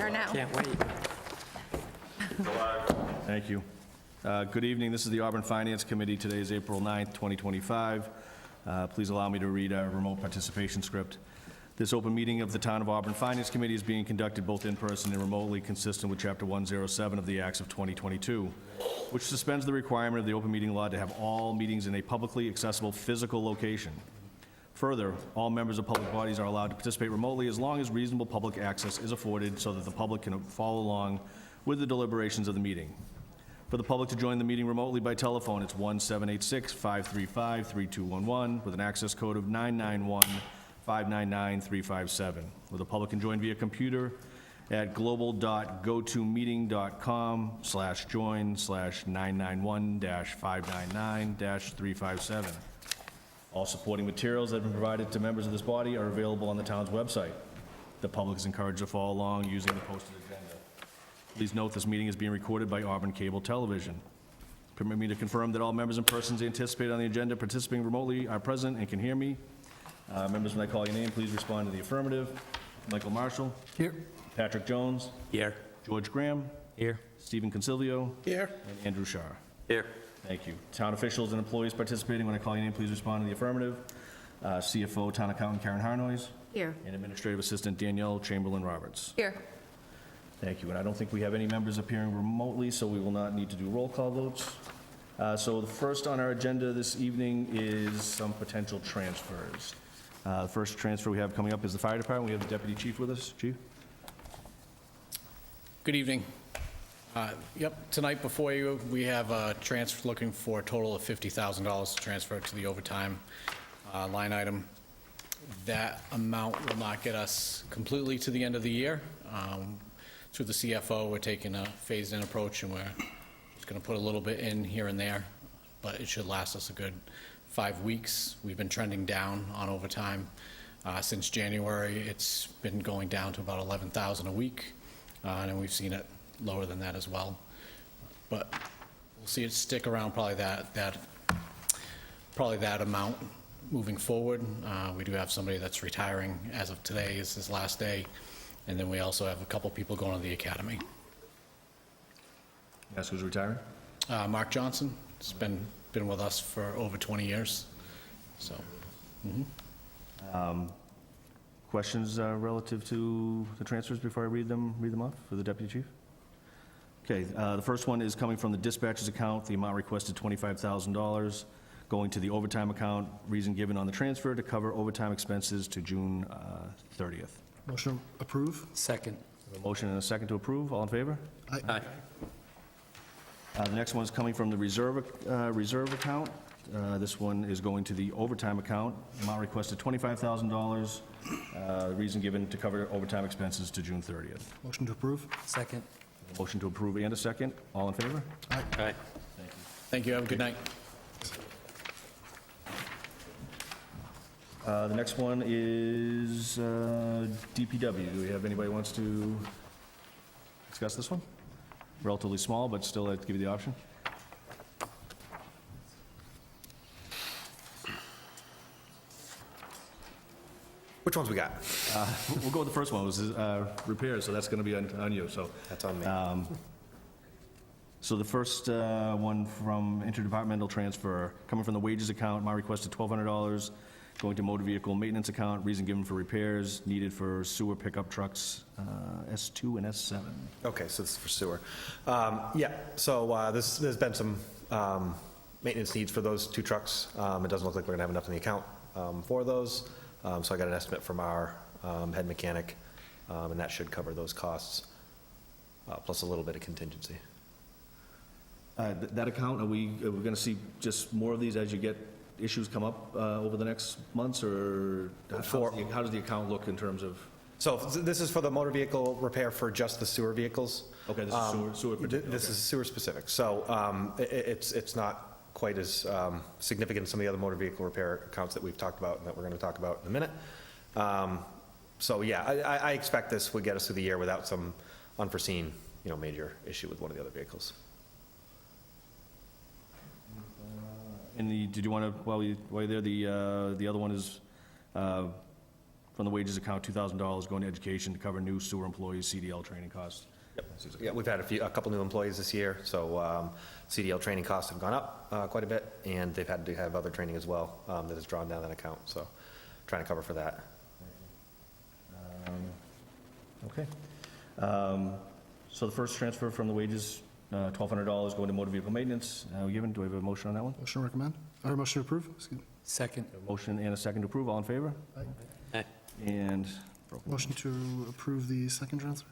are now. Can't wait. Thank you. Good evening. This is the Auburn Finance Committee. Today is April 9th, 2025. Please allow me to read our remote participation script. This open meeting of the Town of Auburn Finance Committee is being conducted both in person and remotely, consistent with Chapter 107 of the Acts of 2022, which suspends the requirement of the open meeting law to have all meetings in a publicly accessible physical location. Further, all members of public bodies are allowed to participate remotely as long as reasonable public access is afforded so that the public can follow along with the deliberations of the meeting. For the public to join the meeting remotely by telephone, it's 1-786-535-3211 with an access code of 991-599-357. Or the public can join via computer at global.gotomeeting.com/join/991-599-357. All supporting materials that have been provided to members of this body are available on the town's website. The public is encouraged to follow along using the posted agenda. Please note this meeting is being recorded by Auburn Cable Television. Permit me to confirm that all members and persons anticipated on the agenda participating remotely are present and can hear me. Members, when I call your name, please respond to the affirmative. Michael Marshall. Here. Patrick Jones. Here. George Graham. Here. Stephen Consilvio. Here. And Andrew Shar. Here. Thank you. Town officials and employees participating, when I call your name, please respond to the affirmative. CFO, Town Accountant Karen Harnois. Here. And Administrative Assistant Danielle Chamberlain Roberts. Here. Thank you. And I don't think we have any members appearing remotely, so we will not need to do roll call votes. So the first on our agenda this evening is some potential transfers. The first transfer we have coming up is the fire department. We have the deputy chief with us. Chief? Good evening. Yep, tonight before you, we have a transfer looking for a total of $50,000 to transfer to the overtime line item. That amount will not get us completely to the end of the year. Through the CFO, we're taking a phased-in approach, and we're just going to put a little bit in here and there, but it should last us a good 5 weeks. We've been trending down on overtime. Since January, it's been going down to about $11,000 a week, and we've seen it lower than that as well. But we'll see it stick around probably that amount moving forward. We do have somebody that's retiring as of today, is his last day. And then we also have a couple people going to the academy. Yes, who's retiring? Mark Johnson has been with us for over 20 years. So, Questions relative to the transfers before I read them off for the deputy chief? Okay, the first one is coming from the dispatcher's account. The amount requested $25,000 going to the overtime account. Reason given on the transfer to cover overtime expenses to June 30th. Motion approve? Second. A motion and a second to approve. All in favor? Aye. The next one is coming from the reserve account. This one is going to the overtime account. Amount requested $25,000. Reason given to cover overtime expenses to June 30th. Motion to approve? Second. A motion to approve and a second. All in favor? Aye. thank you. Have a good night. The next one is DPW. Do we have anybody who wants to discuss this one? Relatively small, but still I'd give you the option. Which ones we got? We'll go with the first one. It was repairs, so that's going to be on you. So That's on me. So the first one from interdepartmental transfer, coming from the wages account, my request is $1,200, going to motor vehicle maintenance account, reason given for repairs needed for sewer pickup trucks, S2 and S7. Okay, so this is for sewer. Yeah, so there's been some maintenance needs for those two trucks. It doesn't look like we're gonna have enough in the account for those. So I got an estimate from our head mechanic, and that should cover those costs, plus a little bit of contingency. That account, are we going to see just more of these as you get issues come up over the next months, or how does the account look in terms of? So this is for the motor vehicle repair for just the sewer vehicles. Okay, this is sewer. This is sewer specific. So it's not quite as significant as some of the other motor vehicle repair accounts that we've talked about and that we're going to talk about in a minute. So yeah, I expect this would get us through the year without some unforeseen, major issue with one of the other vehicles. And did you want to, while you're there, the other one is from the wages account, $2,000 going to education to cover new sewer employees' CDL training costs. Yeah, we've had a couple new employees this year, so CDL training costs have gone up quite a bit, and they've had to have other training as well that has drawn down that account, so trying to cover for that. Okay. So the first transfer from the wages, $1,200 going to motor vehicle maintenance. Given, do we have a motion on that one? Motion to recommend, or motion to approve? Excuse me. Second. A motion and a second to approve, all in favor? Aye. And. Motion to approve the second transfer?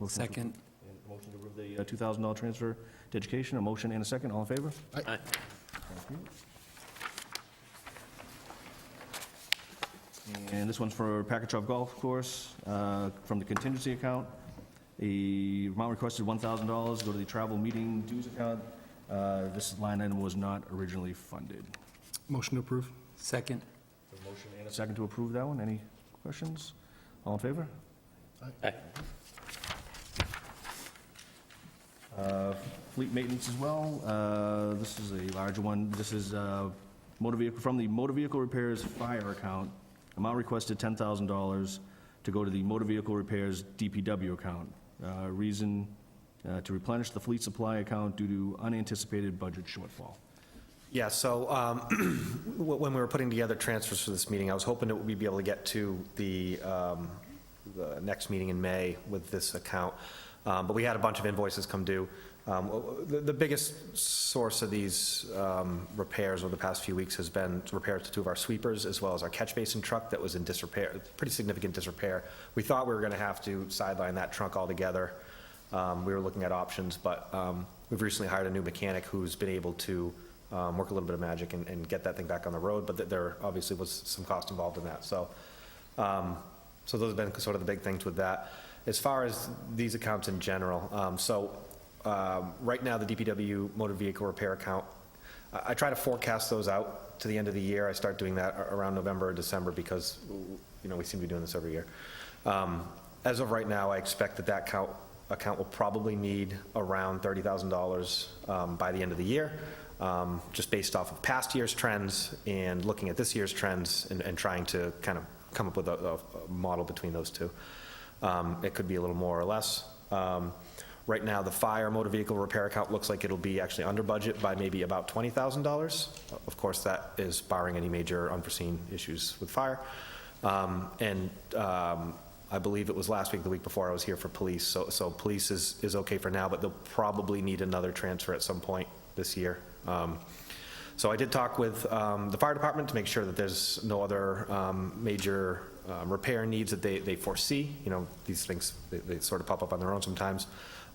Second. And motion to approve the $2,000 transfer to education, a motion and a second, all in favor? Aye. And this one's for Packagug Golf Course, from the contingency account. The amount requested, $1,000, go to the travel meeting dues account. This line item was not originally funded. Motion to approve? Second. A motion and a second to approve that one. Any questions? All in favor? Aye. Fleet maintenance as well. This is a larger one. This is motor vehicle, from the motor vehicle repairs fire account. Amount requested, $10,000 to go to the motor vehicle repairs DPW account. Reason, to replenish the fleet supply account due to unanticipated budget shortfall. Yeah, so when we were putting together transfers for this meeting, I was hoping that we'd be able to get to the next meeting in May with this account, but we had a bunch of invoices come due. The biggest source of these repairs over the past few weeks has been repairs to two of our sweepers, as well as our catch basin truck that was in disrepair, pretty significant disrepair. We thought we were going to have to sideline that trunk altogether. We were looking at options, but we've recently hired a new mechanic who's been able to work a little bit of magic and get that thing back on the road, but there obviously was some cost involved in that. So those have been sort of the big things with that. As far as these accounts in general, right now, the DPW motor vehicle repair account, I try to forecast those out to the end of the year. I start doing that around November or December because, you know, we seem to be doing this every year. As of right now, I expect that account will probably need around $30,000 by the end of the year, just based off of past year's trends and looking at this year's trends and trying to kind of come up with a model between those two. It could be a little more or less. Right now, the fire motor vehicle repair account looks like it'll be actually under budget by maybe about $20,000. Of course, that is barring any major unforeseen issues with fire. I believe it was last week, the week before, I was here for police. So police is okay for now, but they'll probably need another transfer at some point this year. So I did talk with the fire department to make sure that there's no other major repair needs that they foresee. You know, these things, they sort of pop up on their own sometimes.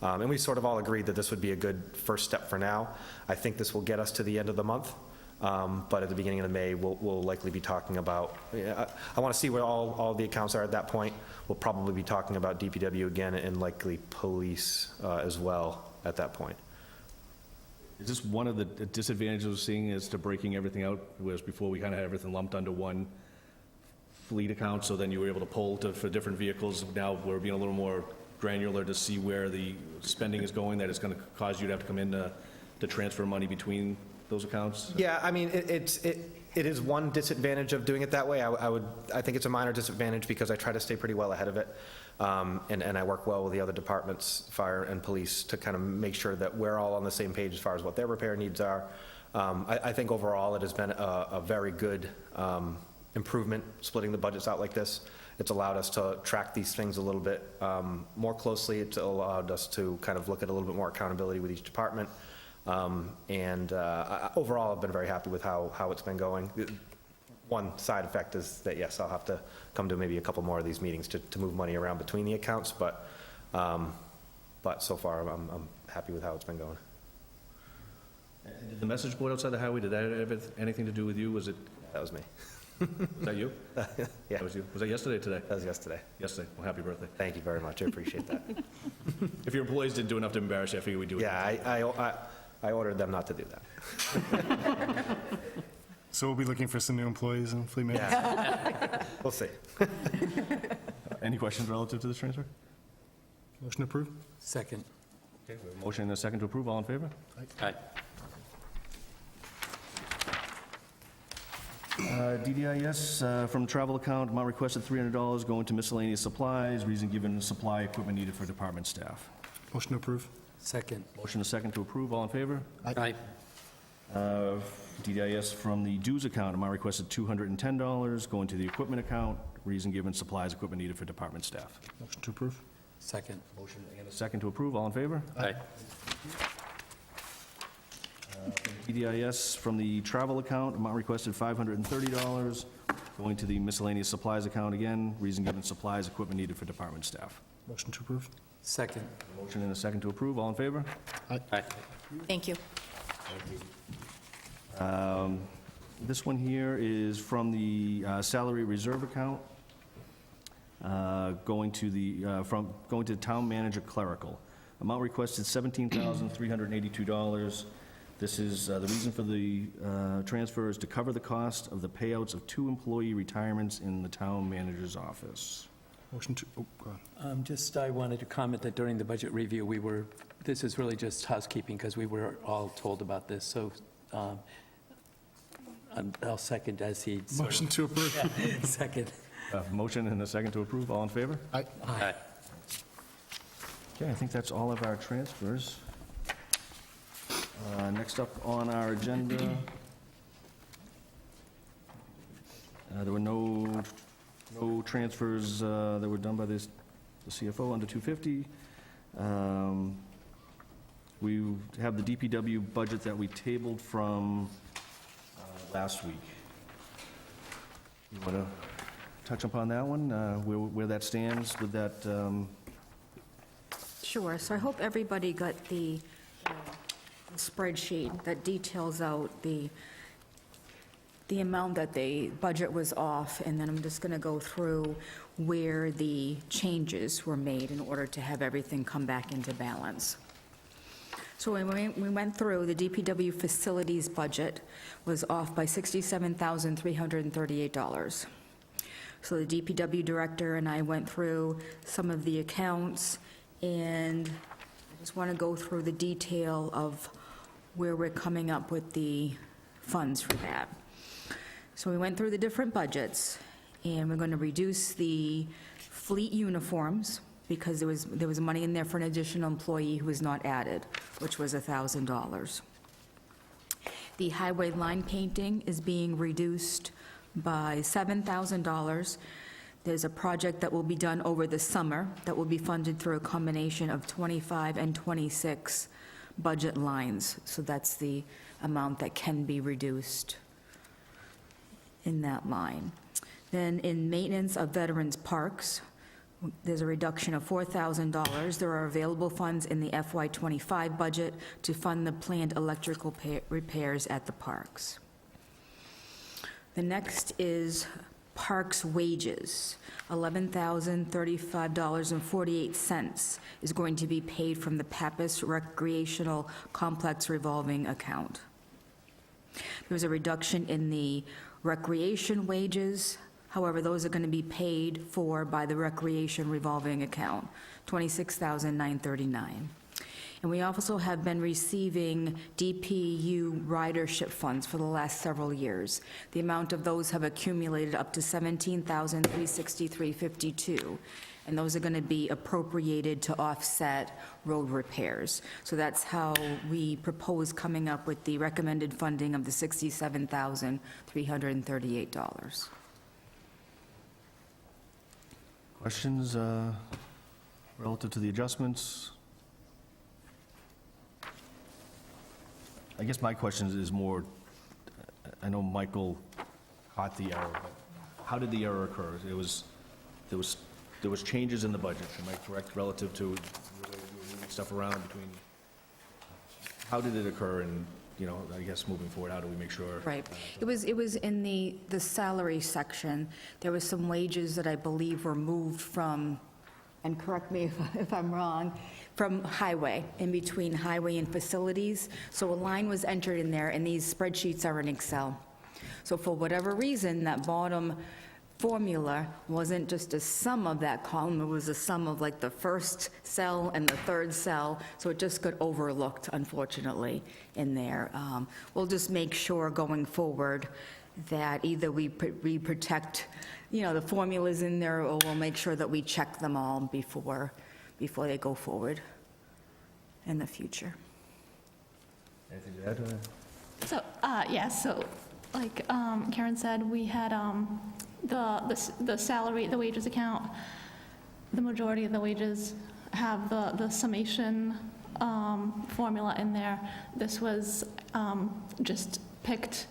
And we sort of all agreed that this would be a good first step for now. I think this will get us to the end of the month. But at the beginning of May, we'll likely be talking about, I want to see where all the accounts are at that point. We'll probably be talking about DPW again and likely police as well at that point. Is this one of the disadvantages of seeing as to breaking everything out, whereas before we kind of had everything lumped under one fleet account, so then you were able to pull for different vehicles? Now we're being a little more granular to see where the spending is going, that it's going to cause you to have to come in to transfer money between those accounts? Yeah, I mean, it is one disadvantage of doing it that way. I think it's a minor disadvantage because I try to stay pretty well ahead of it. And I work well with the other departments, fire and police, to kind of make sure that we're all on the same page as far as what their repair needs are. I think overall it has been a very good improvement, splitting the budgets out like this. It's allowed us to track these things a little bit more closely. It's allowed us to kind of look at a little bit more accountability with each department. Overall, I've been very happy with how it's been going. One side effect is that, yes, I'll have to come to maybe a couple more of these meetings to move money around between the accounts, but so far, I'm happy with how it's been going. Did the message board outside the highway, did that have anything to do with you? Was it, That was me. was that you? Yeah, That was you? Was that yesterday or today? that was yesterday. Yesterday. Well, happy birthday. Thank you very much. I appreciate that. If your employees didn't do enough to embarrass you, I figured we'd do it. Yeah, I ordered them not to do that. So we'll be looking for some new employees in fleet maintenance? Yeah. We'll see. Any questions relative to this transfer? Motion approved? Second. Okay, we have a motion and a second to approve. All in favor? Aye. DDIS from travel account, amount requested $300 going to miscellaneous supplies, reason given, supply equipment needed for department staff. Motion to approve. Second. Motion and a second to approve, all in favor? Aye. DDIS from the dues account, amount requested $210 going to the equipment account, reason given, supplies, equipment needed for department staff. Motion to approve. Second. Motion and a second to approve, all in favor? Aye. DDIS from the travel account, amount requested $530 going to the miscellaneous supplies account again, reason given, supplies, equipment needed for department staff. Motion to approve. Second. Motion and a second to approve, all in favor? Aye. Thank you. This one here is from the salary reserve account, going to the town manager clerical. Amount requested $17,382. This is, the reason for the transfer is to cover the cost of the payouts of 2 employee retirements in the town manager's office. Motion to, oh, go ahead. I wanted to comment that during the budget review, this is really just housekeeping because we were all told about this, so I'll second as he sort Motion to approve. of... Second. Motion and a second to approve, all in favor? Aye. Aye. Okay, I think that's all of our transfers. Next up on our agenda, there were no transfers that were done by the CFO under 250. We have the DPW budget that we tabled from last week. You want to touch upon that one, where that stands with that? Sure. So I hope everybody got the spreadsheet that details out the amount that the budget was off, and then I'm just going to go through where the changes were made in order to have everything come back into balance. So when we went through, the DPW facilities budget was off by $67,338. So the DPW director and I went through some of the accounts, and I just want to go through the detail of where we're coming up with the funds for that. So we went through the different budgets, and we're going to reduce the fleet uniforms because there was money in there for an additional employee who was not added, which was $1,000. The highway line painting is being reduced by $7,000. There's a project that will be done over the summer that will be funded through a combination of 25 and 26 budget lines. So that's the amount that can be reduced in that line. Then in maintenance of veterans' parks, there's a reduction of $4,000. There are available funds in the FY25 budget to fund the planned electrical repairs at the parks. The next is parks wages. $11,035.48 is going to be paid from the Pappas Recreational Complex revolving account. There was a reduction in the recreation wages. However, those are going to be paid for by the recreation revolving account, $26,939. And we also have been receiving DPU ridership funds for the last several years. The amount of those have accumulated up to $17,363.52, and those are going to be appropriated to offset road repairs. So that's how we propose coming up with the recommended funding of the $67,338. Questions relative to the adjustments? I guess my question is more, I know Michael caught the error, but how did the error occur? There was changes in the budget, am I correct, relative to the way we were moving stuff around between, how did it occur, and, you know, I guess moving forward, how do we make sure? Right. It was in the salary section. There was some wages that I believe were moved from, and correct me if I'm wrong, from highway, in between highway and facilities. So a line was entered in there, and these spreadsheets are in Excel. So for whatever reason, that bottom formula wasn't just a sum of that column, it was a sum of like the first cell and the third cell, so it just got overlooked, unfortunately, in there. We'll just make sure going forward that either we protect, the formulas in there, or we'll make sure that we check them all before they go forward in the future. Anything to add to that? So, so like Karen said, we had the salary, the wages account, the majority of the wages have the summation formula in there. This was just picked,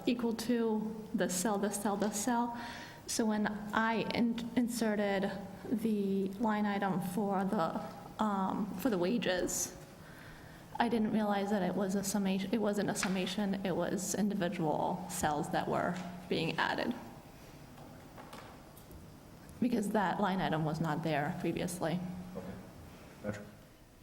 equal to this cell, this cell, this cell. So when I inserted the line item for the wages, I didn't realize that it was a summation. It wasn't a summation. It was individual cells that were being added, because that line item was not there previously. Patrick?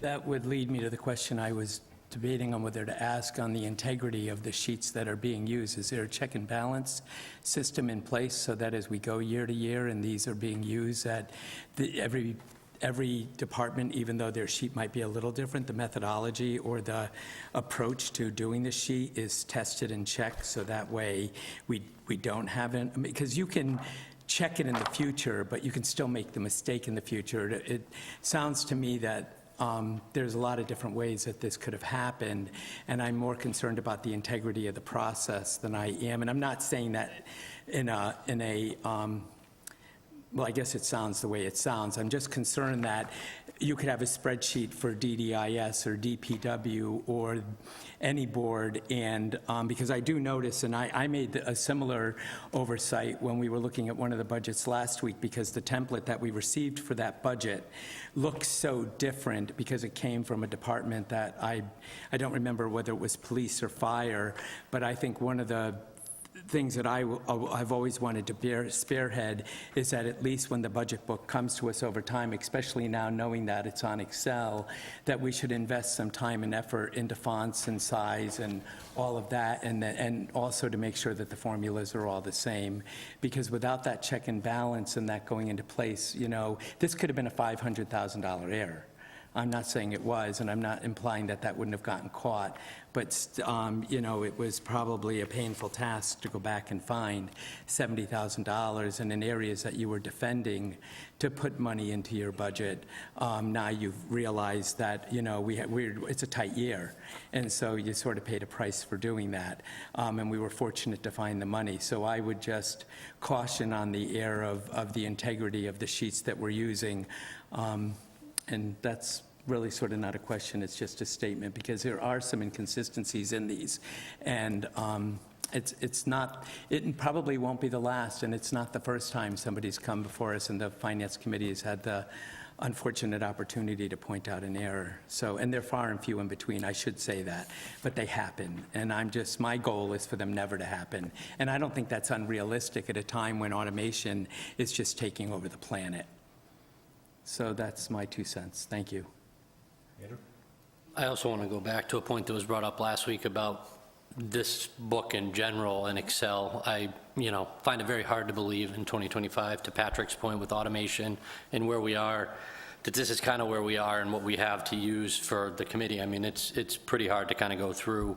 That would lead me to the question I was debating on whether to ask on the integrity of the sheets that are being used. Is there a check and balance system in place so that as we go year to year and these are being used, that every department, even though their sheet might be a little different, the methodology or the approach to doing the sheet is tested and checked, so that way we don't have it? Because you can check it in the future, but you can still make the mistake in the future. It sounds to me that there's a lot of different ways that this could have happened, and I'm more concerned about the integrity of the process than I am. And I'm not saying that well, I guess it sounds the way it sounds. I'm just concerned that you could have a spreadsheet for DDIS or DPW or any board, and because I do notice, and I made a similar oversight when we were looking at one of the budgets last week, because the template that we received for that budget looks so different because it came from a department that I don't remember whether it was police or fire, but I think one of the things that I've always wanted to spearhead is that at least when the budget book comes to us over time, especially now knowing that it's on Excel, that we should invest some time and effort into fonts and size and all of that, and also to make sure that the formulas are all the same. Because without that check and balance and that going into place, this could have been a $500,000 error. I'm not saying it was, and I'm not implying that that wouldn't have gotten caught, but, it was probably a painful task to go back and find $70,000, and in areas that you were defending to put money into your budget, now you've realized that, it's a tight year, and so you sort of paid a price for doing that, and we were fortunate to find the money. So I would just caution on the air of the integrity of the sheets that we're using. And that's really sort of not a question, it's just a statement, because there are some inconsistencies in these. And it probably won't be the last, and it's not the first time somebody's come before us and the Finance Committee has had the unfortunate opportunity to point out an error. So, and they're far and few in between, I should say that, but they happen. And my goal is for them never to happen. And I don't think that's unrealistic at a time when automation is just taking over the planet. So that's my 2 cents. Thank you. Andrew? I also want to go back to a point that was brought up last week about this book in general and Excel. I, find it very hard to believe in 2025, to Patrick's point with automation and where we are, that this is kind of where we are and what we have to use for the committee. I mean, it's pretty hard to kind of go through,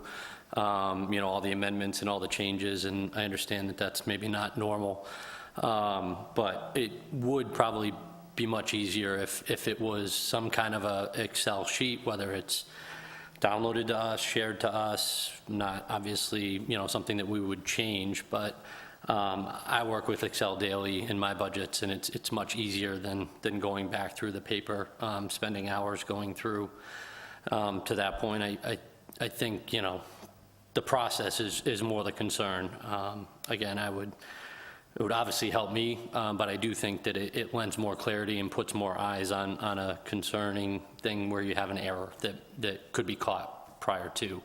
all the amendments and all the changes, and I understand that that's maybe not normal, but it would probably be much easier if it was some kind of a Excel sheet, whether it's downloaded to us, shared to us, not obviously, something that we would change, but I work with Excel daily in my budgets, and it's much easier than going back through the paper, spending hours going through. To that point, I think, the process is more the concern. Again, it would obviously help me, but I do think that it lends more clarity and puts more eyes on a concerning thing where you have an error that could be caught prior to.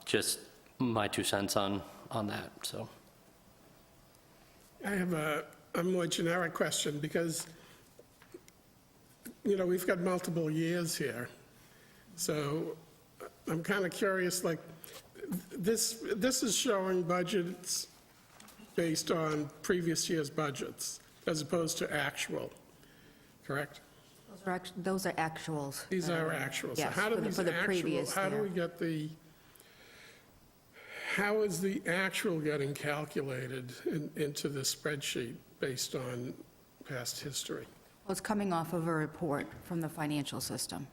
Just my 2 cents on that, so. I have a more generic question, because, we've got multiple years here. So I'm kind of curious, like, this is showing budgets based on previous year's budgets, as opposed to actual, correct? Those are actuals. These are actuals. So Yes, how do for these the actual, previous how do year. we get the, how is the actual getting calculated into the spreadsheet based on past history? Well, it's coming off of a report from the financial system,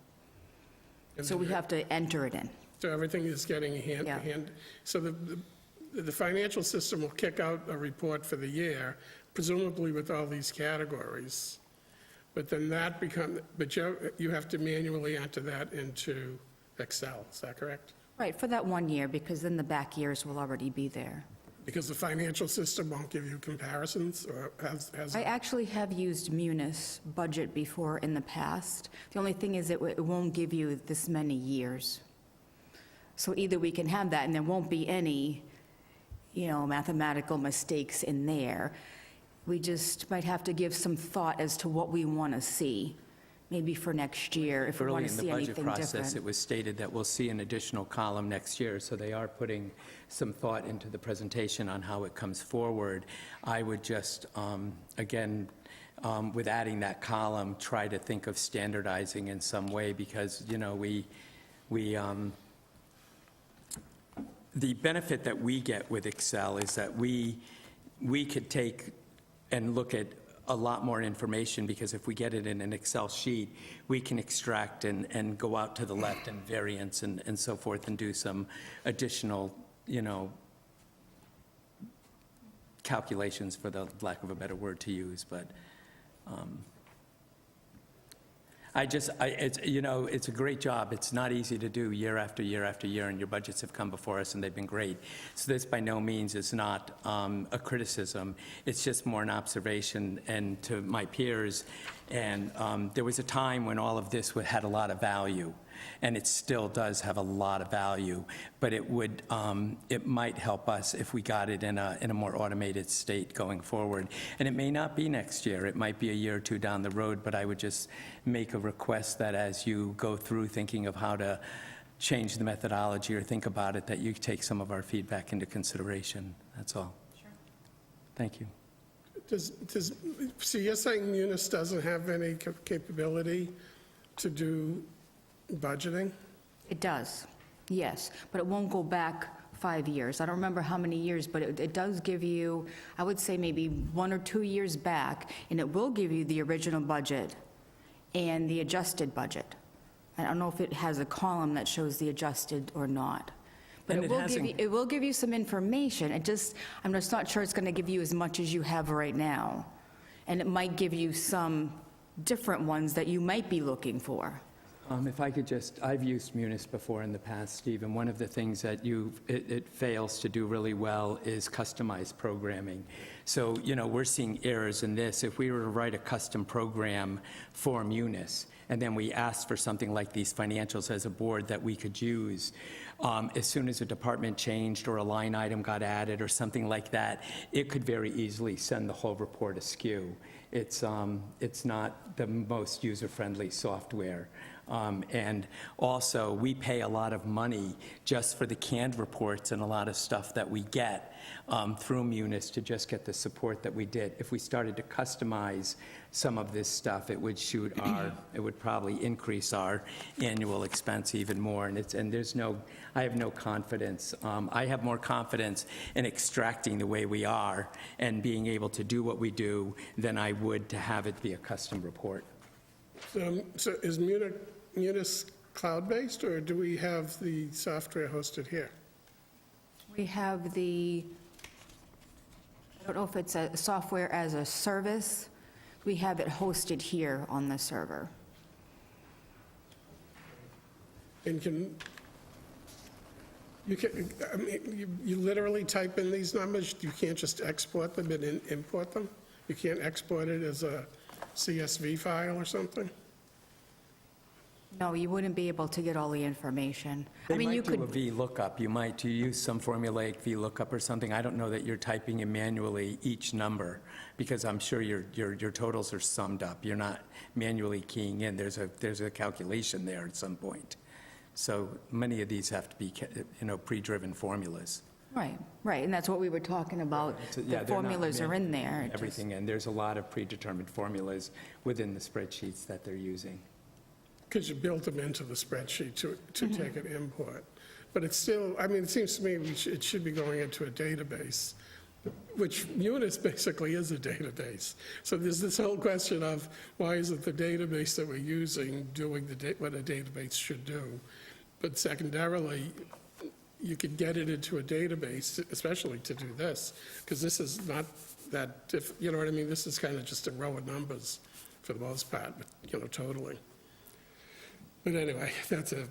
And so we have to enter it in. So everything is getting Yeah. so the financial system will kick out a report for the year, presumably with all these categories. But then but you have to manually enter that into Excel, is that correct? Right, for that 1 year, because then the back years will already be there. Because the financial system won't give you comparisons, or has I actually have used Munis budget before in the past. The only thing is it won't give you this many years. So either we can have that and there won't be any, mathematical mistakes in there. We just might have to give some thought as to what we want to see, maybe for next year, if we want to see anything Early in the budget process, different. it was stated that we'll see an additional column next year, so they are putting some thought into the presentation on how it comes forward. I would just, again, with adding that column, try to think of standardizing in some way, because, the benefit that we get with Excel is that we could take and look at a lot more information, because if we get it in an Excel sheet, we can extract and go out to the left and variance and so forth and do some additional, calculations, for the lack of a better word to use, but it's a great job. It's not easy to do year after year after year, and your budgets have come before us, and they've been great. So this by no means is not a criticism. It's just more an observation, and to my peers. And there was a time when all of this had a lot of value, and it still does have a lot of value, but it might help us if we got it in a more automated state going forward. And it may not be next year. It might be a year or two down the road, but I would just make a request that as you go through thinking of how to change the methodology or think about it, that you take some of our feedback into consideration. That's all. Sure. Thank you. So you're saying Munis doesn't have any capability to do budgeting? It does, yes, but it won't go back 5 years. I don't remember how many years, but it does give you, I would say maybe 1 or 2 years back, and it will give you the original budget and the adjusted budget. I don't know if it has a column that shows the adjusted or not. But And it will give you some information. I'm just not sure it's going to give you as much as you have right now. And it might give you some different ones that you might be looking for. If I could I've used Munis before in the past, Steve, and one of the things that it fails to do really well is customized programming. So, we're seeing errors in this. If we were to write a custom program for Munis, and then we asked for something like these financials as a board that we could use, as soon as a department changed or a line item got added or something like that, it could very easily send the whole report askew. It's not the most user-friendly software. And also, we pay a lot of money just for the canned reports and a lot of stuff that we get through Munis to just get the support that we did. If we started to customize some of this stuff, it would probably increase our annual expense even more. I have no confidence. I have more confidence in extracting the way we are and being able to do what we do than I would to have it be a custom report. So is Munis cloud-based, or do we have the software hosted here? We have I don't know if it's a software as a service. We have it hosted here on the server. And you literally type in these numbers? You can't just export them and import them? You can't export it as a CSV file or something? No, you wouldn't be able to get all the information. They you might do a could. VLOOKUP. You might use some formulaic VLOOKUP or something. I don't know that you're typing in manually each number, because I'm sure your totals are summed up. You're not manually keying in. There's a calculation there at some point. So many of these have to be, pre-driven formulas. Right, and that's what we were talking about. Yeah, The they're not formulas are in there. It just- Everything, and there's a lot of predetermined formulas within the spreadsheets that they're using. Because you built them into the spreadsheet to take an import. but it's still, I mean, it seems to me it should be going into a database, which Munis basically is a database. So there's this whole question of why isn't the database that we're using doing what a database should do? But secondarily, you could get it into a database, especially to do this, because this is not that, you know what I mean? This is kind of just a row of numbers for the most part, but, you know, totaling. But anyway, that's a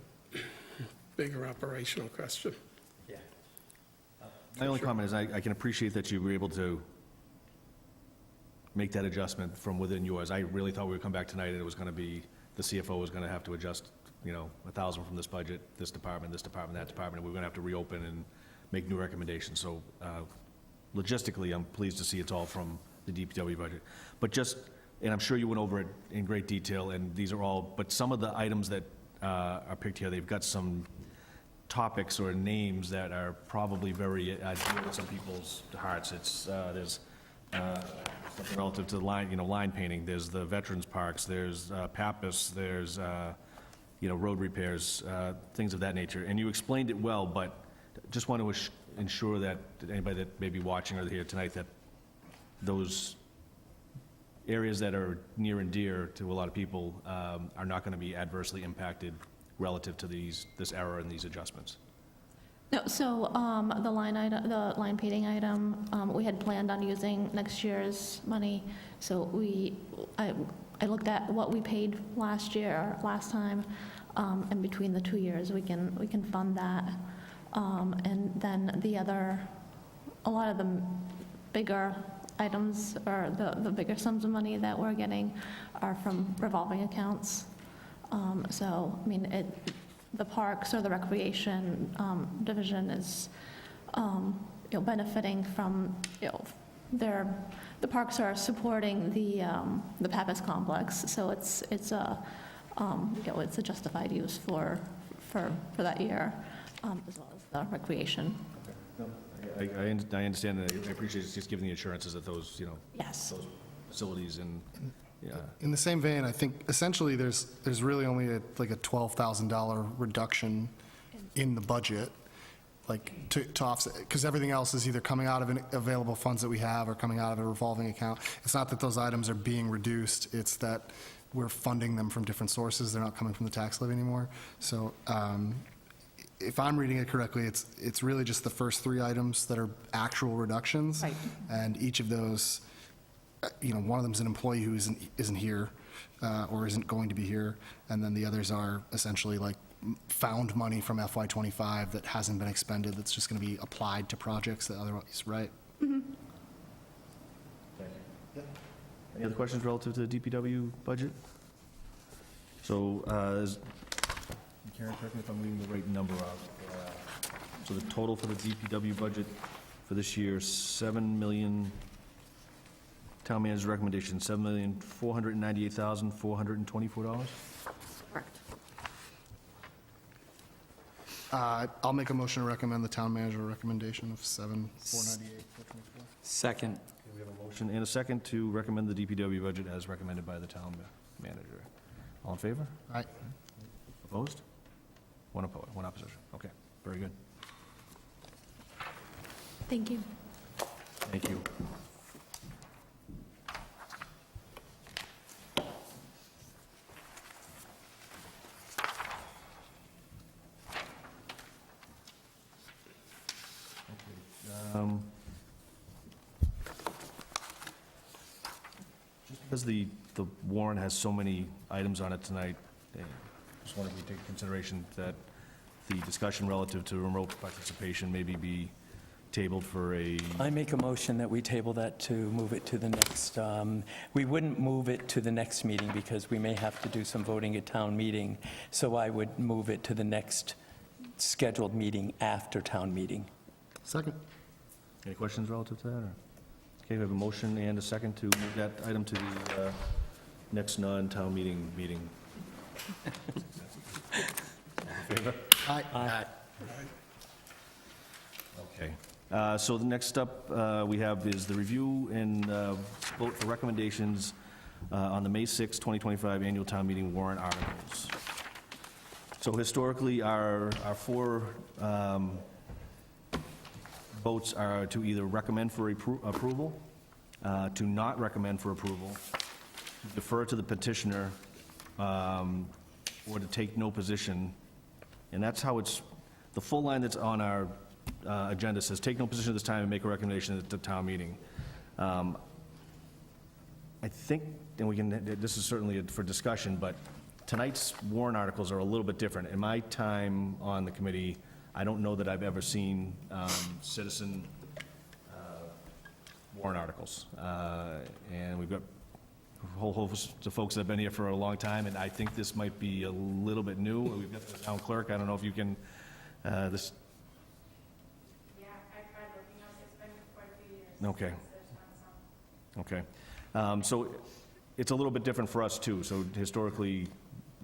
bigger operational question. My only comment is I can appreciate that you were able to make that adjustment from within yours. I really thought we would come back tonight and it was going to be, the CFO was going to have to adjust, you know, 1,000 from this budget, this department, that department, and we're going to have to reopen and make new recommendations. So logistically, I'm pleased to see it's all from the DPW budget. But just, and I'm sure you went over it in great detail, and these are all, but some of the items that are picked here, they've got some topics or names that are probably very dear to some people's hearts. It's, there's something relative to line, you know, line painting, there's the veterans parks, there's Pappas, there's, you know, road repairs, things of that nature. And you explained it well, but just want to ensure that anybody that may be watching or here tonight, that those areas that are near and dear to a lot of people are not going to be adversely impacted relative to this error and these adjustments. No, so the line painting item, we had planned on using next year's money. So I looked at what we paid last time, and between the 2 years, we can fund that. And then a lot of the bigger items, or the bigger sums of money that we're getting are from revolving accounts. So, I mean, the parks or the recreation division is, you know, benefiting from, you know, the parks are supporting the Pappas complex, so it's a, you know, it's a justified use for that year, as well as the recreation. I understand, and I appreciate just giving the assurances that those, you know, Yes. those facilities and, yeah. In the same vein, I think essentially there's really only like a $12,000 reduction in the budget, like to offset, because everything else is either coming out of available funds that we have or coming out of a revolving account. It's not that those items are being reduced, it's that we're funding them from different sources. They're not coming from the tax levy anymore. So if I'm reading it correctly, it's really just the first three items that are actual reductions. Right. And each of those, you know, one of them is an employee who isn't here or isn't going to be here, and then the others are essentially like found money from FY '25 that hasn't been expended, that's just going to be applied to projects that otherwise, right? Any other questions relative to the DPW budget? So, Karen, correct me if I'm reading the right number out. So the total for the DPW budget for this year, $7 million, town manager's recommendation, $7,498,424? Correct. I'll make a motion to recommend the town manager recommendation of $7,498,424. Second. We have a motion and a second to recommend the DPW budget as recommended by the town manager. All in favor? Aye. Opposed? One opposition. Okay, very good. Thank you. Thank you. Just because the warrant has so many items on it tonight, just wanted to take into consideration that the discussion relative to remote participation maybe be tabled for a, I make a motion that we table that to move it to the next, we wouldn't move it to the next meeting because we may have to do some voting at town meeting, so I would move it to the next scheduled meeting after town meeting. Second. any questions relative to that? Or? Okay, we have a motion and a second to move that item to the next non-town meeting. All in favor? Aye. Okay. So the next up we have is the review and vote for recommendations on the May 6, 2025 annual town meeting warrant articles. So historically, our four votes are to either recommend for approval, to not recommend for approval, to defer to the petitioner, or to take no position. And that's how it's, the full line that's on our agenda says, take no position at this time and make a recommendation at the town meeting. I think, and we can, this is certainly for discussion, but tonight's warrant articles are a little bit different. In my time on the committee, I don't know that I've ever seen citizen warrant articles. And we've got a whole host of folks that have been here for a long time, and I think this might be a little bit new. We've got the town clerk, I don't know if you can, this... Yeah, I tried looking up, it's been quite a few years. Okay. There's been some. Okay. So it's a little bit different for us, too. So historically,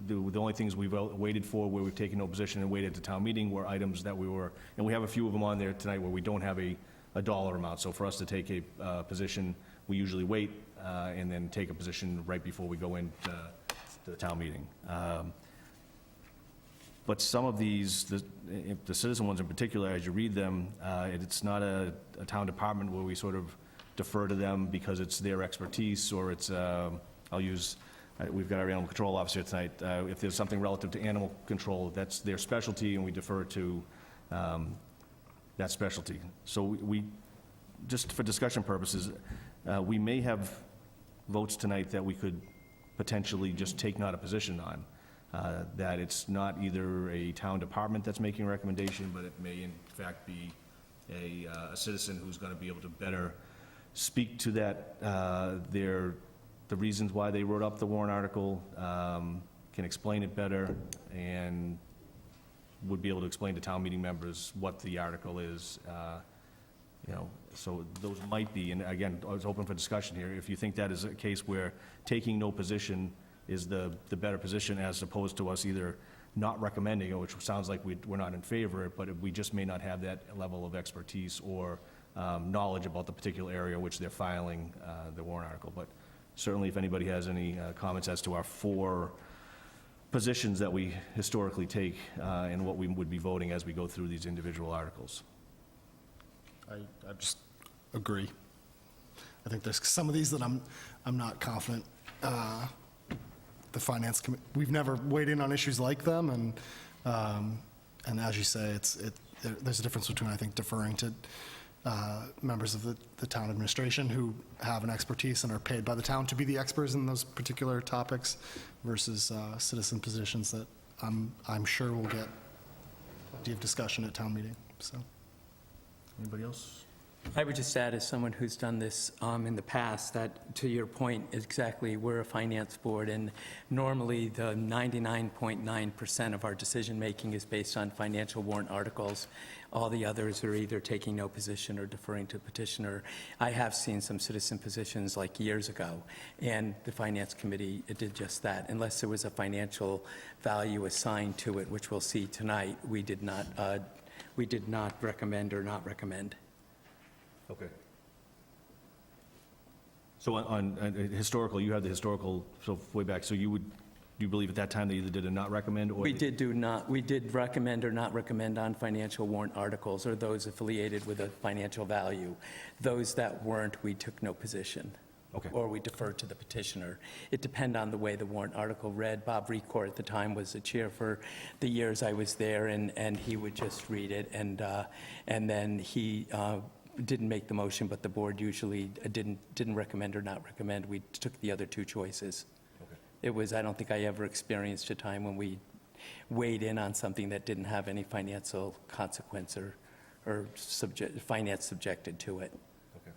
the only things we've waited for, where we've taken no position and waited to town meeting, were items that we were, and we have a few of them on there tonight where we don't have a dollar amount. So for us to take a position, we usually wait and then take a position right before we go into the town meeting. But some of these, the citizen ones in particular, as you read them, it's not a town department where we sort of defer to them because it's their expertise, or it's, I'll use, we've got our animal control officer tonight. If there's something relative to animal control, that's their specialty, and we defer to that specialty. So we, just for discussion purposes, we may have votes tonight that we could potentially just take not a position on. That it's not either a town department that's making a recommendation, but it may in fact be a citizen who's going to be able to better speak to that, the reasons why they wrote up the warrant article, can explain it better, and would be able to explain to town meeting members what the article is. You know, so those might be, and again, I was open for discussion here, if you think that is a case where taking no position is the better position, as opposed to us either not recommending it, which sounds like we're not in favor, but we just may not have that level of expertise or knowledge about the particular area which they're filing the warrant article. But certainly, if anybody has any comments as to our four positions that we historically take and what we would be voting as we go through these individual articles. I just agree. I think there's some of these that I'm not confident. The finance committee, we've never weighed in on issues like them, and as you say, there's a difference between, I think, deferring to members of the town administration who have an expertise and are paid by the town to be the experts in those particular topics, versus citizen positions that I'm sure will get plenty of discussion at town meeting. So, Anybody else? I would just add, as someone who's done this in the past, that, to your point, exactly, we're a finance board, and normally the 99.9% of our decision-making is based on financial warrant articles. All the others are either taking no position or deferring to petitioner. I have seen some citizen positions like years ago, and the finance committee did just that. Unless there was a financial value assigned to it, which we'll see tonight, we did not recommend or not recommend. Okay. So on historical, you had the historical, so way back, so do you believe at that time they either did a not recommend, or? We did recommend or not recommend on financial warrant articles, or those affiliated with a financial value. Those that weren't, we took no position. Okay. Or we deferred to the petitioner. It depended on the way the warrant article read. Bob Record at the time was the chair for the years I was there, and he would just read it, and then he didn't make the motion, but the board usually didn't recommend or not recommend. We took the other two choices. Okay. It was, I don't think I ever experienced a time when we weighed in on something that didn't have any financial consequence or finance subjected to it. Okay.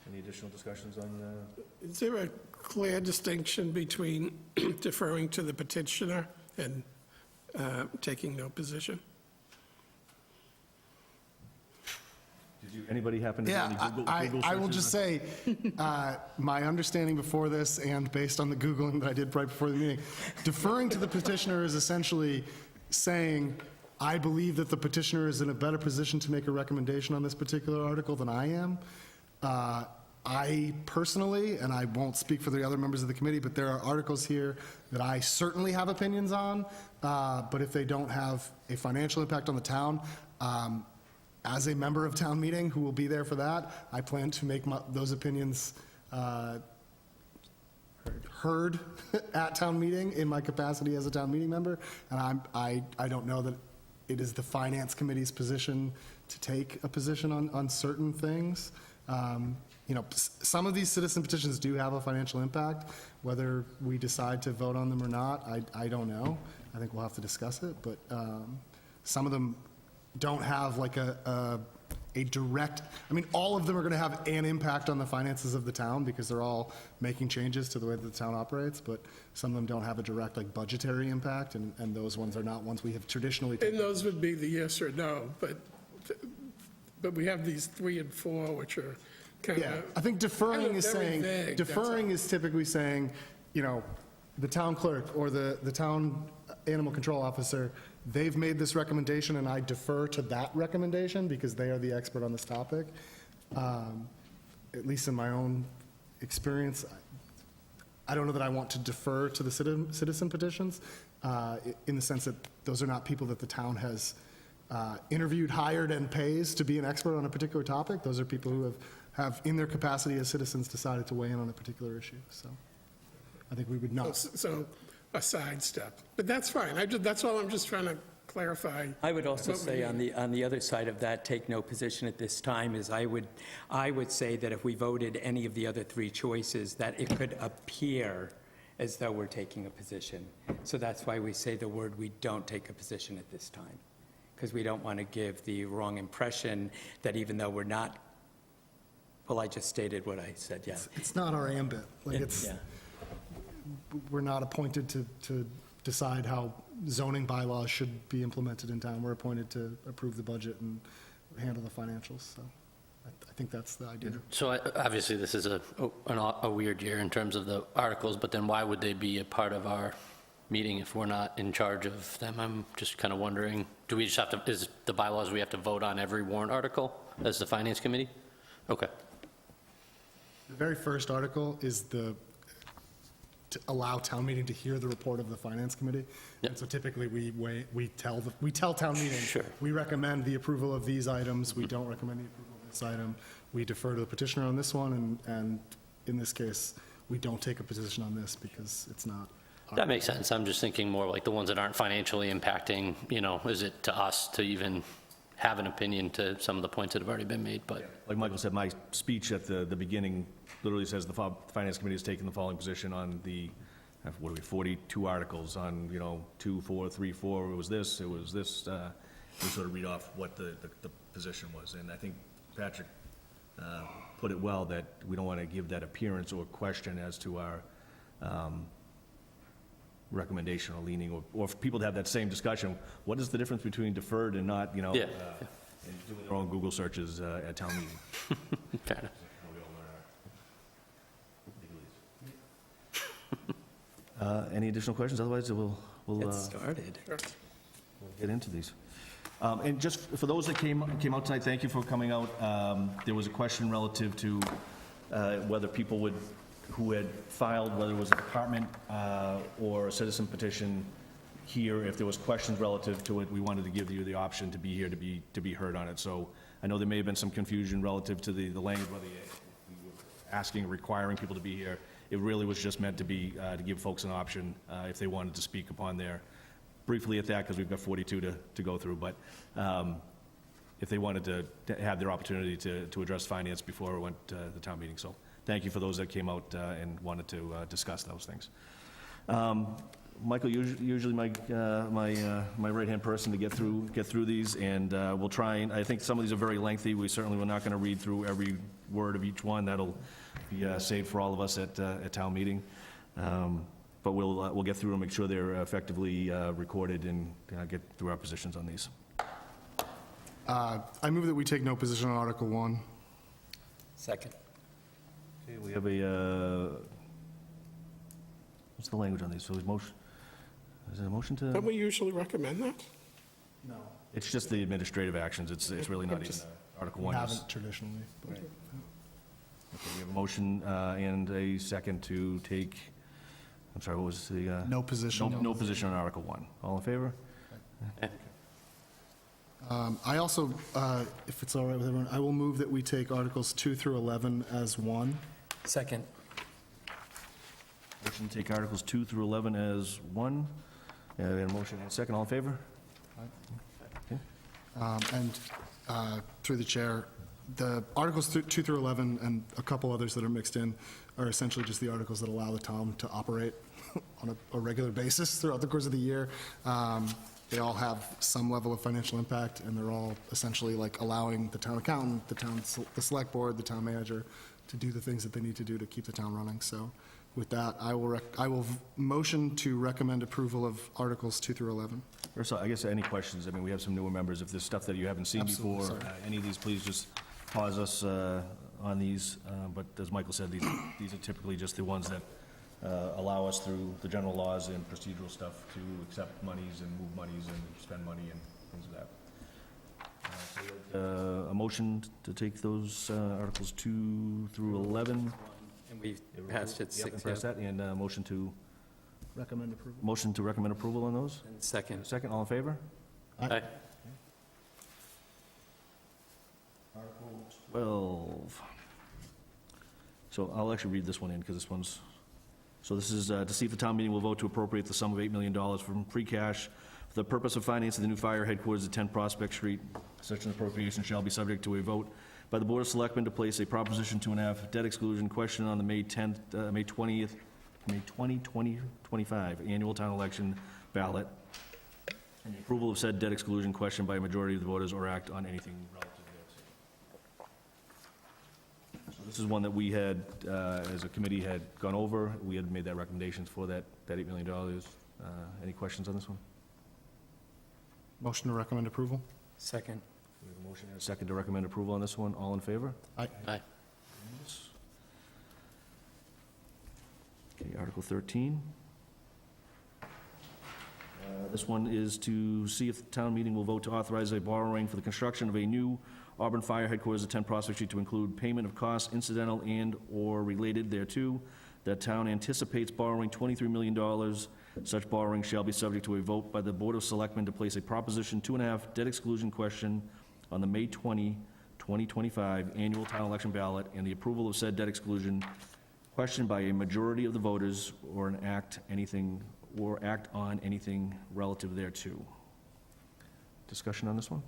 Any additional discussions on? Is there a clear distinction between deferring to the petitioner and taking no position? Anybody happen to do any Yeah, Google I will searches? just say, my understanding before this, and based on the Googling that I did right before the meeting, deferring to the petitioner is essentially saying, I believe that the petitioner is in a better position to make a recommendation on this particular article than I am. I personally, and I won't speak for the other members of the committee, but there are articles here that I certainly have opinions on, but if they don't have a financial impact on the town, as a member of town meeting who will be there for that, I plan to make those opinions heard at town meeting in my capacity as a town meeting member, and I don't know that it is the finance committee's position to take a position on certain things. You know, some of these citizen petitions do have a financial impact. Whether we decide to vote on them or not, I don't know. I think we'll have to discuss it, but some of them don't have like a direct, I mean, all of them are going to have an impact on the finances of the town because they're all making changes to the way that the town operates, but some of them don't have a direct like budgetary impact, and those ones are not ones we have traditionally taken. And those would be the yes or no, but we have these 3 and 4, which are kind Yeah, of. I think deferring is very saying, vague, that's deferring is typically saying, you know, the town clerk or the town animal control officer, they've made this recommendation and I defer to that recommendation because they are the expert on this topic. At least in my own experience, I don't know that I want to defer to the citizen petitions in the sense that those are not people that the town has interviewed, hired, and pays to be an expert on a particular topic. Those are people who have in their capacity as citizens, decided to weigh in on a particular issue. So I think we would not. So a sidestep, but that's fine. That's all I'm just trying to clarify. I would also what we say need. on the other side of that, take no position at this time, is I would say that if we voted any of the other 3 choices, that it could appear as though we're taking a position. So that's why we say the word, we don't take a position at this time, because we don't want to give the wrong impression that even though we're not, well, I just stated what I said, yeah. It's not our ambit. Like Yeah. we're not appointed to decide how zoning bylaws should be implemented in town. We're appointed to approve the budget and handle the financials, so I think that's the idea. So obviously, this is a weird year in terms of the articles, but then why would they be a part of our meeting if we're not in charge of them? I'm just kind of wondering, do we just have to, is the bylaws we have to vote on every warrant article as the finance committee? Okay. The very first article is to allow town meeting to hear the report of the finance committee. Yep. And so typically, we tell town meeting, Sure. we recommend the approval of these items, we don't recommend the approval of this item, we defer to the petitioner on this one, and in this case, we don't take a position on this because it's not. That makes sense. I'm just thinking more like the ones that aren't financially impacting, you know, is it to us to even have an opinion to some of the points that have already been made, but. Like Michael said, my speech at the beginning literally says the Finance Committee has taken the following position on the, 42 articles on, 2, 4, 3, 4, it was this, we sort of read off what the position was. And I think Patrick put it well, that we don't want to give that appearance or question as to our recommendation or leaning, or for people to have that same discussion. What is the difference between deferred and not, Yeah. and doing their own Google searches at town meeting? Fair enough. Any additional questions? Otherwise, we'll Get started. get into these. And just for those that came out tonight, thank you for coming out. There was a question relative to whether people who had filed, whether it was a department or a citizen petition here, if there was questions relative to it, we wanted to give you the option to be here, to be heard on it. So I know there may have been some confusion relative to the language, whether we were asking, requiring people to be here. It really was just meant to be, to give folks an option if they wanted to speak upon their, briefly at that, because we've got 42 to go through, but if they wanted to have their opportunity to address finance before it went to the town meeting. So thank you for those that came out and wanted to discuss those things. Michael, usually my right-hand person to get through these, and we'll try, and I think some of these are very lengthy. We certainly were not going to read through every word of each one. That'll be saved for all of us at town meeting. But we'll get through and make sure they're effectively recorded and get through our positions on these. I move that we take no position on Article 1. Second. Okay, we have a, what's the language on these? So is it a motion to? Don't we usually recommend that? No. It's just the administrative actions. It's really not even Article We 1. haven't traditionally. but- Okay, we have a motion and a second to take, I'm sorry, what was the? No position. No position on Article 1. All in favor? I also, if it's all right with everyone, I will move that we take Articles 2 through 11 as one. Second. Motion to take Articles 2 through 11 as one. We have a motion and a second. All in favor? And through the chair, the Articles 2 through 11 and a couple others that are mixed in are essentially just the articles that allow the town to operate on a regular basis throughout the course of the year. They all have some level of financial impact, and they're all essentially like allowing the town accountant, the select board, the town manager to do the things that they need to do to keep the town running. So with that, I will motion to recommend approval of Articles 2 through 11. First, I guess any questions? I mean, we have some newer members. If there's stuff that you haven't seen Absolutely, before, sorry. any of these, please just pause us on these. But as Michael said, these are typically just the ones that allow us through the general laws and procedural stuff to accept monies and move monies and spend money and things of that. A motion to take those Articles 2 through 11. And we passed it Yep, 6, press that, and motion to Recommend approval. recommend approval on those. and second. Second, all in favor? Aye. 12. So I'll actually read this one in, because this one's, so this is to see if the town meeting will vote to appropriate the sum of $8 million from free cash for the purpose of financing the new fire headquarters at 10 Prospect Street. Such an appropriation shall be subject to a vote by the Board of Selectmen to place a Proposition 2.5 debt exclusion question on the May 20, 2025 annual town election ballot, and the approval of said debt exclusion question by a majority of the voters or act on anything relative thereto. So this is one that we had, as a committee, had gone over. We had made that recommendations for that $8 million. Any questions on this one? Motion to recommend approval? Second. We have a motion and a second to recommend approval on this one. All in favor? Aye. Okay, Article 13. This one is to see if the town meeting will vote to authorize a borrowing for the construction of a new Auburn Fire Headquarters at 10 Prospect Street to include payment of costs incidental and/or related thereto. The town anticipates borrowing $23 million. Such borrowing shall be subject to a vote by the Board of Selectmen to place a Proposition 2.5 debt exclusion question on the May 20, 2025 annual town election ballot, and the approval of said debt exclusion question by a majority of the voters or act on anything relative thereto. Discussion on this one?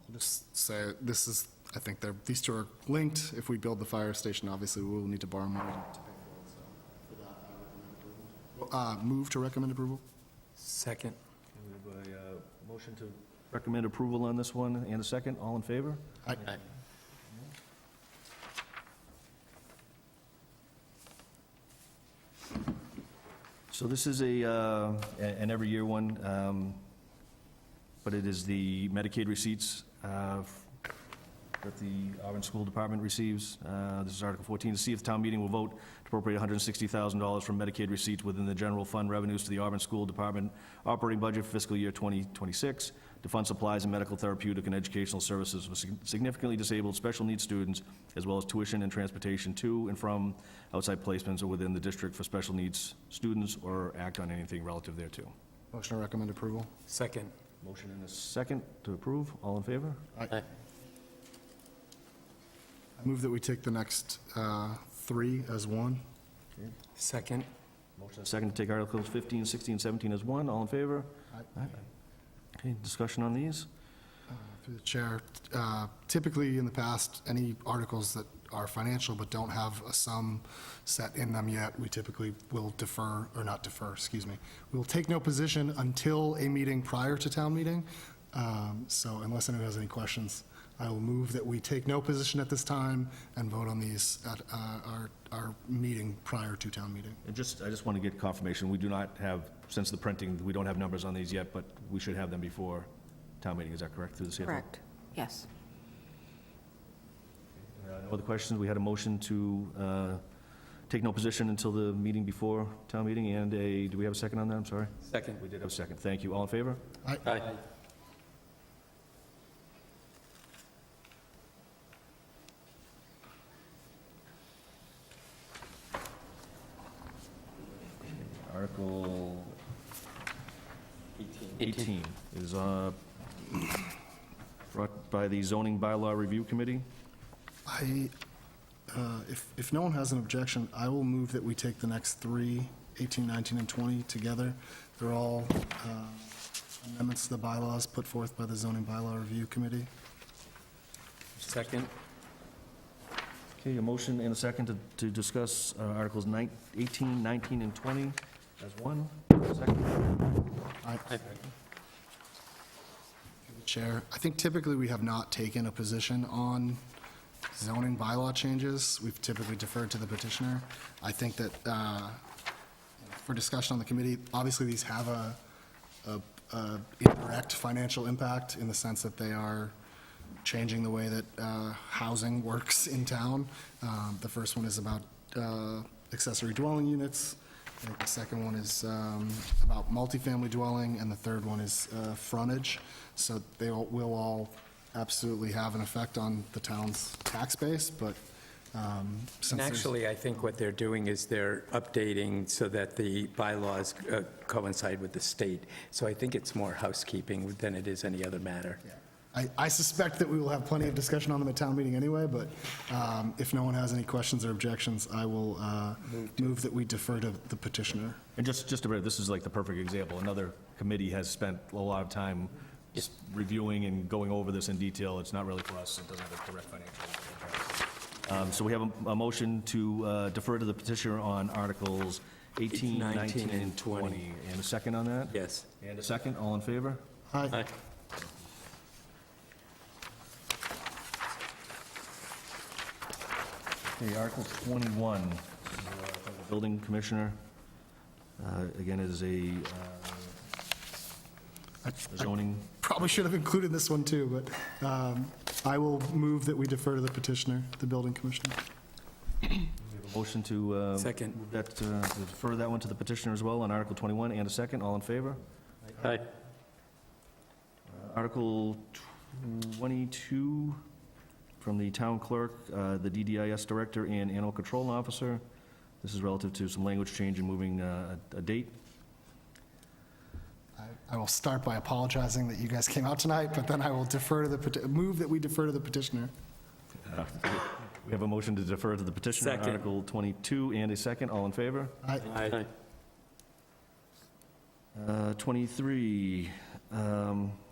I'll just say, this is, I think these two are linked. If we build the fire station, obviously, we will need to borrow money to pay for it, so for that, I recommend approval. Move to recommend approval? Second. We have a motion to recommend approval on this one and a second. All in favor? Aye. Aye. So this is an every year one, but it is the Medicaid receipts that the Auburn School Department receives. This is Article 14, to see if the town meeting will vote to appropriate $160,000 from Medicaid receipts within the general fund revenues to the Auburn School Department operating budget for fiscal year 2026 to fund supplies and medical, therapeutic, and educational services for significantly disabled special needs students, as well as tuition and transportation to and from outside placements or within the district for special needs students, or act on anything relative thereto. Motion to recommend approval? Second. Motion and a second to approve. All in favor? Aye. I move that we take the next three as one. Second. Motion and a second to take Articles 15, 16, 17 as one. All in favor? Aye. Okay, discussion on these? Through the chair, typically in the past, any articles that are financial but don't have a sum set in them yet, we typically will defer, or not defer, excuse me. We will take no position until a meeting prior to town meeting. So unless anyone has any questions, I will move that we take no position at this time and vote on these at our meeting prior to town meeting. And I just want to get confirmation. We do not have, since the printing, we don't have numbers on these yet, but we should have them before town meeting. Is that correct, through the CFO? Correct. Yes. No other questions? We had a motion to take no position until the meeting before town meeting, and do we have a second on that? I'm sorry. Second. We did have a second. Thank you. All in favor? Aye. 18 is brought by the Zoning Bylaw Review Committee. If no one has an objection, I will move that we take the next three, 18, 19, and 20 together. They're all amendments to the bylaws put forth by the Zoning Bylaw Review Committee. Second? Okay, a motion and a second to discuss Articles 18, 19, and 20 as one. Second. Chair, I think typically we have not taken a position on zoning bylaw changes. We've typically deferred to the petitioner. I think that for discussion on the committee, obviously these have a indirect financial impact in the sense that they are changing the way that housing works in town. The first one is about accessory dwelling units. I think the second one is about multifamily dwelling, and the third one is frontage. So they will all absolutely have an effect on the town's tax base, but since And there's- actually, I think what they're doing is they're updating so that the bylaws coincide with the state. So I think it's more housekeeping than it is any other matter. I suspect that we will have plenty of discussion on them at town meeting anyway, but if no one has any questions or objections, I will move that we defer to the petitioner. And just to bring, this is like the perfect example. Another committee has spent a lot of time just reviewing and going over this in detail. It's not really for us. It doesn't have a direct financial impact. So we have a motion to defer to the petitioner on Articles 18, 19, and 20. And a second on that? Yes. And a second, all in favor? Aye. Okay, Article 21, from the Building Commissioner. Again, is a zoning, Probably should have included this one too, but I will move that we defer to the petitioner, the building commissioner. motion to Second. move that, to defer that one to the petitioner as well on Article 21, and a second, all in favor? Aye. Article 22, from the town clerk, the DDIS director and animal control officer. This is relative to some language change and moving a date. I will start by apologizing that you guys came out tonight, but then I will defer to the, move that we defer to the petitioner. We have a motion to defer to the petitioner, Second. Article 22, and a second, all in favor? Aye. Aye. 23,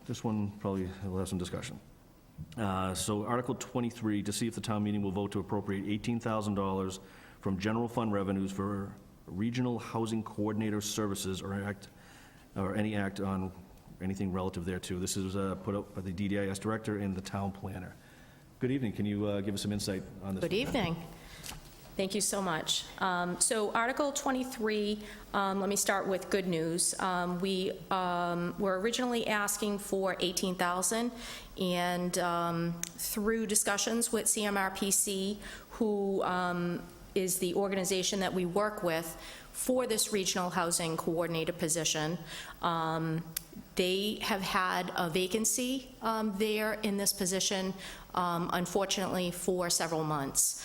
this one probably will have some discussion. So Article 23, to see if the town meeting will vote to appropriate $18,000 from general fund revenues for regional housing coordinator services or any act on anything relative thereto. This is put up by the DDIS director and the town planner. Good evening. Can you give us some insight on this? Good evening. Thank you so much. So Article 23, let me start with good news. We were originally asking for $18,000, and through discussions with CMRPC, who is the organization that we work with for this regional housing coordinator position, they have had a vacancy there in this position, unfortunately, for several months.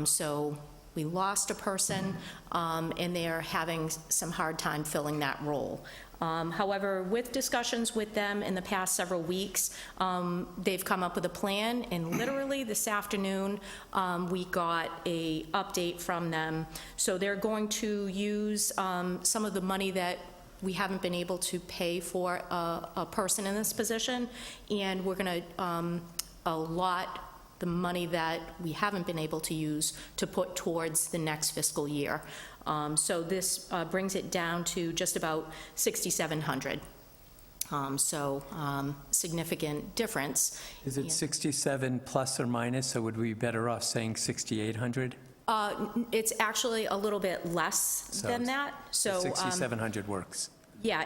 So we lost a person, and they're having some hard time filling that role. However, with discussions with them in the past several weeks, they've come up with a plan, and literally this afternoon, we got a update from them. So they're going to use some of the money that we haven't been able to pay for a person in this position, and we're going to allot the money that we haven't been able to use to put towards the next fiscal year. So this brings it down to just about $6,700. So significant difference. Is it 67 plus or minus, so would we be better off saying 6,800? It's actually a little bit less than that. So 6,700 works. yeah,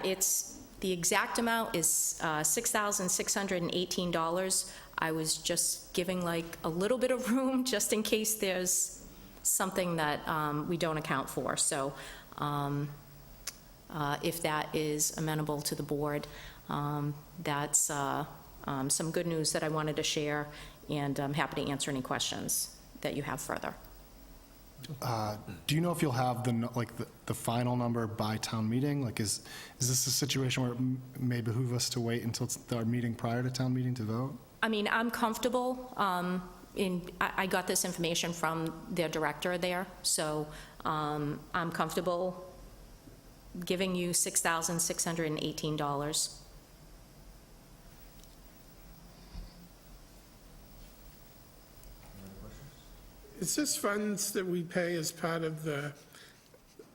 the exact amount is $6,618. I was just giving like a little bit of room just in case there's something that we don't account for. So if that is amenable to the board, that's some good news that I wanted to share, and I'm happy to answer any questions that you have further. do you know if you'll have the final number by town meeting? Like, is this a situation where it may behoove us to wait until our meeting prior to town meeting to vote? I mean, I'm comfortable I got this information from their director there, so I'm comfortable giving you $6,618. Is this funds that we pay as part of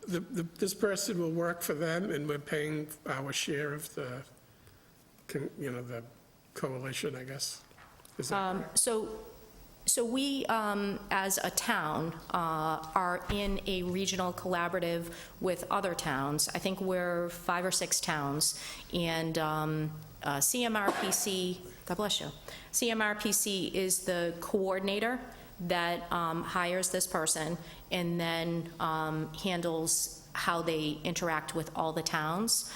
this person will work for them, and we're paying our share of the coalition, I guess? Is that correct? So we, as a town, are in a regional collaborative with other towns. I think we're 5 or 6 towns, and CMRPC, God bless you, CMRPC is the coordinator that hires this person and then handles how they interact with all the towns.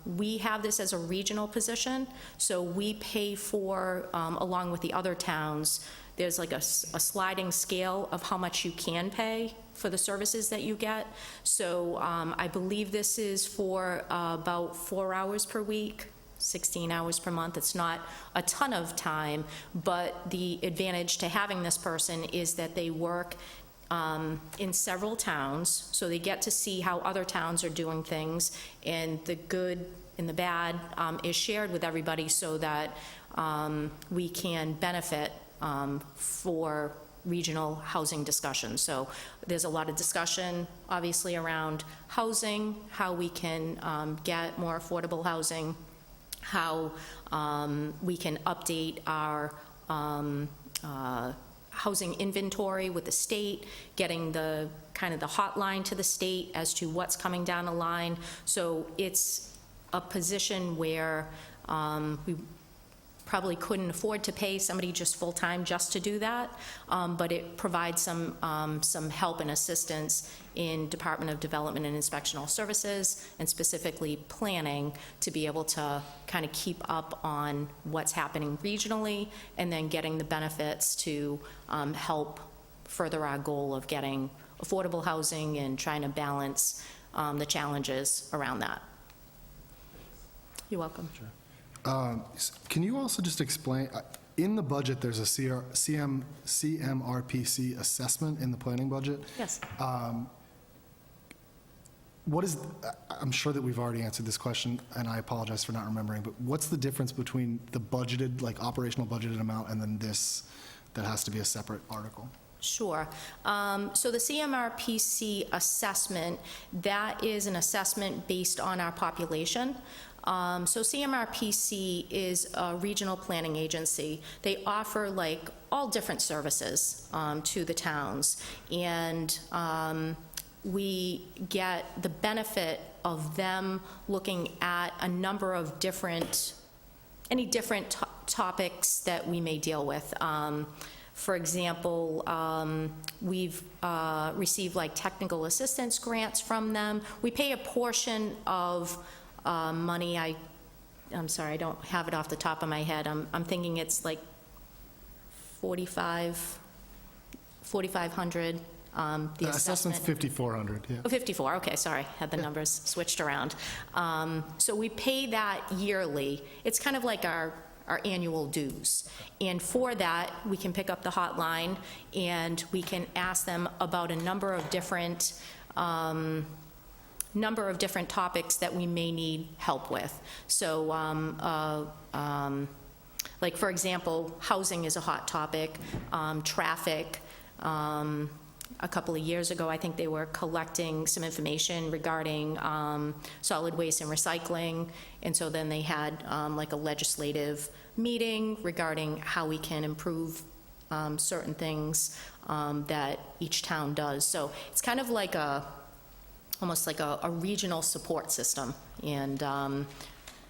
We have this as a regional position, so we pay for, along with the other towns, there's like a sliding scale of how much you can pay for the services that you get. So I believe this is for about 4 hours per week, 16 hours per month. It's not a ton of time, but the advantage to having this person is that they work in several towns, so they get to see how other towns are doing things, and the good and the bad is shared with everybody so that we can benefit for regional housing discussions. So there's a lot of discussion, obviously, around housing, how we can get more affordable housing, how we can update our housing inventory with the state, getting the kind of the hotline to the state as to what's coming down the line. So it's a position where we probably couldn't afford to pay somebody just full-time just to do that, but it provides some help and assistance in Department of Development and Inspectional Services, and specifically planning, to be able to kind of keep up on what's happening regionally, and then getting the benefits to help further our goal of getting affordable housing and trying to balance the challenges around that. You're welcome. Sure. Can you also just explain, in the budget, there's a CMRPC assessment in the planning budget? Yes. What is, I'm sure that we've already answered this question, and I apologize for not remembering, but what's the difference between the budgeted, like operational budgeted amount, and then this that has to be a separate article? Sure. So the CMRPC assessment, that is an assessment based on our population. So CMRPC is a regional planning agency. They offer like all different services to the towns, and we get the benefit of them looking at a number of different, any different topics that we may deal with. For example, we've received like technical assistance grants from them. We pay a portion of money. I'm sorry, I don't have it off the top of my head. I'm thinking it's like $4,500. The assessment's $5,400, yeah. Oh, 54, okay, sorry, had the numbers switched around. So we pay that yearly. It's kind of like our annual dues. And for that, we can pick up the hotline, and we can ask them about a number of different topics that we may need help with. So, like, for example, housing is a hot topic, traffic. A couple of years ago, I think they were collecting some information regarding solid waste and recycling, and so then they had like a legislative meeting regarding how we can improve certain things that each town does. So it's kind of like almost like a regional support system, and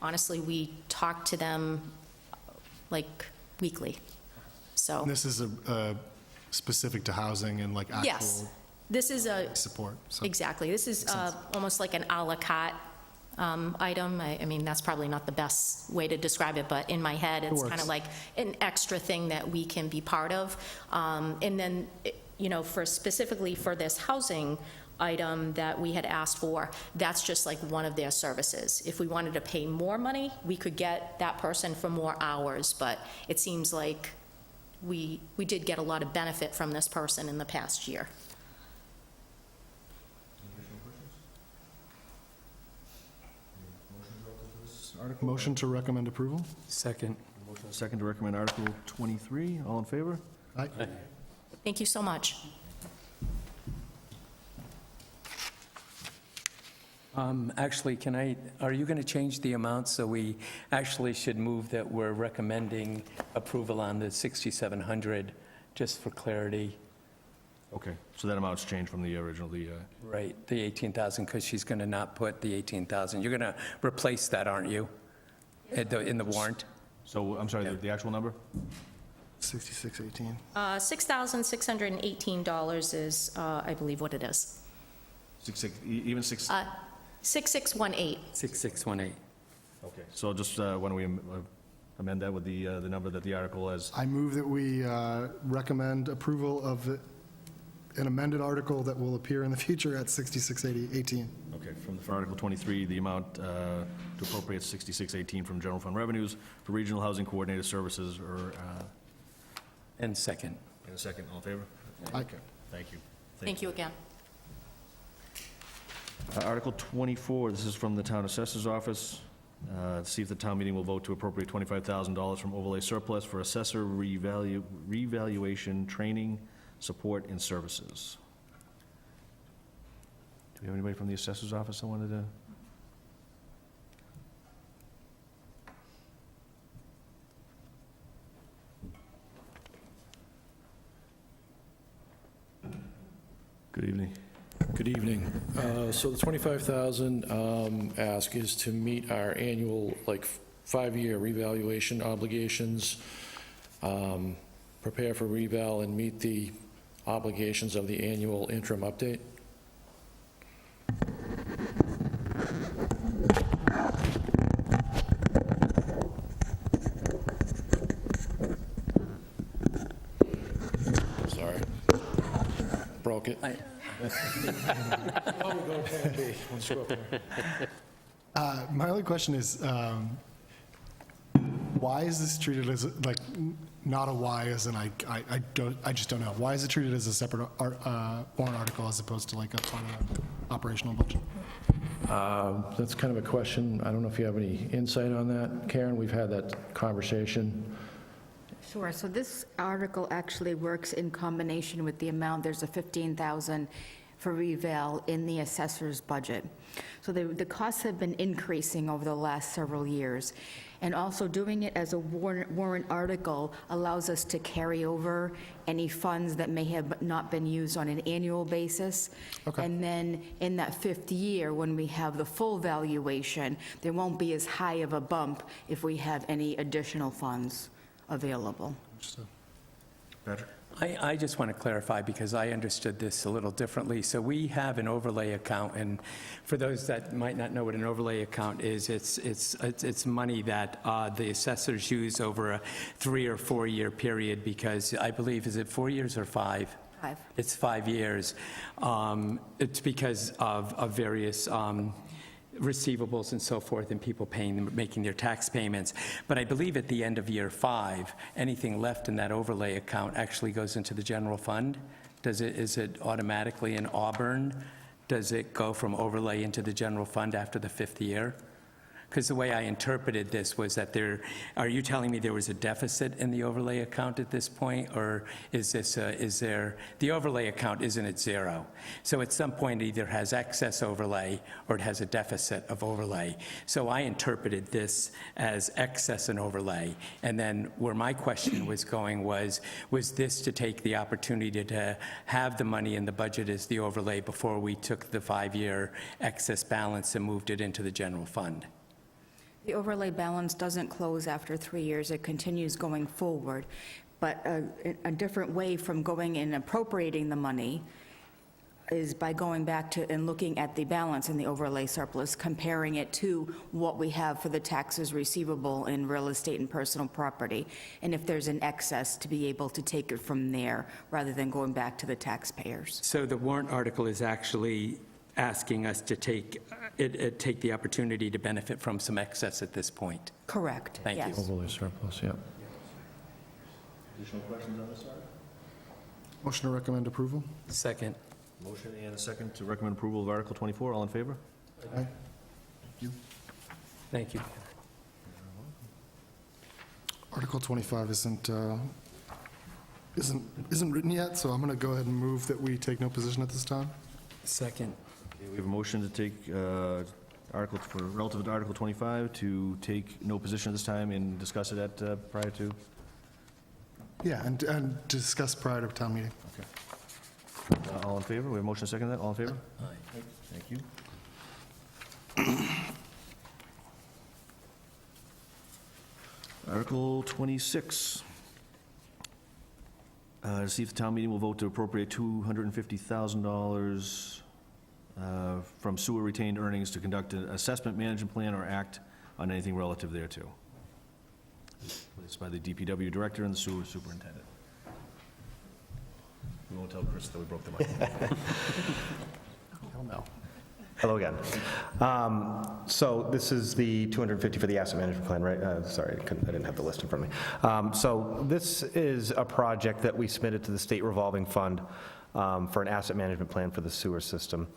honestly, we talk to them like weekly. So And this is a specific to housing and like actual yes, this is a support. So exactly. This is almost like an a la carte item. I mean, that's probably not the best way to describe it, but in my head, it's kind of like an extra thing that we can be part of. And then for specifically for this housing item that we had asked for, that's just like one of their services. If we wanted to pay more money, we could get that person for more hours, but it seems like we did get a lot of benefit from this person in the past year. Motion to recommend approval? Second. Motion and second to recommend Article 23. All in favor? Aye. Thank you so much. Actually, are you going to change the amount, so we actually should move that we're recommending approval on the 6,700, just for clarity? Okay, so that amount's changed from the original, Right, the 18,000, because she's going to not put the 18,000. You're going to replace that, aren't you? In the warrant? so, I'm sorry, the actual number? 6618. $6,618 is, I believe, what it is. 6618. 6618. Okay, so just, why don't we amend that with the number that the article has? I move that we recommend approval of an amended article that will appear in the future at 6618. Okay, for Article 23, the amount to appropriate 6618 from general fund revenues for regional housing coordinator services, or, And second. in a second, all in favor? Aye. Okay, thank you. Thank you again. Article 24, this is from the Town Assessor's Office. See if the town meeting will vote to appropriate $25,000 from overlay surplus for assessor revaluation, training, support, and services. Do we have anybody from the Assessor's Office that wanted to? Good evening. Good evening. So the 25,000 ask is to meet our annual, 5-year revaluation obligations, prepare for reval, and meet the obligations of the annual interim update. Sorry. Broke it. My only question is, why is this treated as, not a why as in I just don't know. Why is it treated as a separate warrant article as opposed to like a part of the operational budget? That's kind of a question. I don't know if you have any insight on that, Karen. We've had that conversation. Sure, so this article actually works in combination with the amount, there's a $15,000 for reval in the assessor's budget. So the costs have been increasing over the last several years. And also doing it as a warrant article allows us to carry over any funds that may have not been used on an annual basis. Okay. And then in that 5th year, when we have the full valuation, there won't be as high of a bump if we have any additional funds available. Patrick? I just want to clarify, because I understood this a little differently. So we have an overlay account, and for those that might not know what an overlay account is, it's money that the assessors use over a 3 or 4 year period, because I believe, is it 4 years or 5? 5. It's 5 years. It's because of various receivables and so forth, and people making their tax payments. But I believe at the end of year 5, anything left in that overlay account actually goes into the general fund. Is it automatically in Auburn? Does it go from overlay into the general fund after the 5th year? Because the way I interpreted this was that are you telling me there was a deficit in the overlay account at this point? Or the overlay account isn't at 0. So at some point it either has excess overlay or it has a deficit of overlay. So I interpreted this as excess and overlay. And then where my question was going was this to take the opportunity to have the money in the budget as the overlay before we took the 5-year excess balance and moved it into the general fund? The overlay balance doesn't close after 3 years, it continues going forward. But a different way from going and appropriating the money is by going back to and looking at the balance in the overlay surplus, comparing it to what we have for the taxes receivable in real estate and personal property, and if there's an excess, to be able to take it from there, rather than going back to the taxpayers. So the warrant article is actually asking us to take the opportunity to benefit from some excess at this point. Correct, Thank you. yes. Overlay surplus, yeah. Additional questions on this side? Motion to recommend approval? Second. Motion and a second to recommend approval of Article 24. All in favor? Aye. Thank you. Article 25 isn't written yet, so I'm going to go ahead and move that we take no position at this time. Second. Okay, we have a motion to take relative to Article 25 to take no position at this time and discuss it at prior to. Yeah, and discuss prior to town meeting. All in favor? We have a motion and a second to that. All in favor? Aye. Thank you. Article 26. To see if the town meeting will vote to appropriate $250,000 from sewer retained earnings to conduct an assessment management plan or act on anything relative thereto. It's by the DPW director and the sewer superintendent. We won't tell Chris that we broke the mic. Hell no. Hello again. So this is the 250 for the asset management plan, right? Sorry, I didn't have the list in front of me. So this is a project that we submitted to the state revolving fund for an asset management plan for the sewer system.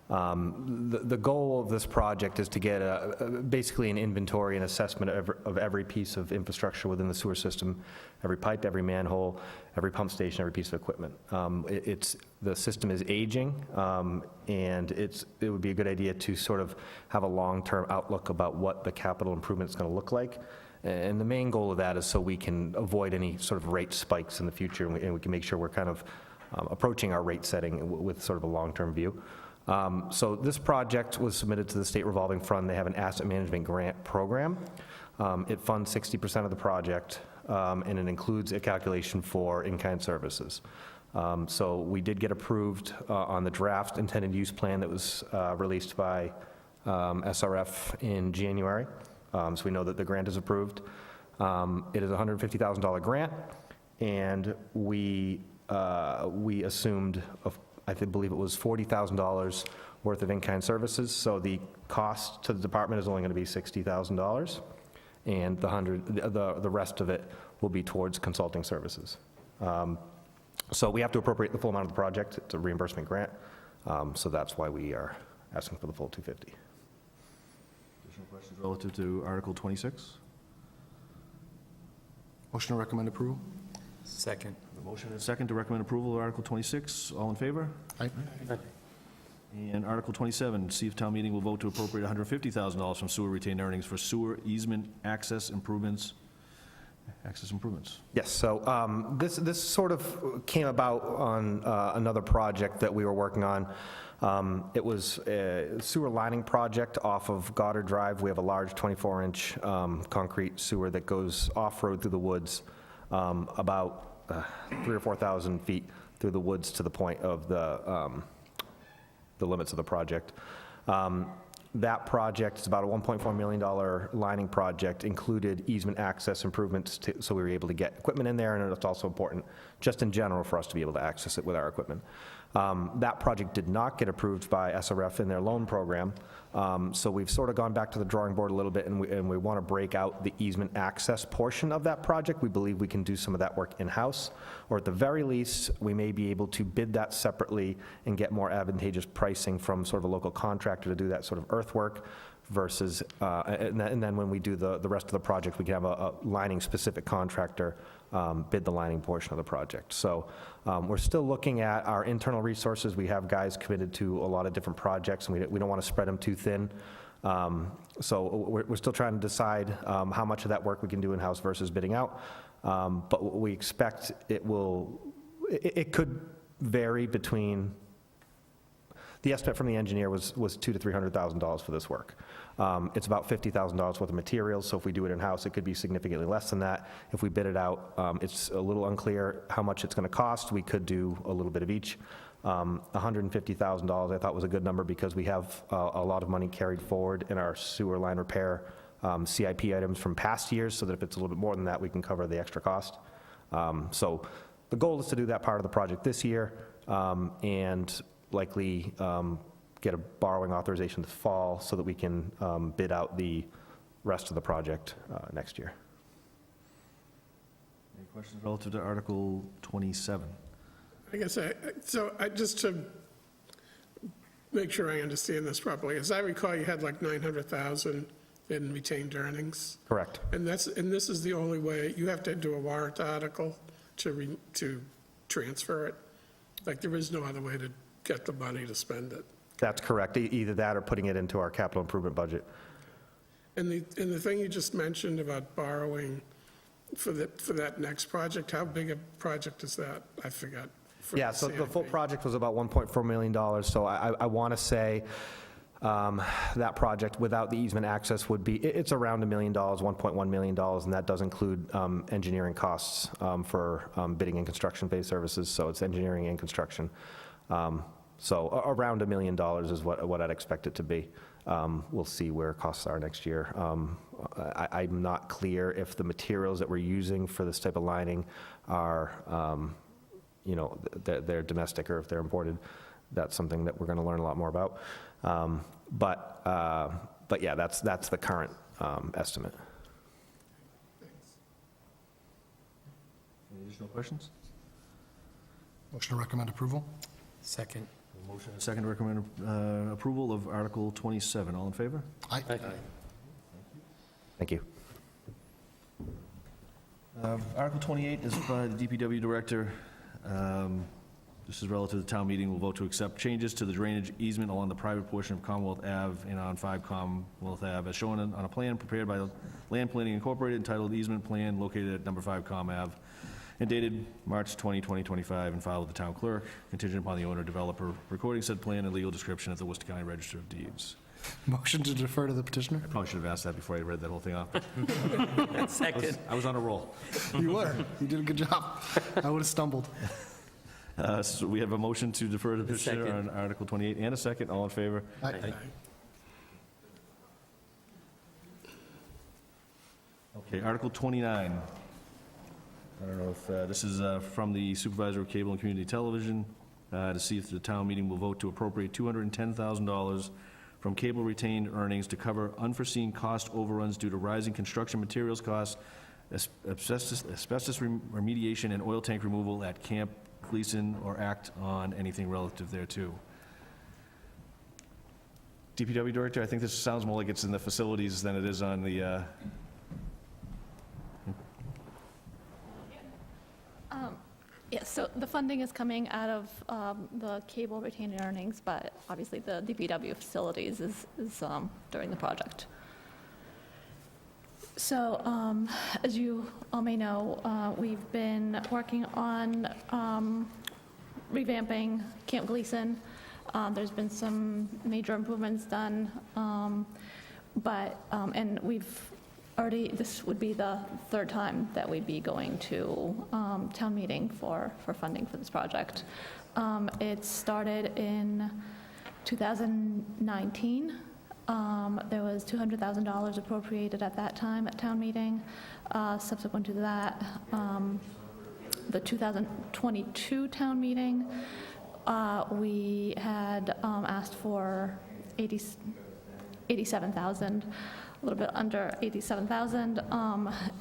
The goal of this project is to get basically an inventory and assessment of every piece of infrastructure within the sewer system, every pipe, every manhole, every pump station, every piece of equipment. The system is aging, and it would be a good idea to sort of have a long-term outlook about what the capital improvement is going to look like. And the main goal of that is so we can avoid any sort of rate spikes in the future, and we can make sure we're kind of approaching our rate setting with sort of a long-term view. So this project was submitted to the State Revolving Fund. They have an asset management grant program. It funds 60% of the project, and it includes a calculation for in-kind services. So we did get approved on the draft intended use plan that was released by SRF in January. So we know that the grant is approved. It is a $150,000 grant, and we assumed I believe it was $40,000 worth of in-kind services, so the cost to the department is only going to be $60,000, and the rest of it will be towards consulting services. So we have to appropriate the full amount of the project. It's a reimbursement grant, so that's why we are asking for the full 250. Additional questions relative to Article 26? Motion to recommend approval? Second. A motion and a second to recommend approval of Article 26. All in favor? Aye. And Article 27, see if town meeting will vote to appropriate $150,000 from sewer retained earnings for sewer easement access improvements. Yes, so this sort of came about on another project that we were working on. It was a sewer lining project off of Goddard Drive. We have a large 24-inch concrete sewer that goes off-road through the woods, about 3,000 or 4,000 feet through the woods to the point of the limits of the project. That project is about a $1.4 million lining project, included easement access improvements, so we were able to get equipment in there, and it's also important, just in general, for us to be able to access it with our equipment. That project did not get approved by SRF in their loan program, so we've sort of gone back to the drawing board a little bit, and we want to break out the easement access portion of that project. We believe we can do some of that work in-house, or at the very least, we may be able to bid that separately and get more advantageous pricing from sort of a local contractor to do that sort of earthwork versus, and then when we do the rest of the project, we can have a lining-specific contractor bid the lining portion of the project. So we're still looking at our internal resources. We have guys committed to a lot of different projects, and we don't want to spread them too thin. So we're still trying to decide how much of that work we can do in-house versus bidding out. But we expect it could vary between, the estimate from the engineer was $200,000 to $300,000 for this work. It's about $50,000 worth of materials, so if we do it in-house, it could be significantly less than that. If we bid it out, it's a little unclear how much it's going to cost. We could do a little bit of each. $150,000 I thought was a good number because we have a lot of money carried forward in our sewer line repair CIP items from past years, so that if it's a little bit more than that, we can cover the extra cost. So the goal is to do that part of the project this year, and likely get a borrowing authorization this fall so that we can bid out the rest of the project next year. Any questions relative to Article 27? I guess just to make sure I understand this properly, as I recall, you had like 900,000 in retained earnings, Correct. and this is the only way, you have to do a warrant article to transfer it? Like, there is no other way to get the money to spend it? That's correct. Either that or putting it into our capital improvement budget. And the thing you just mentioned about borrowing for that next project, how big a project is that? I forgot. for Yeah, so the CIP. full project was about $1.4 million, so I want to say that project without the easement access would be, it's around $1 million, $1.1 million, and that does include engineering costs for bidding and construction phase services, so it's engineering and construction. So around $1 million is what I'd expect it to be. We'll see where costs are next year. I'm not clear if the materials that we're using for this type of lining are, they're domestic or if they're imported. That's something that we're going to learn a lot more about. But yeah, that's the current estimate. Any additional questions? Motion to recommend approval? Second. A motion and a second to recommend approval of Article 27. All in favor? Aye. Thank you. Article 28 is by the DPW Director. This is relative to the town meeting. We'll vote to accept changes to the drainage easement along the private portion of Commonwealth Ave and on 5 Commonwealth Ave, as shown on a plan prepared by Land Planning Incorporated entitled Easement Plan, located at number 5 Com Ave, and dated March 20, 2025, and filed with the town clerk, contingent upon the owner-developer recording said plan and legal description at the Worcester County Register of Deeds. Motion to defer to the petitioner? I probably should have asked that before I read that whole thing off. Second. I was on a roll. You were. You did a good job. I would have stumbled. So we have a motion to defer to the petitioner second. on Article 28 and a second. All in favor? Aye. Okay, Article 29. I don't know if, this is from the Supervisor of Cable and Community Television, to see if the town meeting will vote to appropriate $210,000 from cable retained earnings to cover unforeseen cost overruns due to rising construction materials costs, asbestos remediation, and oil tank removal at Camp Gleason, or act on anything relative thereto. DPW Director, I think this sounds more like it's in the facilities than it is on the, Yes, so the funding is coming out of the cable retained earnings, but obviously the DPW facilities is during the project. So, as you all may know, we've been working on revamping Camp Gleason. There's been some major improvements done, and we've already, this would be the third time that we'd be going to town meeting for funding for this project. It started in 2019. There was $200,000 appropriated at that time at town meeting. Subsequent to that, the 2022 town meeting, we had asked for 87,000, a little bit under 87,000,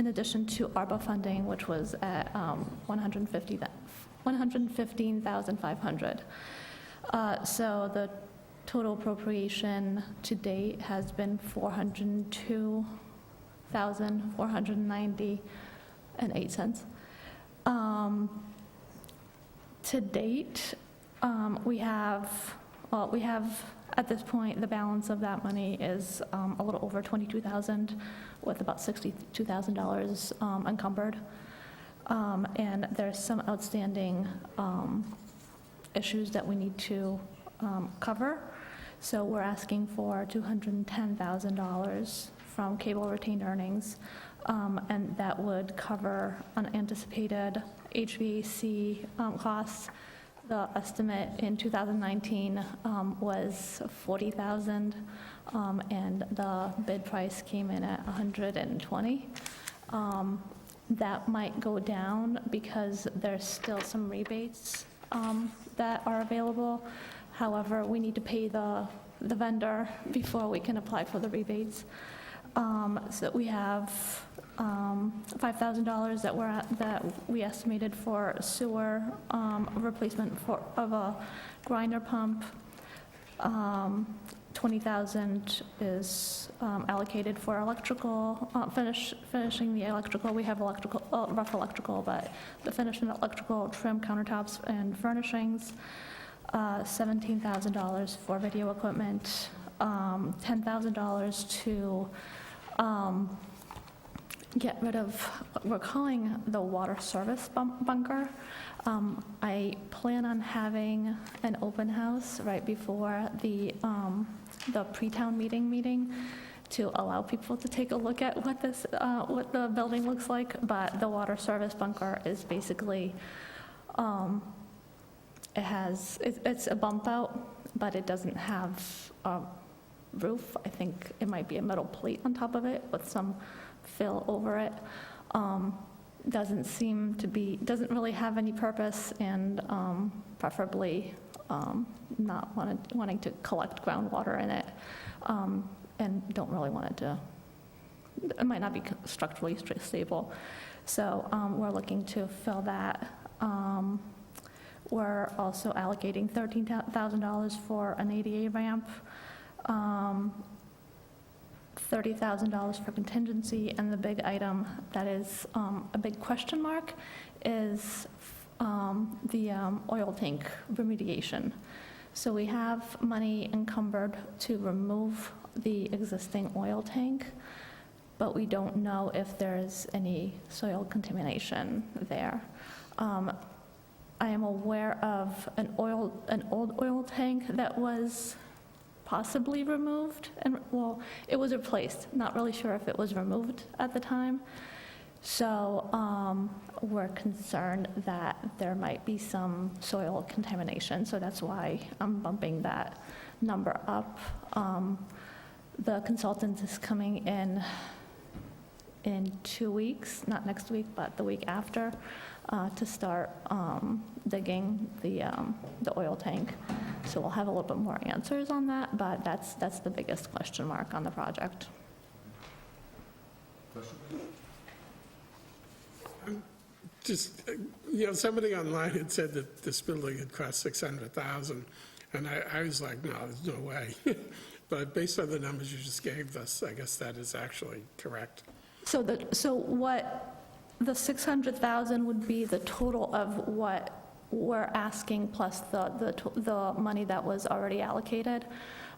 in addition to ARPA funding, which was at 115,500. So the total appropriation to date has been $402,490.08. To date, we have at this point, the balance of that money is a little over $22,000, with about $62,000 encumbered. And there's some outstanding issues that we need to cover. So we're asking for $210,000 from cable retained earnings, and that would cover unanticipated HVAC costs The estimate in 2019 was $40,000, and the bid price came in at $120,000. That might go down because there's still some rebates that are available. However, we need to pay the vendor before we can apply for the rebates. So we have $5,000 that we estimated for sewer replacement of a grinder pump. 20,000 is allocated for electrical, finishing the electrical. We have electrical, rough electrical, but the finishing electrical, trim countertops and furnishings. $17,000 for video equipment, $10,000 to get rid of what we're calling the water service bunker. I plan on having an open house right before the pre-town meeting to allow people to take a look at what the building looks like. But the water service bunker is basically, it's a bump out, but it doesn't have a roof. I think it might be a metal plate on top of it with some fill over it. Doesn't really have any purpose, and preferably not wanting to collect groundwater in it, and don't really want it might not be structurally stable. So we're looking to fill that. We're also allocating $13,000 for an ADA ramp, $30,000 for contingency, and the big item that is a big question mark is the oil tank remediation. So we have money encumbered to remove the existing oil tank, but we don't know if there's any soil contamination there. I am aware of an old oil tank that was possibly removed, and well, it was replaced. Not really sure if it was removed at the time. So we're concerned that there might be some soil contamination, so that's why I'm bumping that number up. The consultant is coming in 2 weeks, not next week, but the week after, to start digging the oil tank. So we'll have a little bit more answers on that, but that's the biggest question mark on the project. Just, somebody online had said that this building had cost $600,000, and I was like, no, there's no way. But based on the numbers you just gave us, I guess that is actually correct. So what the 600,000 would be the total of what we're asking plus the money that was already allocated.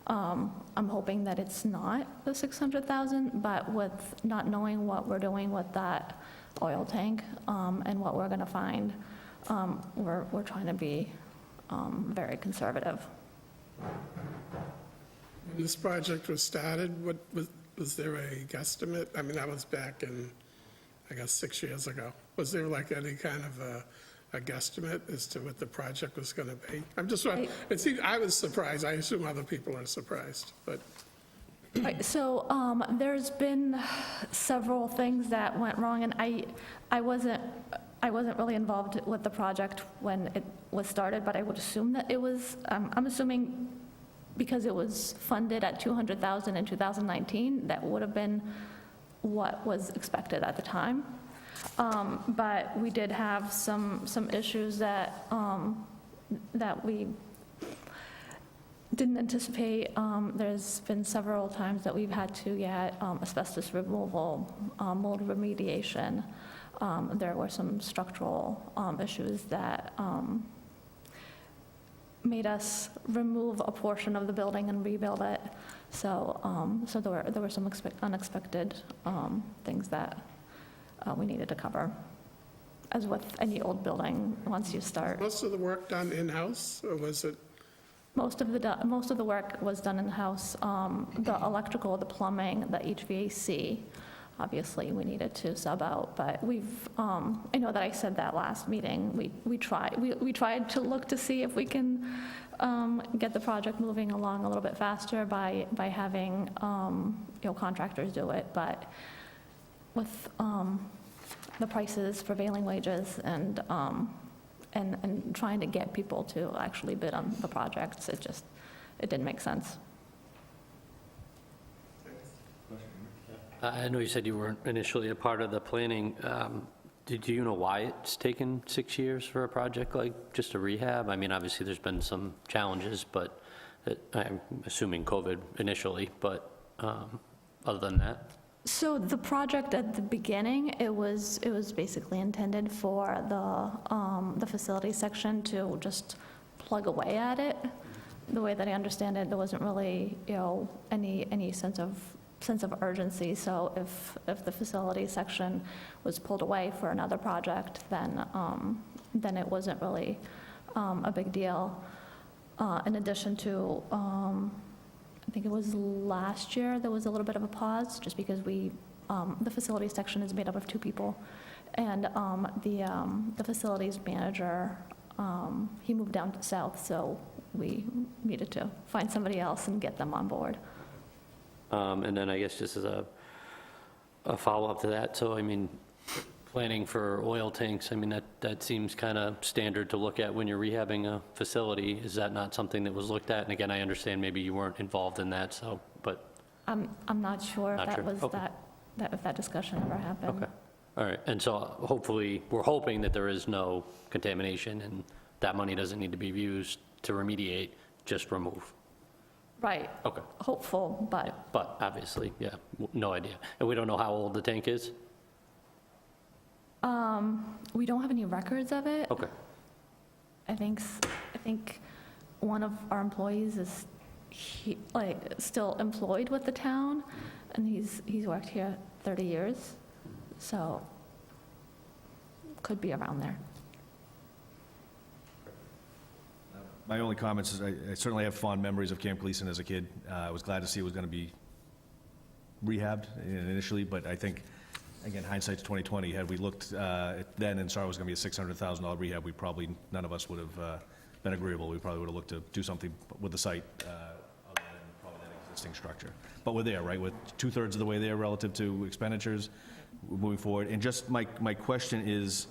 I'm hoping that it's not the 600,000, but with not knowing what we're doing with that oil tank and what we're going to find, we're trying to be very conservative. When this project was started, was there a guesstimate? I mean, that was back in, I guess, 6 years ago. Was there like any kind of a guesstimate as to what the project was going to be? I'm just, I was surprised. I assume other people are surprised, but. Right, so there's been several things that went wrong, and I wasn't really involved with the project when it was started, but I would assume that it was. I'm assuming because it was funded at $200,000 in 2019, that would have been what was expected at the time. But we did have some issues that we didn't anticipate. There's been several times that we've had to get asbestos removal, mold remediation. There were some structural issues that made us remove a portion of the building and rebuild it. So there were some unexpected things that we needed to cover, as with any old building. Once you start, Most of the work done in-house, or was it? most of the work was done in-house. The electrical, the plumbing, the HVAC, obviously we needed to sub out, but we've, I know that I said that last meeting, we tried to look to see if we can get the project moving along a little bit faster by having, contractors do it, but with the prices, prevailing wages, and trying to get people to actually bid on the projects, it didn't make sense. I know you said you weren't initially a part of the planning. Do you know why it's taken 6 years for a project like just a rehab? I mean, obviously, there's been some challenges, but I'm assuming COVID initially, but other than that? So the project at the beginning, it was basically intended for the facility section to just plug away at it. The way that I understand it, there wasn't really, any sense of urgency. So if the facility section was pulled away for another project, then it wasn't really a big deal. In addition to, I think it was last year, there was a little bit of a pause, just because the facility section is made up of 2 people, and the facilities manager, he moved down south, so we needed to find somebody else and get them on board. And then I guess just as a follow-up to that, so I mean, planning for oil tanks, I mean, that seems kind of standard to look at when you're rehabbing a facility. Is that not something that was looked at? And again, I understand maybe you weren't involved in that, so, but. I'm not sure Not if sure. that was Okay. if that discussion ever happened. Okay, all right, and so hopefully, we're hoping that there is no contamination and that money doesn't need to be used to remediate, just remove. Right. Okay, Hopeful, but but obviously, yeah, no idea. And we don't know how old the tank is? we don't have any records of it. Okay, I think one of our employees is still employed with the town, and he's worked here 30 years, so could be around there. My only comments is I certainly have fond memories of Camp Gleason as a kid. I was glad to see it was going to be rehabbed initially, but I think, again, hindsight's 20/20. Had we looked then and saw it was going to be a $600,000 rehab, we probably, none of us would have been agreeable. We probably would have looked to do something with the site other than probably that existing structure. But we're there, right? We're 2/3 of the way there relative to expenditures moving forward. And just my question is,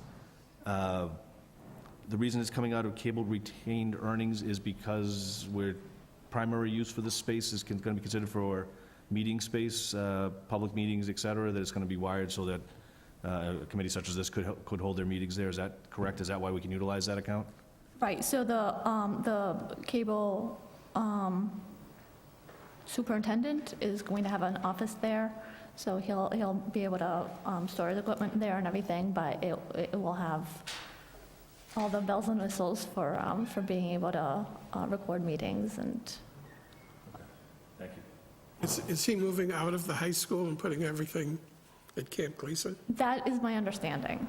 the reason it's coming out of cable retained earnings is because primary use for this space is going to be considered for meeting space, public meetings, et cetera, that it's going to be wired so that a committee such as this could hold their meetings there. Is that correct? Is that why we can utilize that account? Right, so the cable superintendent is going to have an office there, so he'll be able to store his equipment there and everything, but it will have all the bells and whistles for being able to record meetings and. Thank you. Is he moving out of the high school and putting everything at Camp Gleason? That is my understanding.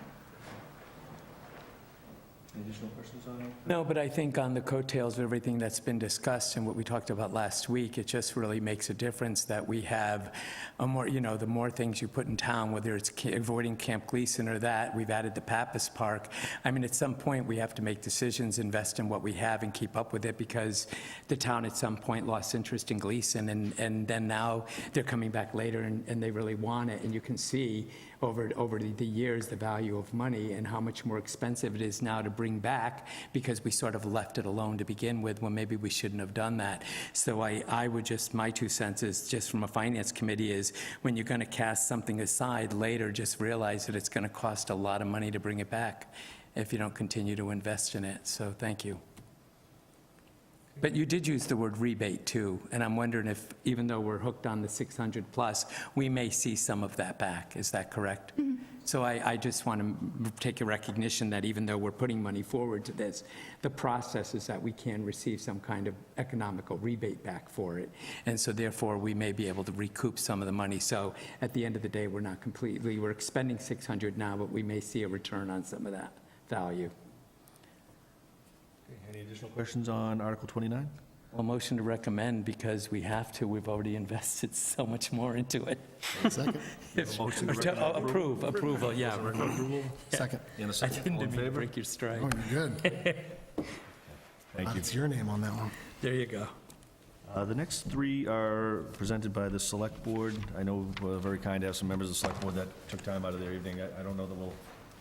Any additional questions on it? No, but I think on the coattails of everything that's been discussed and what we talked about last week, it just really makes a difference that we have a more, the more things you put in town, whether it's avoiding Camp Gleason or that, we've added the Pappas Park. I mean, at some point, we have to make decisions, invest in what we have and keep up with it, because the town at some point lost interest in Gleason, and then now they're coming back later and they really want it, and you can see over the years the value of money and how much more expensive it is now to bring back, because we sort of left it alone to begin with when maybe we shouldn't have done that. So I would just, my 2 cents is, just from a finance committee, is when you're going to cast something aside later, just realize that it's going to cost a lot of money to bring it back if you don't continue to invest in it. So thank you. But you did use the word rebate, too, and I'm wondering if, even though we're hooked on the 600 plus, we may see some of that back. Is that correct? Mm-hmm. So I just want to take a recognition that even though we're putting money forward to this, the process is that we can receive some kind of economical rebate back for it. And so therefore, we may be able to recoup some of the money. So at the end of the day, we're not completely, we're expending 600 now, but we may see a return on some of that value. Any additional questions on Article 29? Well, motion to recommend because we have to. We've already invested so much more into it. Second? Approval, yeah. Second. In a I second, didn't all in mean to favor? break your stride. Oh, you're good. Thank you. It's your name on that one. There you go. The next three are presented by the Select Board. I know we're very kind to have some members of the Select Board that took time out of their evening. I don't know that we'll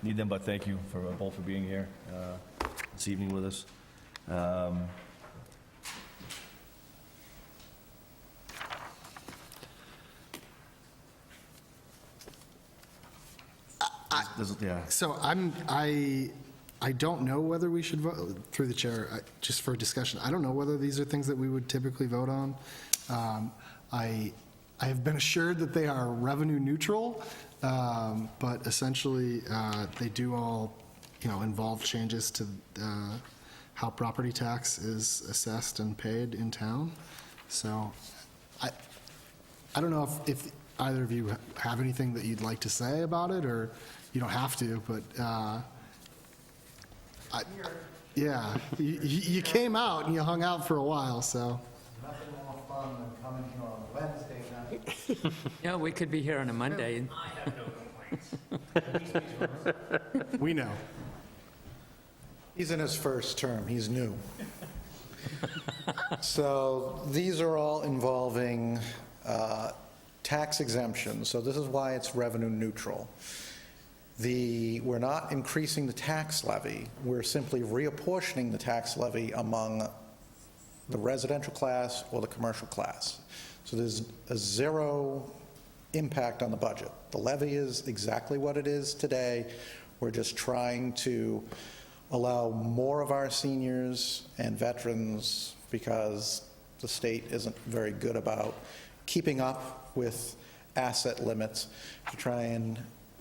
need them, but thank you for both for being here this evening with us. Yeah. So I don't know whether we should vote, through the chair, just for discussion, I don't know whether these are things that we would typically vote on. I have been assured that they are revenue neutral, but essentially, they do all, involve changes to how property tax is assessed and paid in town. So I don't know if either of you have anything that you'd like to say about it, or you don't have to, but yeah, you came out and you hung out for a while, so. Nothing more fun than coming here on Wednesday night. Yeah, we could be here on a Monday. I have no complaints. We know. He's in his first term, he's new. So these are all involving tax exemptions, so this is why it's revenue neutral. We're not increasing the tax levy, we're simply reapportioning the tax levy among the residential class or the commercial class. So there's a zero impact on the budget. The levy is exactly what it is today. We're just trying to allow more of our seniors and veterans, because the state isn't very good about keeping up with asset limits, to try and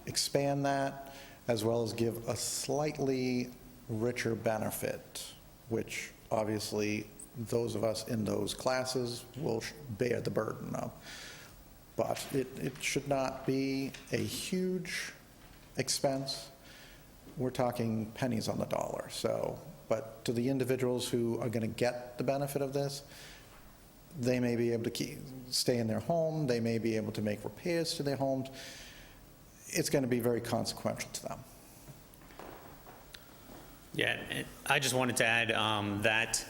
expand that, as well as give a slightly richer benefit, which obviously those of us in those classes will bear the burden of. But it should not be a huge expense. We're talking pennies on the dollar. So, but to the individuals who are going to get the benefit of this, they may be able to stay in their home, they may be able to make repairs to their homes. It's going to be very consequential to them. Yeah, I just wanted to add that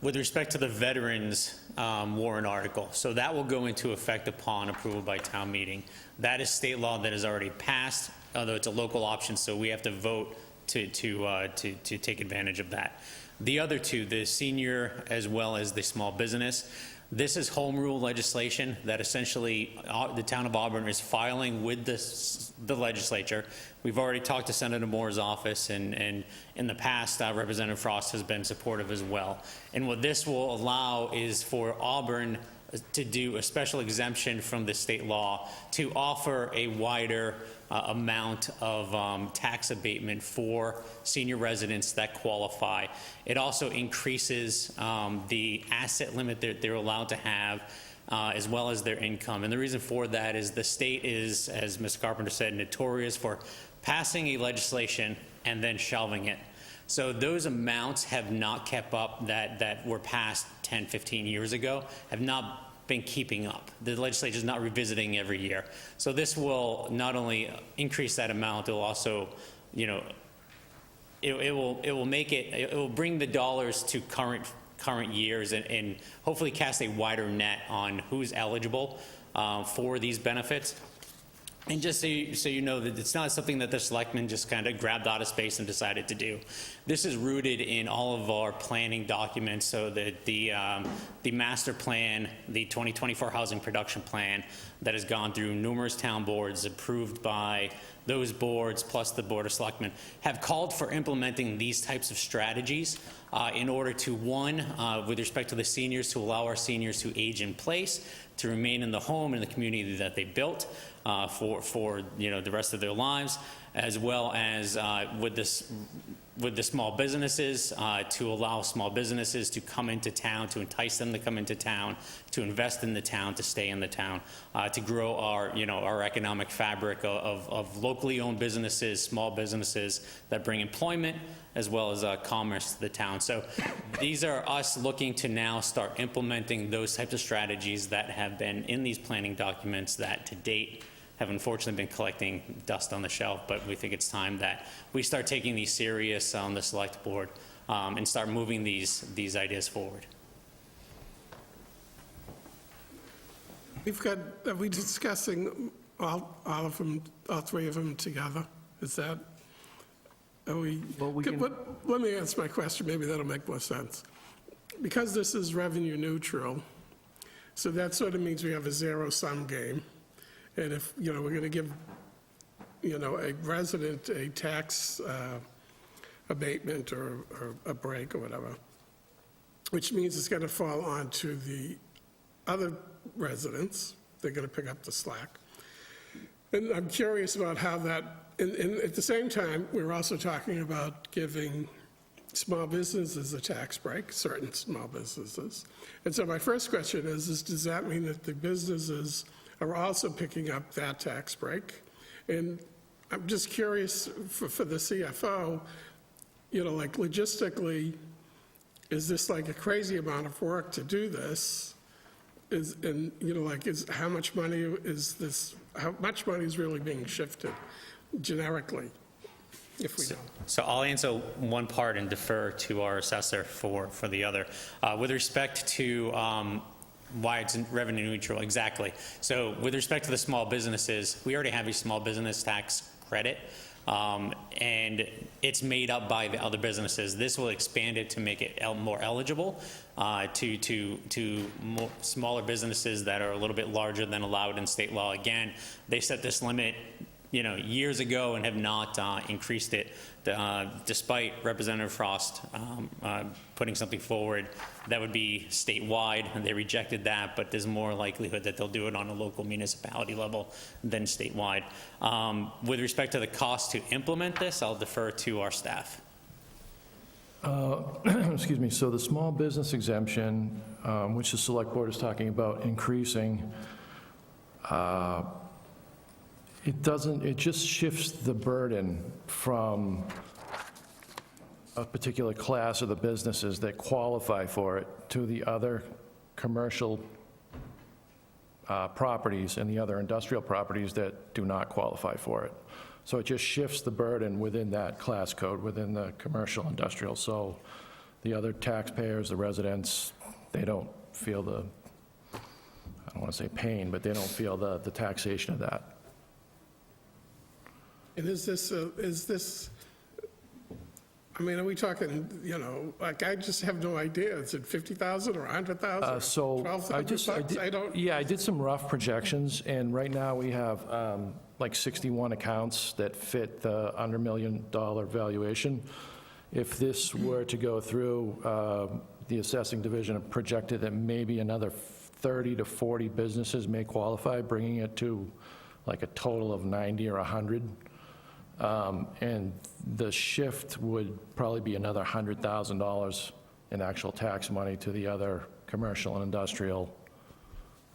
with respect to the veterans warrant article, so that will go into effect upon approval by town meeting. That is state law that is already passed, although it's a local option, so we have to vote to take advantage of that. The other two, the senior as well as the small business, this is home rule legislation that essentially the town of Auburn is filing with the legislature. We've already talked to Senator Moore's office, and in the past, Representative Frost has been supportive as well. And what this will allow is for Auburn to do a special exemption from the state law to offer a wider amount of tax abatement for senior residents that qualify. It also increases the asset limit that they're allowed to have, as well as their income. And the reason for that is the state is, as Ms. Carpenter said, notorious for passing a legislation and then shelving it. So those amounts have not kept up that were passed 10, 15 years ago, have not been keeping up. The legislature is not revisiting every year. So this will not only increase that amount, it will also, it will bring the dollars to current years and hopefully cast a wider net on who's eligible for these benefits. And just so you know that it's not something that the selectmen just kind of grabbed out of space and decided to do. This is rooted in all of our planning documents, so that the master plan, the 2024 housing production plan that has gone through numerous town boards, approved by those boards, plus the Board of Selectmen, have called for implementing these types of strategies in order to, one, with respect to the seniors, to allow our seniors who age in place to remain in the home and the community that they built for the rest of their lives, as well as with this with the small businesses, to allow small businesses to come into town, to entice them to come into town, to invest in the town, to stay in the town, to grow our, our economic fabric of locally owned businesses, small businesses that bring employment as well as commerce to the town. So these are us looking to now start implementing those types of strategies that have been in these planning documents that to date have unfortunately been collecting dust on the shelf, but we think it's time that we start taking these serious on the select board and start moving these ideas forward. Are we discussing all of them, all three of them together? Is that, are we? Well, we can- Let me answer my question, maybe that'll make more sense. Because this is revenue neutral, so that sort of means we have a zero-sum game. And if, we're going to give, a resident a tax abatement or a break or whatever, which means it's going to fall onto the other residents. They're going to pick up the slack. And I'm curious about how that, and at the same time, we're also talking about giving small businesses a tax break, certain small businesses. And so my first question is does that mean that the businesses are also picking up that tax break? And I'm just curious for the CFO, like logistically, is this like a crazy amount of work to do this? How much money is really being shifted generically, if we know? So I'll answer one part and defer to our assessor for the other. With respect to why it's revenue neutral, exactly. So with respect to the small businesses, we already have a small business tax credit, and it's made up by the other businesses. This will expand it to make it more eligible to more smaller businesses that are a little bit larger than allowed in state law. Again, they set this limit years ago and have not increased it, despite Representative Frost putting something forward that would be statewide, and they rejected that, but there's more likelihood that they'll do it on a local municipality level than statewide. With respect to the cost to implement this, I'll defer to our staff. Excuse me, so the small business exemption, which the select board is talking about increasing, it just shifts the burden from a particular class of the businesses that qualify for it to the other commercial properties and the other industrial properties that do not qualify for it. So it just shifts the burden within that class code, within the commercial industrial. So the other taxpayers, the residents, they don't feel the, I don't want to say pain, but they don't feel the taxation of that. And is this, are we talking, I just have no idea. Is it 50,000 or 100,000? So I did some rough projections, and right now we have like 61 accounts that fit the under $1 million valuation. If this were to go through, the assessing division projected that maybe another 30 to 40 businesses may qualify, bringing it to like a total of 90 or 100. And the shift would probably be another $100,000 in actual tax money to the other commercial and industrial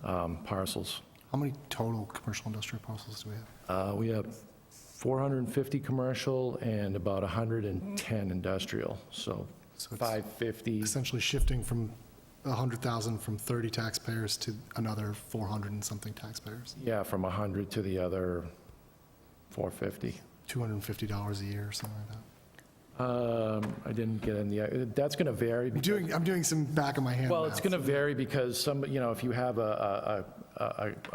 parcels. How many total commercial industrial parcels do we have? We have 450 commercial and about 110 industrial, so it's 550. Essentially shifting from 100,000 from 30 taxpayers to another 400 and something taxpayers. Yeah, from 100 to the other 450. $250 a year or something like that. I didn't get in the, that's going to vary. I'm doing some back of my hand. Well, math. it's going to vary because if you have a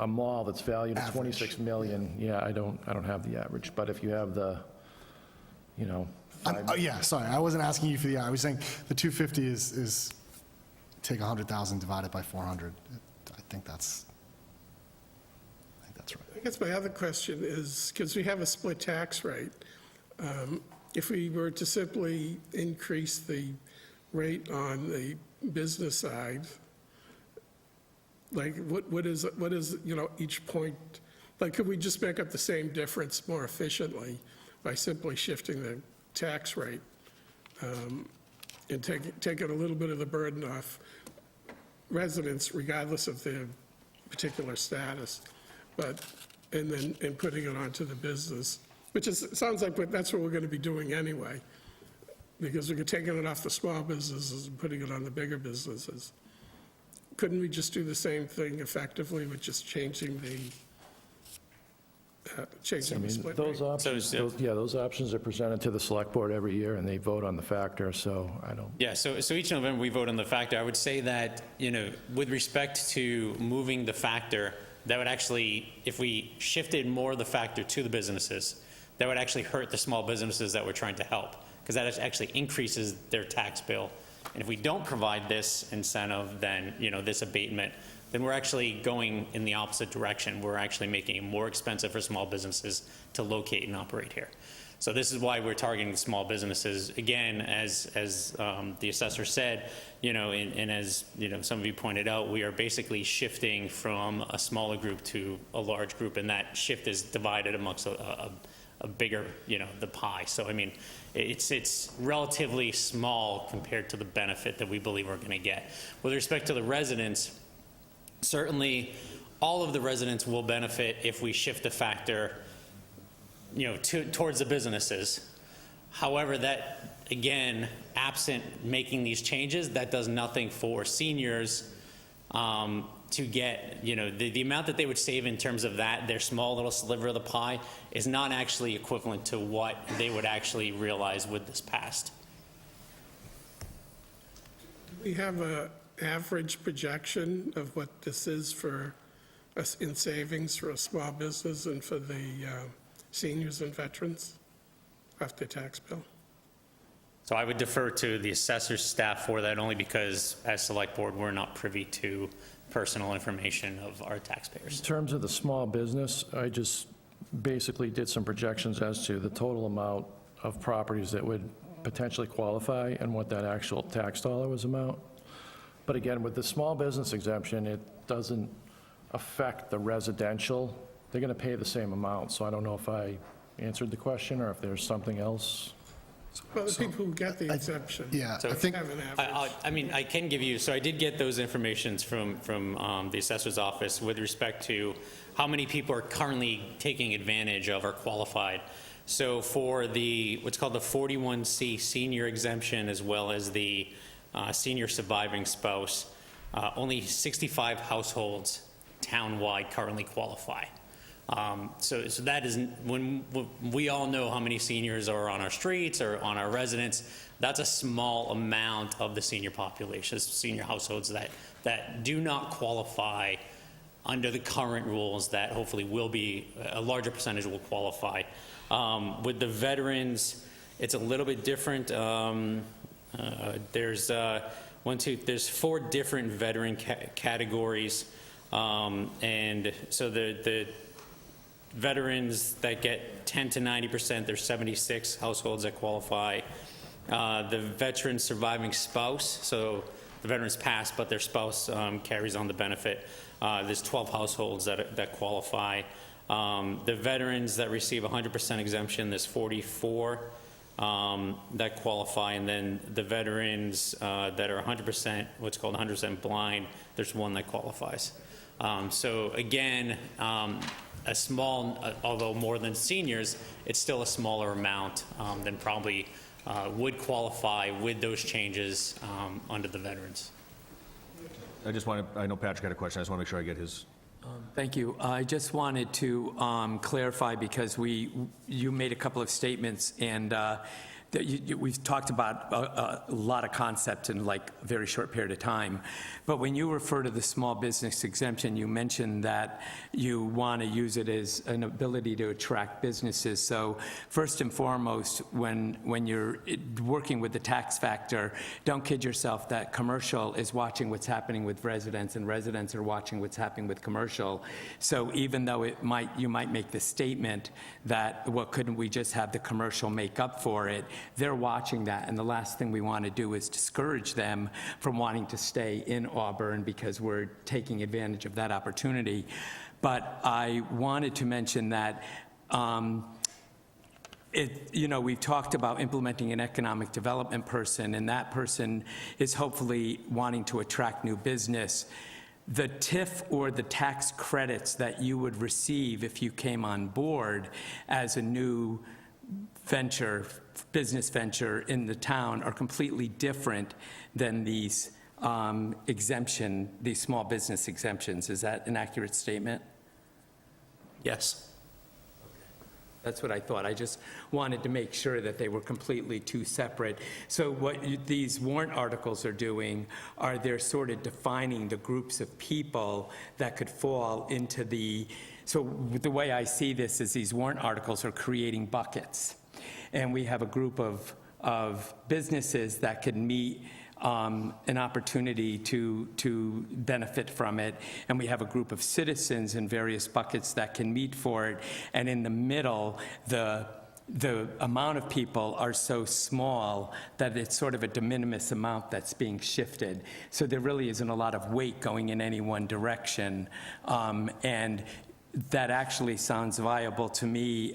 mall that's valued at 26 million, I don't have the average. But if you have the, yeah, sorry, I wasn't asking you for the, I was saying the 250 is take 100,000 divided by 400. I think that's right. I guess my other question is, because we have a split tax rate, if we were to simply increase the rate on the business side, like what is each point, like could we just make up the same difference more efficiently by simply shifting the tax rate and taking a little bit of the burden off residents regardless of their particular status, and putting it onto the business, which sounds like that's what we're going to be doing anyway, because we're taking it off the small businesses and putting it on the bigger businesses. Couldn't we just do the same thing effectively with just changing the split Those rate? options, those options are presented to the select board every year, and they vote on the factor, so I don't... Yeah, so each November we vote on the factor. I would say that, with respect to moving the factor, that would actually, if we shifted more of the factor to the businesses, that would actually hurt the small businesses that we're trying to help, because that actually increases their tax bill. And if we don't provide this incentive, then, this abatement, then we're actually going in the opposite direction. We're actually making it more expensive for small businesses to locate and operate here. So this is why we're targeting small businesses. Again, as the assessor said, and as some of you pointed out, we are basically shifting from a smaller group to a large group, and that shift is divided amongst a bigger, the pie. So I mean, it's relatively small compared to the benefit that we believe we're going to get. With respect to the residents, certainly all of the residents will benefit if we shift the factor towards the businesses. However, that, again, absent making these changes, that does nothing for seniors to get, the amount that they would save in terms of that, their small little sliver of the pie, is not actually equivalent to what they would actually realize with this passed. Do we have an average projection of what this is for us in savings for a small business and for the seniors and veterans off their tax bill? So I would defer to the assessor's staff for that, only because as select board, we're not privy to personal information of our taxpayers. In terms of the small business, I just basically did some projections as to the total amount of properties that would potentially qualify and what that actual tax dollar was amount. But again, with the small business exemption, it doesn't affect the residential. They're going to pay the same amount, so I don't know if I answered the question or if there's something else. Well, the people who get the exemption. Yeah, So- I think, Have an average. I mean, I can give you, so I did get those informations from the assessor's office with respect to how many people are currently taking advantage of or qualified. So for the, what's called the 41C senior exemption, as well as the senior surviving spouse, only 65 households townwide currently qualify. So that is, when we all know how many seniors are on our streets or on our residents, that's a small amount of the senior population, senior households that do not qualify under the current rules, that hopefully will be, a larger percentage will qualify. With the veterans, it's a little bit different. There's there's 4 different veteran categories. And so the veterans that get 10 to 90%, there's 76 households that qualify. The veteran surviving spouse, so the veteran's passed, but their spouse carries on the benefit. There's 12 households that qualify. The veterans that receive 100% exemption, there's 44 that qualify, and then the veterans that are 100%, what's called 100% blind, there's 1 that qualifies. So again, a small, although more than seniors, it's still a smaller amount than probably would qualify with those changes under the veterans. I know Patrick had a question, I just want to make sure I get his. Thank you. I just wanted to clarify, because you made a couple of statements, and we've talked about a lot of concepts in like a very short period of time. But when you refer to the small business exemption, you mentioned that you want to use it as an ability to attract businesses. So first and foremost, when you're working with the tax factor, don't kid yourself that commercial is watching what's happening with residents, and residents are watching what's happening with commercial. So even though you might make the statement that, well, couldn't we just have the commercial make up for it? They're watching that, and the last thing we want to do is discourage them from wanting to stay in Auburn because we're taking advantage of that opportunity. But I wanted to mention that we've talked about implementing an economic development person, and that person is hopefully wanting to attract new business. The TIF or the tax credits that you would receive if you came on board as a new venture, business venture in the town are completely different than these these small business exemptions. Is that an accurate statement? Yes. That's what I thought. I just wanted to make sure that they were completely two separate. So what these warrant articles are doing are they're sort of defining the groups of people that could fall into the, so the way I see this is these warrant articles are creating buckets. And we have a group of businesses that could meet an opportunity to benefit from it, and we have a group of citizens in various buckets that can meet for it, and in the middle, the amount of people are so small that it's sort of a de minimis amount that's being shifted. So there really isn't a lot of weight going in any one direction, and that actually sounds viable to me,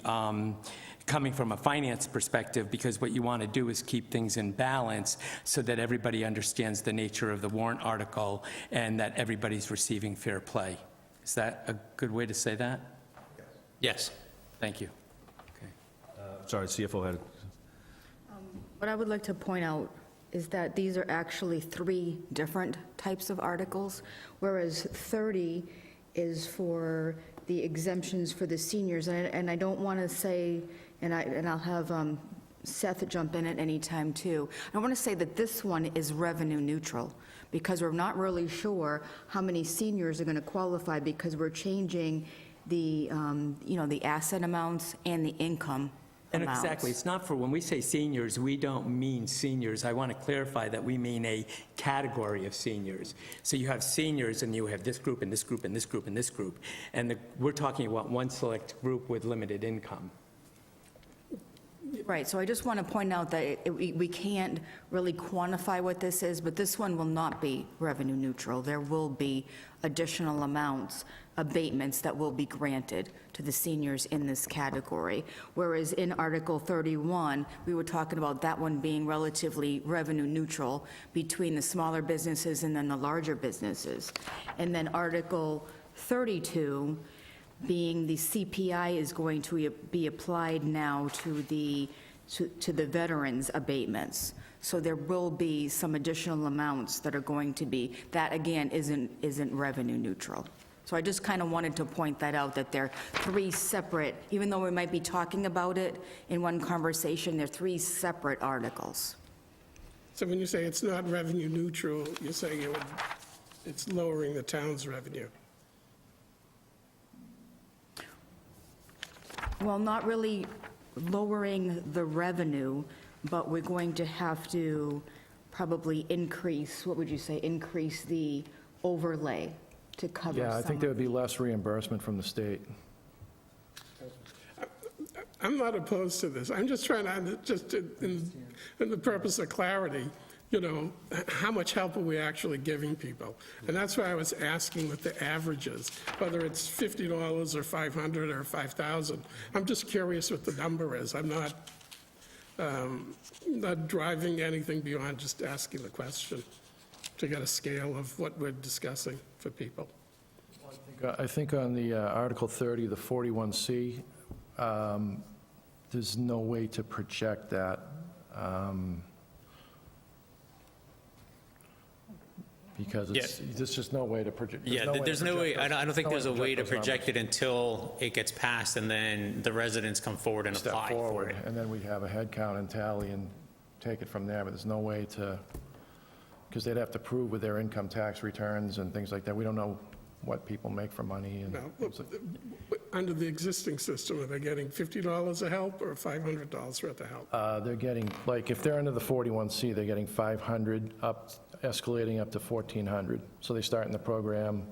coming from a finance perspective, because what you want to do is keep things in balance so that everybody understands the nature of the warrant article and that everybody's receiving fair play. Is that a good way to say that? Yes. Thank you. Sorry, CFO had. What I would like to point out is that these are actually 3 different types of articles, whereas 30 is for the exemptions for the seniors. And I don't want to say, and I'll have Seth jump in at any time too. I want to say that this one is revenue neutral, because we're not really sure how many seniors are going to qualify, because we're changing the, the asset amounts and the income And amounts. exactly, it's not for, when we say seniors, we don't mean seniors. I want to clarify that we mean a category of seniors. So you have seniors, and you have this group, and this group, and this group, and this group. And we're talking about one select group with limited income. Right, so I just want to point out that we can't really quantify what this is, but this one will not be revenue neutral. There will be additional amounts, abatements that will be granted to the seniors in this category. Whereas in Article 31, we were talking about that one being relatively revenue neutral between the smaller businesses and then the larger businesses. And then Article 32, being the CPI is going to be applied now to the veterans abatements. So there will be some additional amounts that are going to be, that again isn't revenue neutral. So I just kind of wanted to point that out, that they're 3 separate, even though we might be talking about it in one conversation, they're 3 separate articles. So when you say it's not revenue neutral, you're saying it's lowering the town's revenue? Well, not really lowering the revenue, but we're going to have to probably increase, what would you say, increase the overlay to cover Yeah, I think some there of would be less reimbursement from the state. I'm not opposed to this. I'm just trying to, just in the purpose of clarity, how much help are we actually giving people? And that's why I was asking what the average is, whether it's $50 or $500 or $5,000. I'm just curious what the number is. I'm not driving anything beyond just asking the question to get a scale of what we're discussing for people. I think on the Article 30, the 41C, there's no way to project that. Because there's just no way to project. There's no way, I don't think there's a way to those numbers. project it until it gets passed and then the residents come forward and Step apply for forward, it. and then we have a head count and tally and take it from there, but there's no way to, because they'd have to prove with their income tax returns and things like that. We don't know what people make for money. And Now, under the existing system, are they getting $50 of help or $500 worth of help? They're getting, like, if they're under the 41C, they're getting 500 up, escalating up to 1,400. So they start in the program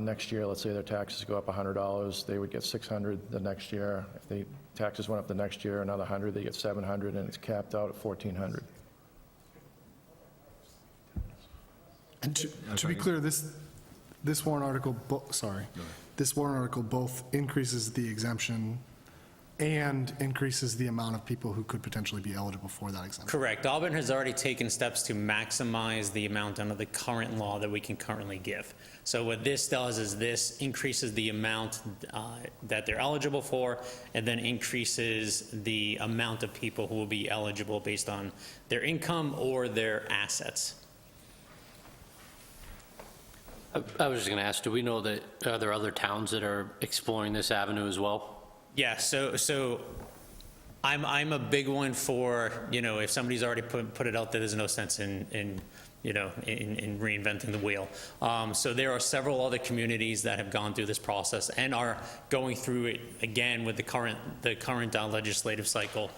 next year. Let's say their taxes go up $100, they would get 600 the next year. If the taxes went up the next year, another 100, they get 700, and it's capped out at 1,400. And to be clear, this warrant article, this warrant article both increases the exemption and increases the amount of people who could potentially be eligible for that exemption. Correct. Auburn has already taken steps to maximize the amount under the current law that we can currently give. So what this does is this increases the amount that they're eligible for, and then increases the amount of people who will be eligible based on their income or their assets. I was just going to ask, do we know that, are there other towns that are exploring this avenue as well? Yeah, so I'm a big one for, if somebody's already put it out there, there's no sense in reinventing the wheel. So there are several other communities that have gone through this process and are going through it again with the current legislative cycle,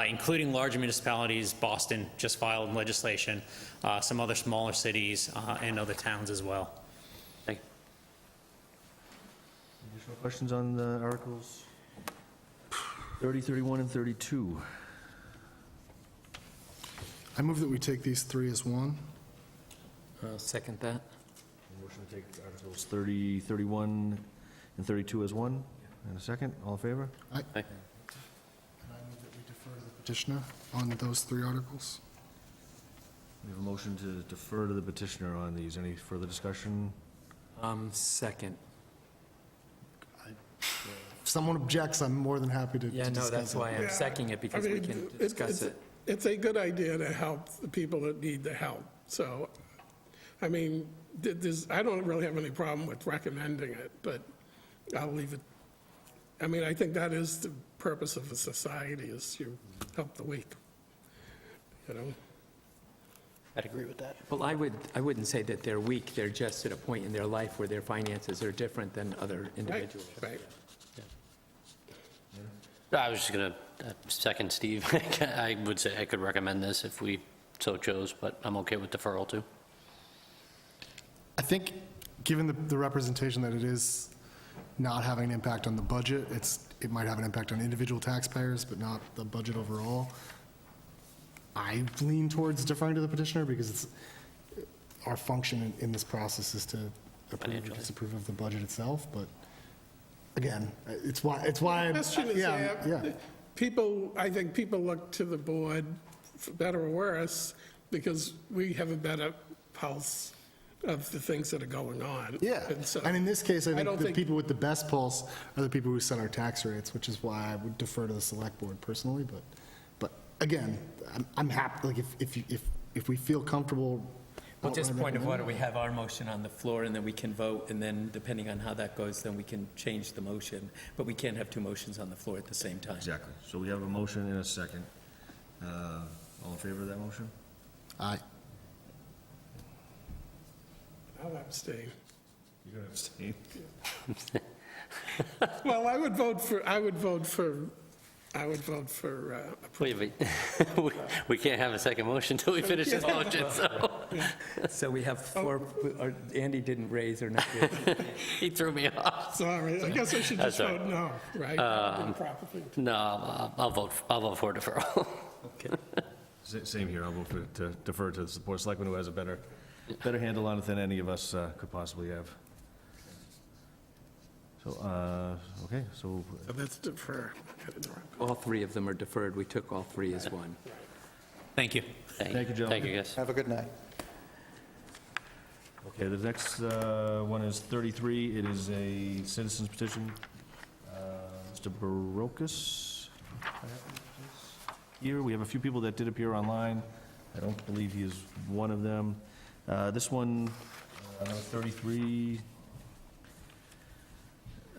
including larger municipalities. Boston just filed legislation, some other smaller cities, and other towns as well. Thank you. Additional questions on the articles? 30, 31, and 32. I move that we take these three as one. I'll second that. Motion to take articles 30, 31, and 32 as one. And a second. All in favor? Aye. And I move that we defer to the petitioner on those three articles. We have a motion to defer to the petitioner on these. Any further discussion? Second. If someone objects, I'm more than happy to Yeah, no, discuss that's it. why I'm Yeah. seconding it, because we can discuss it. It's a good idea to help the people that need the help. So, I mean, I don't really have any problem with recommending it, but I'll leave it. I mean, I think that is the purpose of a society, is you help the weak, I'd agree with that. Well, I wouldn't say that they're weak, they're just at a point in their life where their finances are different than other Right, individuals. right. I was just going to second Steve. I would say I could recommend this if we so chose, but I'm okay with deferral too. I think, given the representation that it is not having an impact on the budget, it might have an impact on individual taxpayers, but not the budget overall. I lean towards deferring to the petitioner because it's our function in this process is to approve or disapprove of the budget itself, but again, it's why. The question is, people, I think people look to the board, for better or worse, because we have a better pulse of the things that are going on. Yeah, And so, and in this case, I think don't the people with the best pulse are the people who set our tax rates, which is why I would defer to the select board personally, but again, I'm happy, like, if we feel comfortable. Well, just point of order, we have our motion on the floor, and then we can vote, and then depending on how that goes, then we can change the motion, but we can't have two motions on the floor at the same time. Exactly. So we have a motion and a second. All in favor of that motion? Aye. I'll abstain. You're going to abstain? Well, I would vote for approval. Wait, we can't have a second motion until we finish this motion, so. So we have four, Andy didn't raise or not. He threw me off. Sorry, I guess I should just That's all vote no, right? Proper thing. No, I'll vote for deferral. Okay. Same here. I'll vote to defer to the board of selectmen who has a better handle on it than any of us could possibly have. So, okay, so So let's defer. All three of them are deferred. We took all three as one. Thank you. Thank you, gentlemen. Thank you, guys. Have a good night. Okay, the next one is 33. It is a citizen's petition. Mr. Barocas. Here, we have a few people that did appear online. I don't believe he is one of them. This one, 33.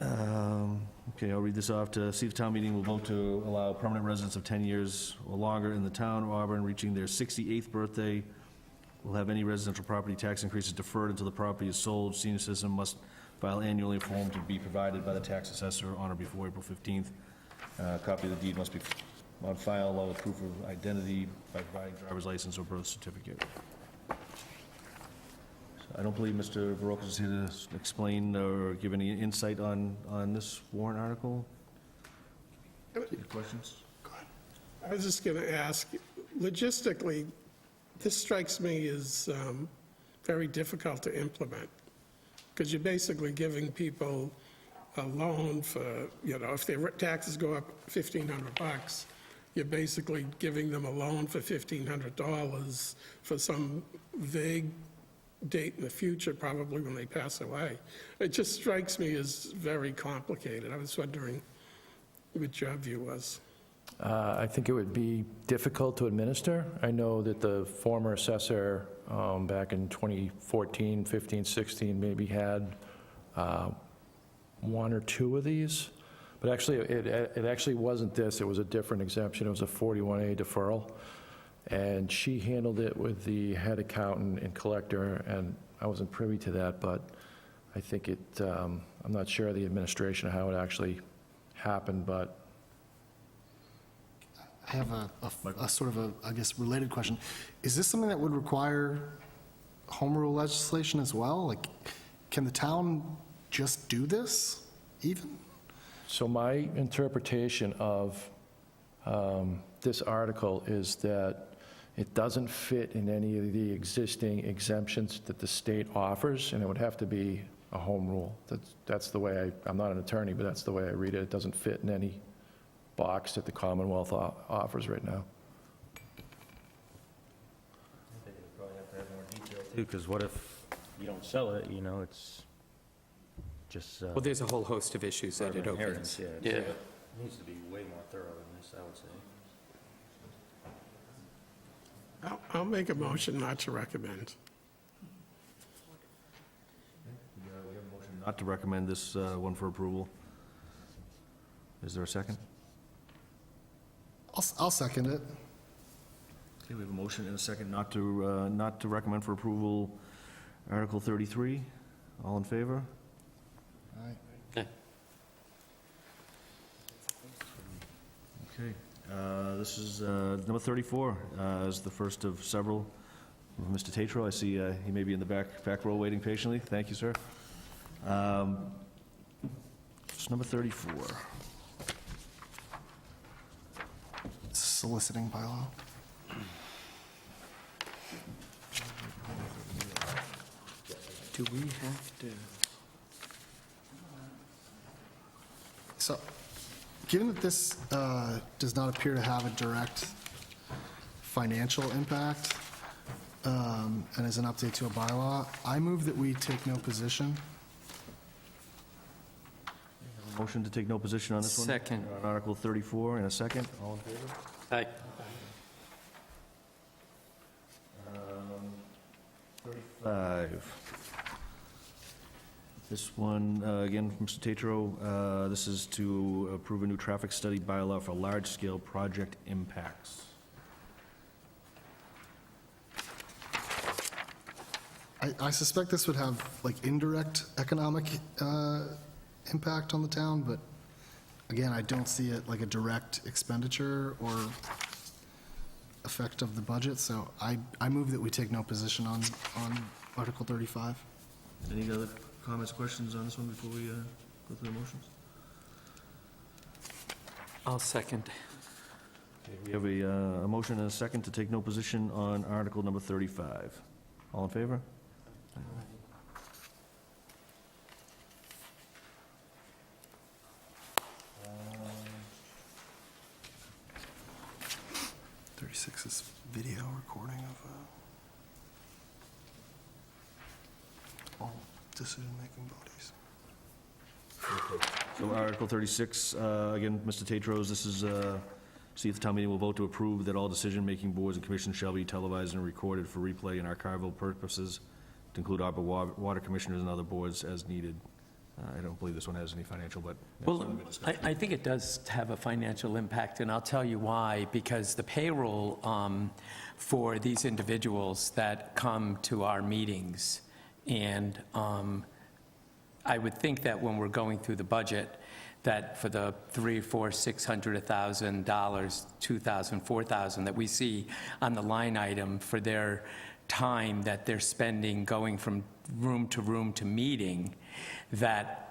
Okay, I'll read this off. To see if the town meeting will vote to allow permanent residents of 10 years or longer in the town of Auburn reaching their 68th birthday will have any residential property tax increases deferred until the property is sold. Senior citizen must file annually a form to be provided by the tax assessor on or before April 15th. A copy of the deed must be on file along with proof of identity by providing driver's license or birth certificate. I don't believe Mr. Barocas is here to explain or give any insight on this warrant article. Any questions? I was just going to ask, logistically, this strikes me as very difficult to implement, because you're basically giving people a loan for, if their taxes go up $1,500, you're basically giving them a loan for $1,500 for some vague date in the future, probably when they pass away. It just strikes me as very complicated. I was wondering what your view was. I think it would be difficult to administer. I know that the former assessor back in 2014, 15, 16 maybe had one or two of these. But actually, it actually wasn't this. It was a different exemption. It was a 41A deferral. And she handled it with the head accountant and collector, and I wasn't privy to that, but I think I'm not sure of the administration, how it actually happened, but I have a sort of I guess, related question. Is this something that would require home rule legislation as well? Like, can the town just do this, even? So my interpretation of this article is that it doesn't fit in any of the existing exemptions that the state offers, and it would have to be a home rule. That's the way I'm not an attorney, but that's the way I read it. It doesn't fit in any box that the Commonwealth offers right now. I think we probably have to have more detail too, because what if you don't sell it, it's just. Well, there's a whole host of issues that it opens. Yeah. It needs to be way more thorough than this, I would say. I'll make a motion not to recommend. We have a motion not to recommend this one for approval. Is there a second? I'll second it. Okay, we have a motion and a second not to recommend for approval Article 33. All in favor? Okay. Okay. This is number 34, is the first of several. Mr. Tatro, I see he may be in the back row waiting patiently. Thank you, sir. It's number 34. Soliciting bylaw. Do we have to? So, given that this does not appear to have a direct financial impact, and is an update to a bylaw, I move that we take no position. Motion to take no position on this one? Second. On Article 34, in a second. All in favor? Aye. 35. This one, again, from Mr. Tatro, this is to approve a new traffic study bylaw for large-scale project impacts. I suspect this would have like indirect economic impact on the town, but again, I don't see it like a direct expenditure or effect of the budget, so I move that we take no position on Article 35. Any other comments, questions on this one before we go through the motions? I'll second. Okay, we have a motion and a second to take no position on Article number 35. All in favor? 36 is video recording of all decision-making bodies. So Article 36, again, Mr. Tatros, this is, see if the town meeting will vote to approve that all decision-making boards and commissions shall be televised and recorded for replay and archival purposes, to include ARPA water commissioners and other boards as needed. I don't believe this one has any financial, but... Well, I think it does have a financial impact, and I'll tell you why. Because the payroll for these individuals that come to our meetings, and I would think that when we're going through the budget, that for the $300, $400, $600, $1,000, $2,000, $4,000 that we see on the line item for their time that they're spending going from room to meeting, that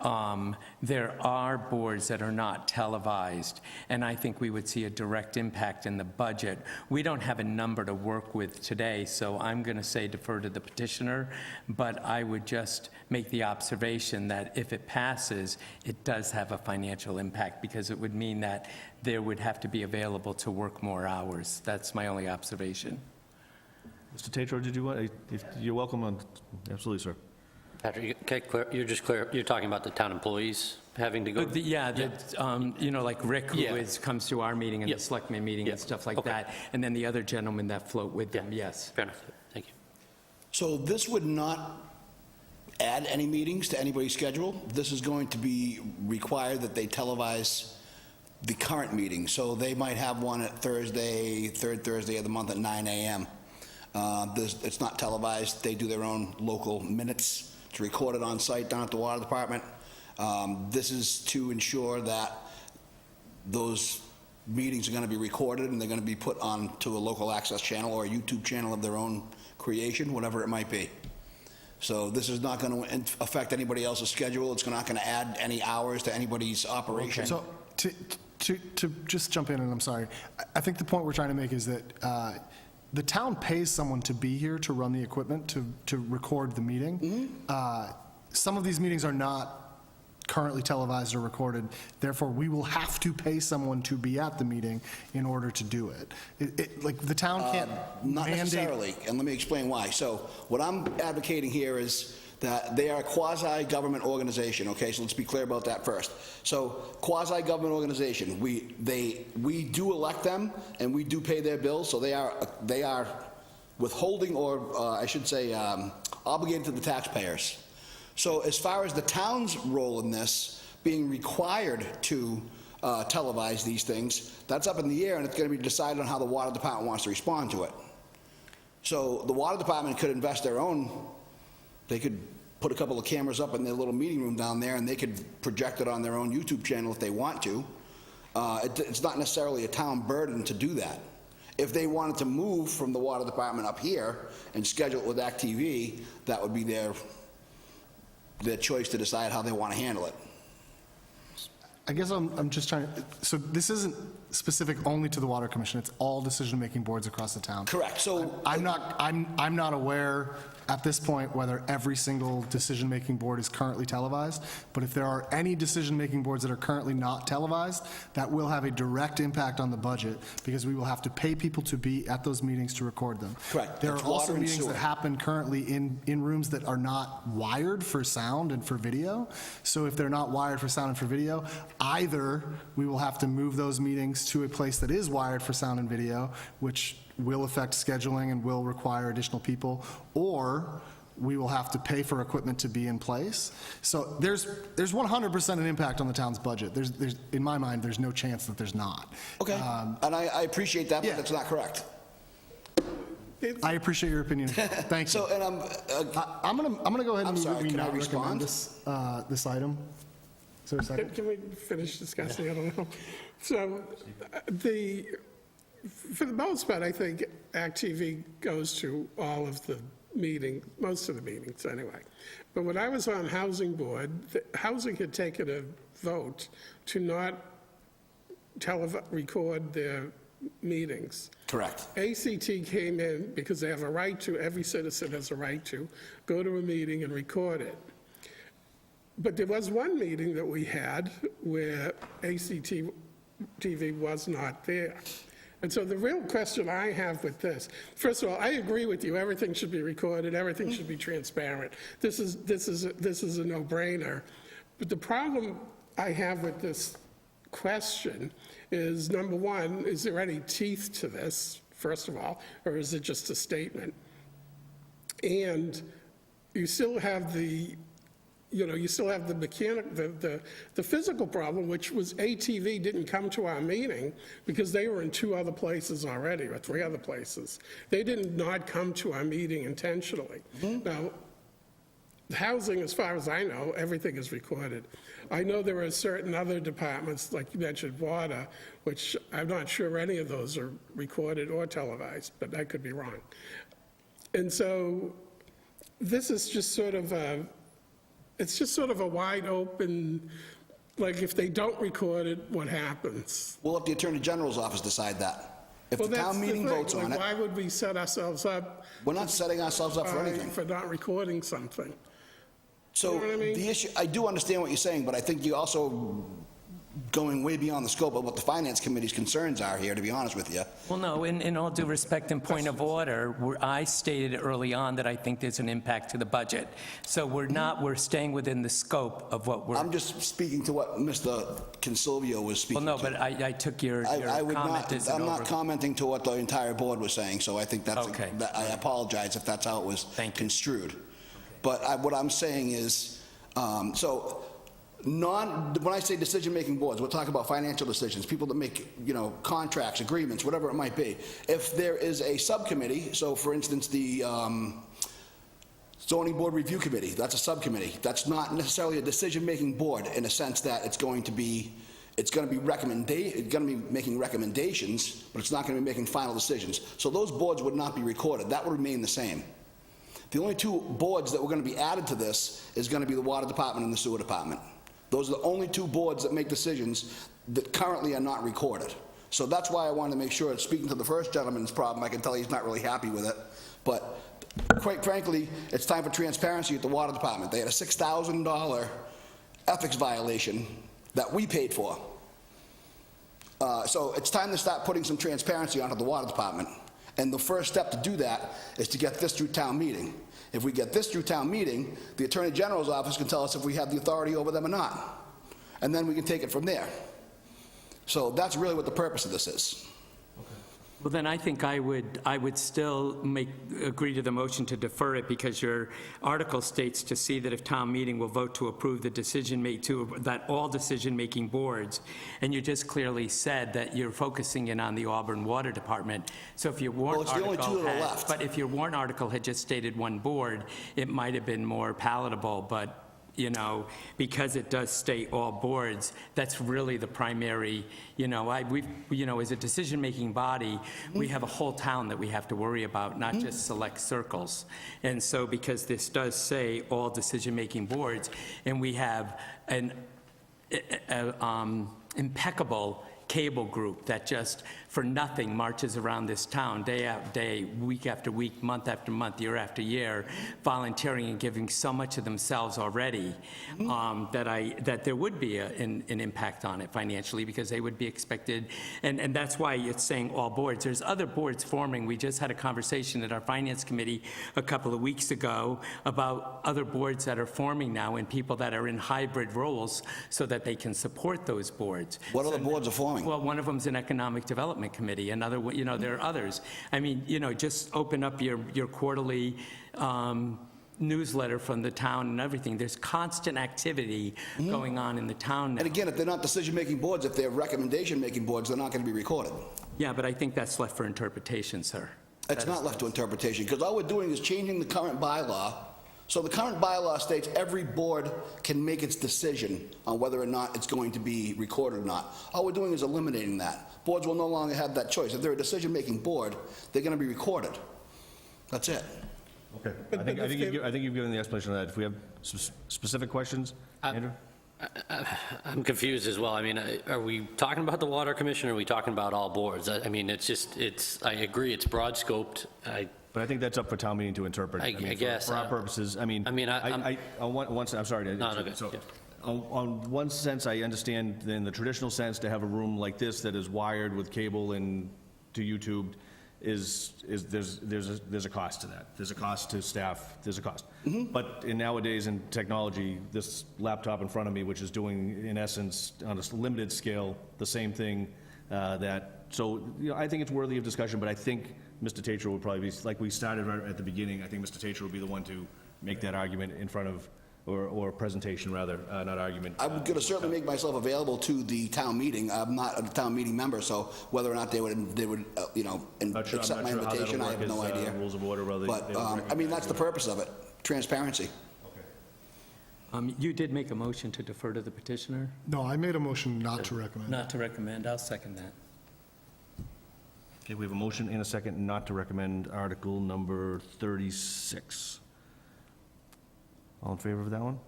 there are boards that are not televised, and I think we would see a direct impact in the budget. We don't have a number to work with today, so I'm going to say defer to the petitioner, but I would just make the observation that if it passes, it does have a financial impact, because it would mean that there would have to be available to work more hours. That's my only observation. Mr. Tatro, did you want, you're welcome on, absolutely, sir. Patrick, okay, you're just clear, you're talking about the town employees having to go? You know, like Rick, who Yeah. comes to our meeting and the selectmen meeting and stuff like Okay. that, and then the other gentlemen that float with them, yes. Fair enough, thank you. So this would not add any meetings to anybody's schedule. This is going to be required that they televise the current meeting. So they might have one at Thursday, third Thursday of the month at 9 a.m. It's not televised. They do their own local minutes. It's recorded on site down at the water department. This is to ensure that those meetings are going to be recorded and they're going to be put onto a local access channel or a YouTube channel of their own creation, whatever it might be. So this is not going to affect anybody else's schedule. It's not going to add any hours to anybody's operation. So to just jump in, and I'm sorry, I think the point we're trying to make is that the town pays someone to be here to run the equipment, to record the meeting. Some of these meetings are not currently televised or recorded. Therefore, we will have to pay someone to be at the meeting in order to do it. Like, the town can't Not mandate. necessarily, and let me explain why. So what I'm advocating here is that they are a quasi-government organization, okay? So let's be clear about that first. So quasi-government organization, we do elect them, and we do pay their bills, so they are withholding, or I should say, obligated to the taxpayers. So as far as the town's role in this, being required to televise these things, that's up in the air, and it's going to be decided on how the water department wants to respond to it. So the water department could invest their own, they could put a couple of cameras up in their little meeting room down there, and they could project it on their own YouTube channel if they want to. It's not necessarily a town burden to do that. If they wanted to move from the water department up here and schedule it with Act TV, that would be their choice to decide how they want to handle it. I guess I'm just trying to, so this isn't specific only to the Water Commission, it's all decision-making boards across the town. Correct, so... I'm not aware at this point whether every single decision-making board is currently televised, but if there are any decision-making boards that are currently not televised, that will have a direct impact on the budget, because we will have to pay people to be at those meetings to record them. Correct. There are That's also water and meetings sewer. that happen currently in rooms that are not wired for sound and for video, so if they're not wired for sound and for video, either we will have to move those meetings to a place that is wired for sound and video, which will affect scheduling and will require additional people, or we will have to pay for equipment to be in place. So there's 100% an impact on the town's budget. There's in my mind, there's no chance that there's not. Okay, and I appreciate that, but yeah. that's not correct. I appreciate your opinion. Thank you. So, and I'm gonna go ahead and I'm move sorry, that we can I not recommend respond? this item. Is there a second? Can we finish discussing? I don't know. So, for the most part, I think Act TV goes to all of the meetings, most of the meetings anyway. But when I was on Housing Board, Housing had taken a vote to not record their meetings. Correct. ACT came in because they have a right to, every citizen has a right to, go to a meeting and record it. But there was one meeting that we had where ACT TV was not there. And so the real question I have with this, first of all, I agree with you, everything should be recorded, everything should be transparent. This is a no-brainer. But the problem I have with this question is, number one, is there any teeth to this, first of all, or is it just a statement? And you still have the mechanic, the physical problem, which was ATV didn't come to our meeting because they were in 2 other places already, or 3 other places. They did not come to our meeting intentionally. Now, Housing, as far as I know, everything is recorded. I know there are certain other departments, like you mentioned, water, which I'm not sure any of those are recorded or televised, but I could be wrong. And so this is just sort of it's just sort of a wide open, like if they don't record it, what happens? We'll let the Attorney General's office decide that. If Well, the that's town the meeting thing, votes on like, it, why would we set ourselves up? we're not setting ourselves up for anything. For not recording something? So You know what I mean? the issue, I do understand what you're saying, but I think you're also going way beyond the scope of what the Finance Committee's concerns are here, to be honest with you. Well, no, in all due respect and point of order, I stated early on that I think there's an impact to the budget. So we're staying within the scope of what we're... I'm just speaking to what Mr. Consilvio was Well, speaking no, to. but I took your I would comment not, as an I'm not over... commenting to what the entire board was saying, so I think that's, Okay. I apologize if that's how it was construed. But what I'm saying is, when I say decision-making boards, we're talking about financial decisions, people that make, contracts, agreements, whatever it might be. If there is a subcommittee, so for instance, the zoning board review committee, that's a subcommittee. That's not necessarily a decision-making board in a sense that it's going to be making recommendations, but it's not going to be making final decisions. So those boards would not be recorded. That would remain the same. The only two boards that were going to be added to this is going to be the water department and the sewer department. Those are the only two boards that make decisions that currently are not recorded. So that's why I wanted to make sure, speaking to the first gentleman's problem, I can tell he's not really happy with it. But quite frankly, it's time for transparency at the water department. They had a $6,000 ethics violation that we paid for. So it's time to start putting some transparency onto the water department. And the first step to do that is to get this through town meeting. If we get this through town meeting, the Attorney General's office can tell us if we have the authority over them or not. And then we can take it from there. So that's really what the purpose of this is. Well, then I think I would still agree to the motion to defer it, because your article states to see that if town meeting will vote to approve the that all decision-making boards, and you just clearly said that you're focusing in on the Auburn Water Department. So if your warrant Well, it's the only two that are left. But if your warrant article had just stated one board, it might have been more palatable, but because it does state all boards, that's really the primary, as a decision-making body, we have a whole town that we have to worry about, not just select circles. And so because this does say all decision-making boards, and we have an impeccable cable group that just, for nothing, marches around this town day after day, week after week, month after month, year after year, volunteering and giving so much of themselves already, that there would be an impact on it financially, because they would be expected, and that's why it's saying all boards. There's other boards forming. We just had a conversation at our Finance Committee a couple of weeks ago about other boards that are forming now, and people that are in hybrid roles so that they can support those boards. What other boards are forming? Well, one of them's an Economic Development Committee, another, there are others. I mean, just open up your quarterly newsletter from the town and everything. There's constant activity going on in the town now. And again, if they're not decision-making boards, if they're recommendation-making boards, they're not going to be recorded. Yeah, but I think that's left for interpretation, sir. It's not left to interpretation, because all we're doing is changing the current bylaw. So the current bylaw states every board can make its decision on whether or not it's going to be recorded or not. All we're doing is eliminating that. Boards will no longer have that choice. If they're a decision-making board, they're going to be recorded. That's it. Okay. I think you've given the explanation of that. If we have specific questions, Andrew? I'm confused as well. I mean, are we talking about the Water Commission, or are we talking about all boards? I mean, I agree, it's broad scoped. But I think that's up for town meeting to interpret. I guess. For our purposes, I'm sorry. No, okay. So, on one sense, I understand in the traditional sense to have a room like this that is wired with cable and to YouTube there's a cost to that. There's a cost to staff, there's a cost. But nowadays in technology, this laptop in front of me, which is doing, in essence, on a limited scale, the same thing so I think it's worthy of discussion, but I think Mr. Tatro would probably be, like we started right at the beginning, I think Mr. Tatro would be the one to make that argument in front of, or presentation rather, not argument. I'm going to certainly make myself available to the town meeting. I'm not a town meeting member, so whether or not they would accept my invitation, I have no idea. Rules of order, But, I mean, that's the purpose of it, transparency. You did make a motion to defer to the petitioner? No, I made a motion not to recommend. Not to recommend. I'll second that. Okay, we have a motion and a second not to recommend Article number 36. All in favor of that one?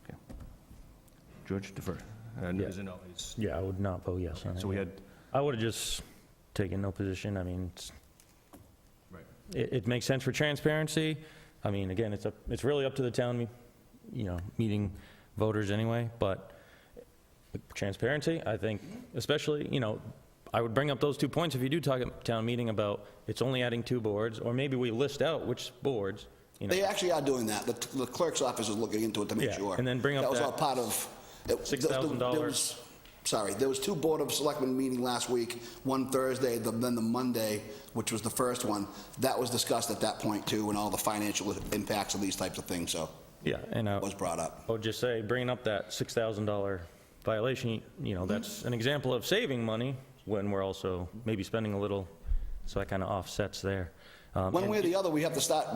Okay. George, defer. Is it no? It's- Yeah, I would not vote yes on it. So we had, I would have just taken no position. I mean, right. it makes sense for transparency. I mean, again, it's really up to the town, meeting voters anyway, but transparency, I think, especially, I would bring up those 2 points if you do talk at town meeting about it's only adding 2 boards, or maybe we list out which boards, They actually are doing that. The clerk's office is looking into it to make Yeah, sure. and then bring up That was all that part of. $6,000. Sorry, there was 2 Board of Selectmen meeting last week, one Thursday, then the Monday, which was the first one. That was discussed at that point too, and all the financial impacts of these types of things, so yeah, and was brought up. I would just say, bringing up that $6,000 violation, that's an example of saving money when we're also maybe spending a little, so that kind of offsets there. One way or the other, we have to start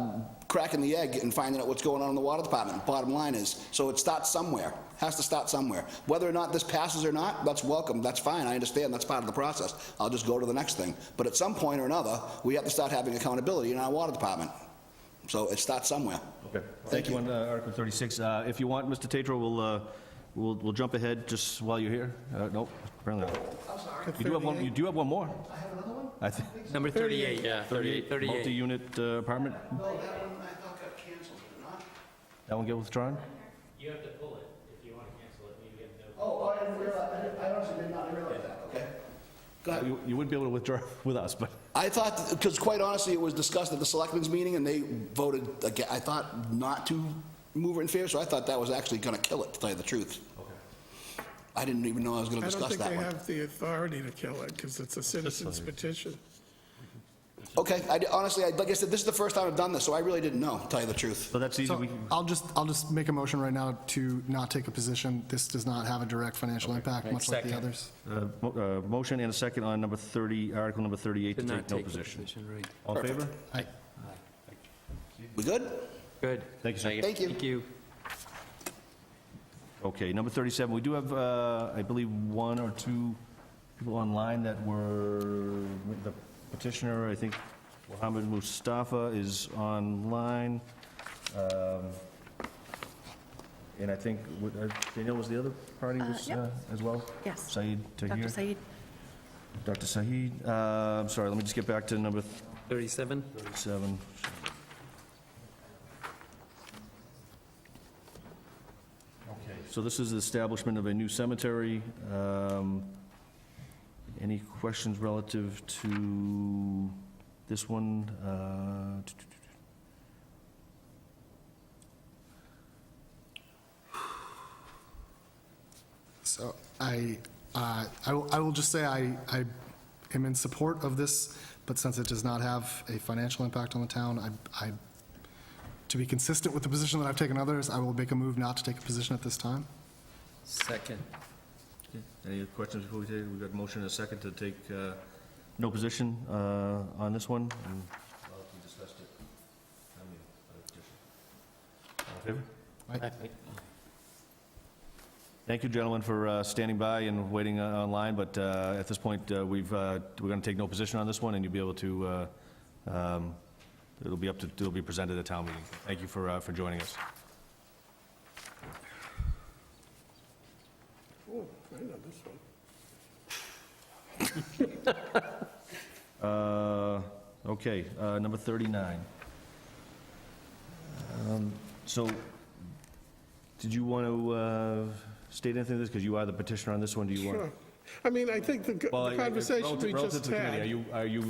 cracking the egg and finding out what's going on in the water department. Bottom line is, so it starts somewhere, has to start somewhere. Whether or not this passes or not, that's welcome, that's fine, I understand, that's part of the process. I'll just go to the next thing. But at some point or another, we have to start having accountability in our water department. So it starts somewhere. Okay. Thank you on Article 36. If you want, Mr. Tatro, we'll jump ahead just while you're here. Nope, apparently not. I'm sorry. You do have one more. I have another one? I think, Number 38. Yeah, 38, multi-unit apartment. No, that one I thought got canceled, did it not? That one get withdrawn? You have to pull it if you want to cancel it. You have to. Oh, I didn't realize, I honestly did not realize that, okay. Go ahead. You wouldn't be able to withdraw with us, but I thought, because quite honestly, it was discussed at the selectmen's meeting, and they voted, I thought not to move it in favor, so I thought that was actually gonna kill it, to tell you the truth. Okay. I didn't even know I was gonna I don't discuss think that they one. have the authority to kill it, because it's a citizen's petition. Okay, honestly, like I said, this is the first time I've done this, so I really didn't know, to tell you the truth. so that's easy. So We can- I'll just make a motion right now to not take a position. This does not have a direct financial impact, much like the Second. others. Motion and a second on number 30, Article number 38, to Did not take no take a position. right. All in favor? Aye. We good? Good. Thank you, sir. Thank you. Thank you. Okay, number 37, we do have, I believe, 1 or 2 people online that were, the petitioner, I think Mohammed Mustafa is online. And I think, Danielle was the other party was, Yep. as well? Yes. Saeed Tahir? Dr. Said. Dr. Saeed. I'm sorry, let me just get back to number 37? 37. Okay, so this is the establishment of a new cemetery. Any questions relative to this one? So I will just say I am in support of this, but since it does not have a financial impact on the town, to be consistent with the position that I've taken others, I will make a move not to take a position at this time. Second. Any questions before we take, we've got a motion and a second to take no position on this one. And, we discussed it. All in favor? Aye. Thank you, gentlemen, for standing by and waiting online, but at this point, we're going to take no position on this one, and you'll be able to, it'll be presented at town meeting. Thank you for joining us. Oh, I know this one. Okay, number 39. So, did you want to state anything to this, because you are the petitioner on this one, do you want? Sure. I mean, I think the conversation we Relative just to the committee, had. are you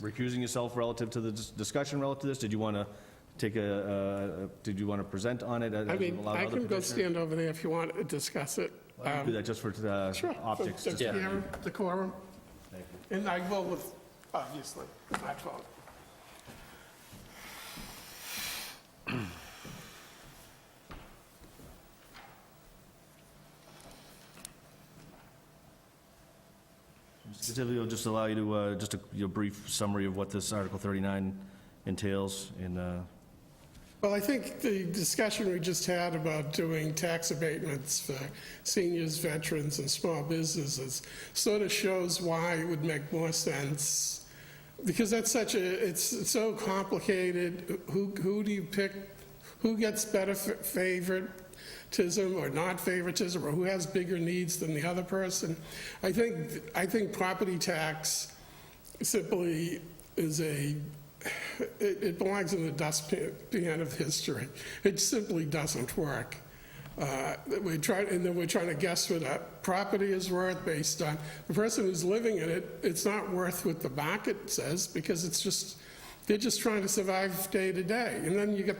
recusing yourself relative to the discussion relative to this? Did you want to did you want to present on it? I mean, I can go stand over there if you want to discuss it. Do that just for Sure. optics. Just just- here, decorum. Thank you. And I will with, obviously, my phone. Specifically, it'll just allow you to, just a your brief summary of what this Article 39 entails in, Well, Well, I think the discussion we just had about doing tax abatements for seniors, veterans, and small businesses sort of shows why it would make more sense, because that's it's so complicated. Who do you pick? Who gets better favoritism or not favoritism, or who has bigger needs than the other person? I think property tax simply is it belongs in the dustpan of history. It simply doesn't work. We're trying to guess what a property is worth based on the person who's living in it. It's not worth what the market says, because they're just trying to survive day to day. And then you get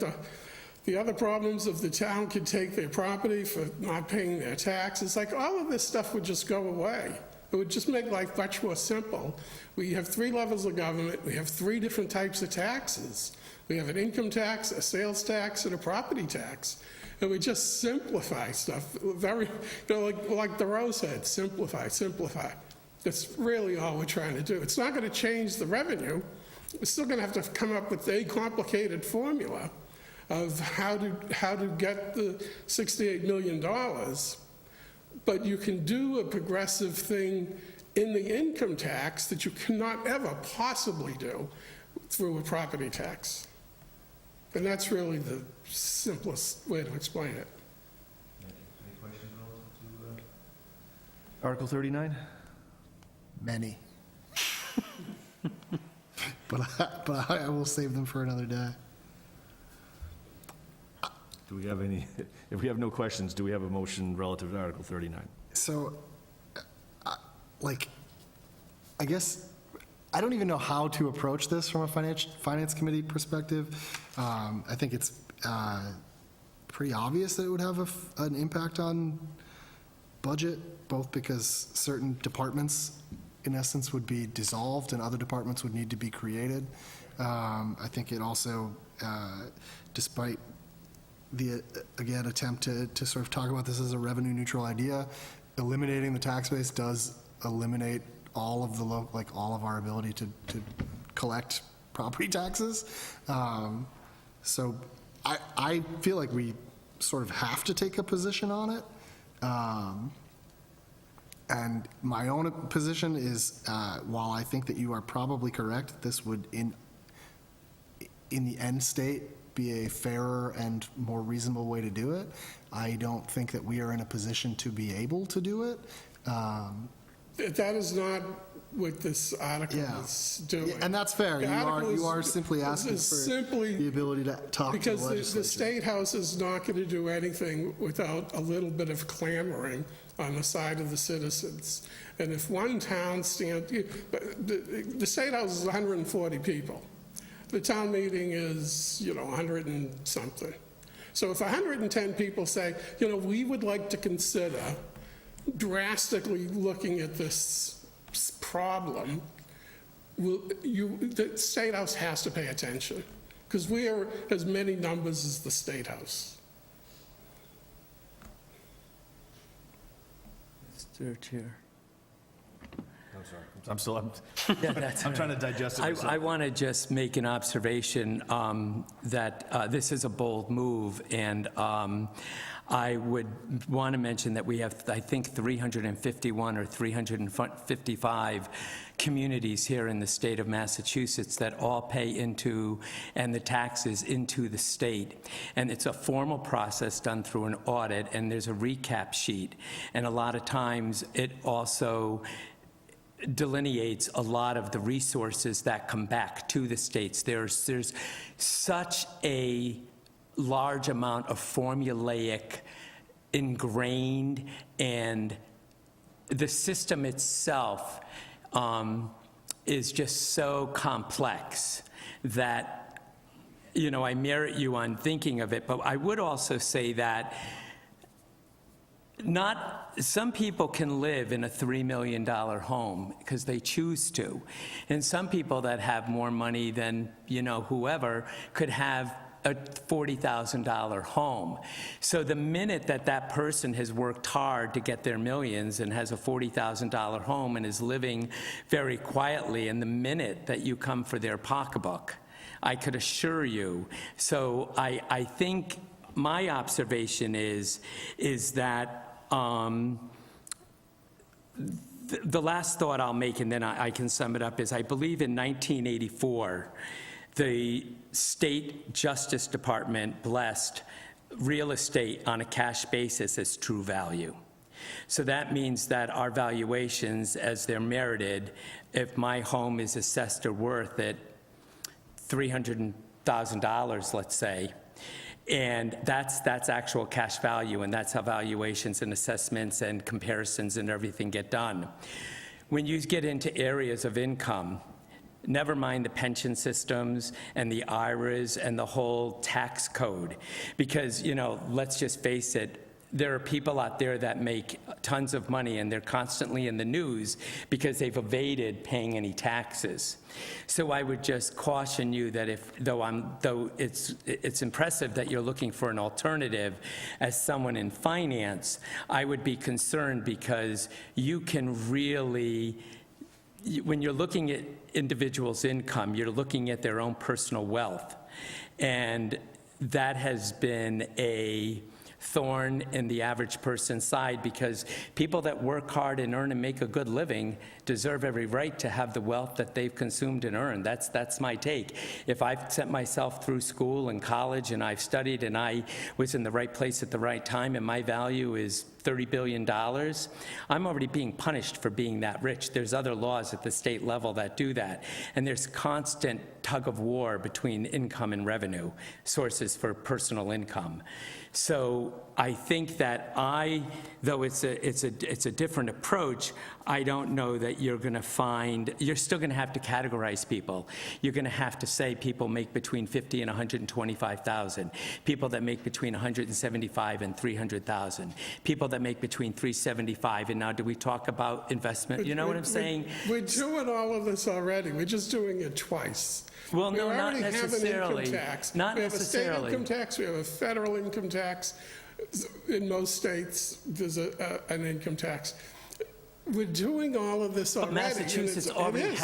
the other problems of the town could take their property for not paying their taxes. Like, all of this stuff would just go away. It would just make life much more simple. We have 3 levels of government. We have 3 different types of taxes. We have an income tax, a sales tax, and a property tax. And we just simplify stuff. Very, like Thoreau said, simplify, simplify. That's really all we're trying to do. It's not going to change the revenue. We're still going to have to come up with a complicated formula of how to get the $68 million. But you can do a progressive thing in the income tax that you cannot ever possibly do through a property tax. And that's really the simplest way to explain it. Any questions relative to Article 39? Many. But I will save them for another day. Do we have any, if we have no questions, do we have a motion relative to Article 39? So, I guess, I don't even know how to approach this from a finance committee perspective. I think it's pretty obvious that it would have an impact on budget, both because certain departments, in essence, would be dissolved and other departments would need to be created. I think it also, despite the, again, attempt to sort of talk about this as a revenue neutral idea, eliminating the tax base does eliminate all of the all of our ability to collect property taxes. So I feel like we sort of have to take a position on it. And my own position is, while I think that you are probably correct, this would in the end state be a fairer and more reasonable way to do it. I don't think that we are in a position to be able to do it. That is not what this article is doing. And that's fair. You are simply asking for the ability to talk to the legislature. Because the State House is not going to do anything without a little bit of clamoring on the side of the citizens. And if one town the State House is 140 people. The town meeting is, 100 and something. So if 110 people say, we would like to consider drastically looking at this problem, the State House has to pay attention, because we are as many numbers as the State House. Mr. Chair. I'm sorry. I'm still, Yeah, that's I'm trying to digest it myself. I want to just make an observation that this is a bold move, and I would want to mention that we have, I think, 351 or 355 communities here in the state of Massachusetts that all pay into, and the taxes into the state. And it's a formal process done through an audit, and there's a recap sheet. And a lot of times it also delineates a lot of the resources that come back to the states. There's such a large amount of formulaic, ingrained, and the system itself is just so complex that, I merit you on thinking of it. But I would also say that some people can live in a $3 million home because they choose to. And some people that have more money than, whoever could have a $40,000 home. So the minute that person has worked hard to get their millions and has a $40,000 home and is living very quietly, and the minute that you come for their pocketbook, I could assure you. So I think my observation is that the last thought I'll make, and then I can sum it up, is I believe in 1984, the State Justice Department blessed real estate on a cash basis as true value. So that means that our valuations, as they're merited, if my home is assessed or worth at $300,000, let's say, and that's actual cash value, and that's how valuations and assessments and comparisons and everything get done. When you get into areas of income, never mind the pension systems and the IRAs and the whole tax code, because, you know, let's just face it, there are people out there that make tons of money and they're constantly in the news because they've evaded paying any taxes. So I would just caution you that though it's impressive that you're looking for an alternative as someone in finance, I would be concerned because you can really, when you're looking at individuals' income, you're looking at their own personal wealth. And that has been a thorn in the average person's side, because people that work hard and earn and make a good living deserve every right to have the wealth that they've consumed and earned. That's my take. If I've sent myself through school and college and I've studied and I was in the right place at the right time and my value is $30 billion, I'm already being punished for being that rich. There's other laws at the state level that do that. And there's constant tug of war between income and revenue sources for personal income. So I think that though it's a different approach, I don't know that you're going to find, you're still going to have to categorize people. You're going to have to say people make between $50,000 and $125,000, people that make between $175,000 and $300,000, people that make between $375,000, and now do we talk about investment? You know what I'm saying? We're doing all of this already. We're just doing it twice. Well, no, We not already have an necessarily. income tax. Not We have a state necessarily. income tax, we have a federal income tax. In most states, there's an income tax. We're doing all of this already. Massachusetts already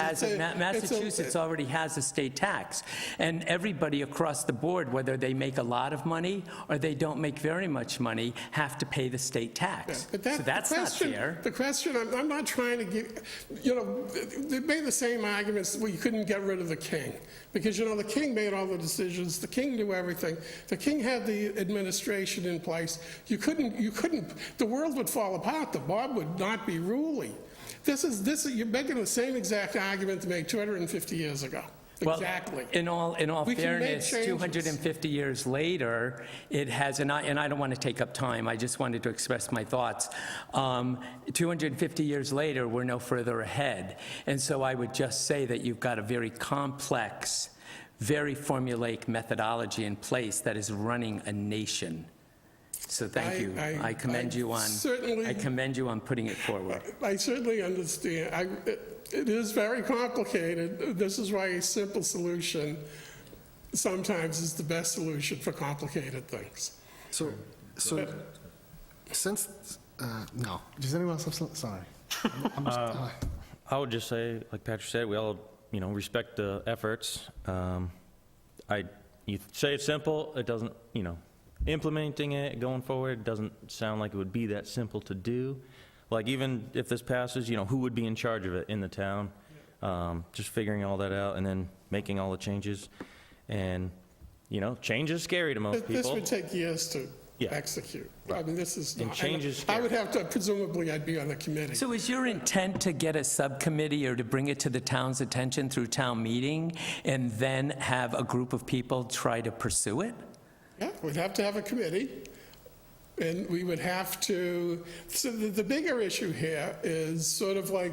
has a state tax. And everybody across the board, whether they make a lot of money or they don't make very much money, have to pay the state tax. But So that's not fair. The question, I'm not trying to give, you know, they made the same arguments, well, you couldn't get rid of the king. Because, you know, the king made all the decisions, the king knew everything, the king had the administration in place. You couldn't, the world would fall apart, the mob would not be ruling. You're making the same exact argument to make 250 years ago. Exactly. Well, in all We can make fairness, changes. 250 years later, it has, and I don't want to take up time, I just wanted to express my thoughts. 250 years later, we're no further ahead. And so I would just say that you've got a very complex, very formulaic methodology in place that is running a nation. So thank you. I commend you on putting it forward. I certainly understand. It is very complicated. This is why a simple solution sometimes is the best solution for complicated things. So since, no, does anyone else have something? Sorry. I would just say, like Patrick said, we all, respect the efforts. You say it's simple, it doesn't, implementing it going forward doesn't sound like it would be that simple to do. Like, even if this passes, who would be in charge of it in the town? Just figuring all that out and then making all the changes. And, change is scary to most people. This would take years to execute. I mean, this is And not, change is I would have to, presumably, I'd be on the committee. So is your intent to get a subcommittee or to bring it to the town's attention through town meeting and then have a group of people try to pursue it? Yeah, we'd have to have a committee, and we would have to, so the bigger issue here is sort of like,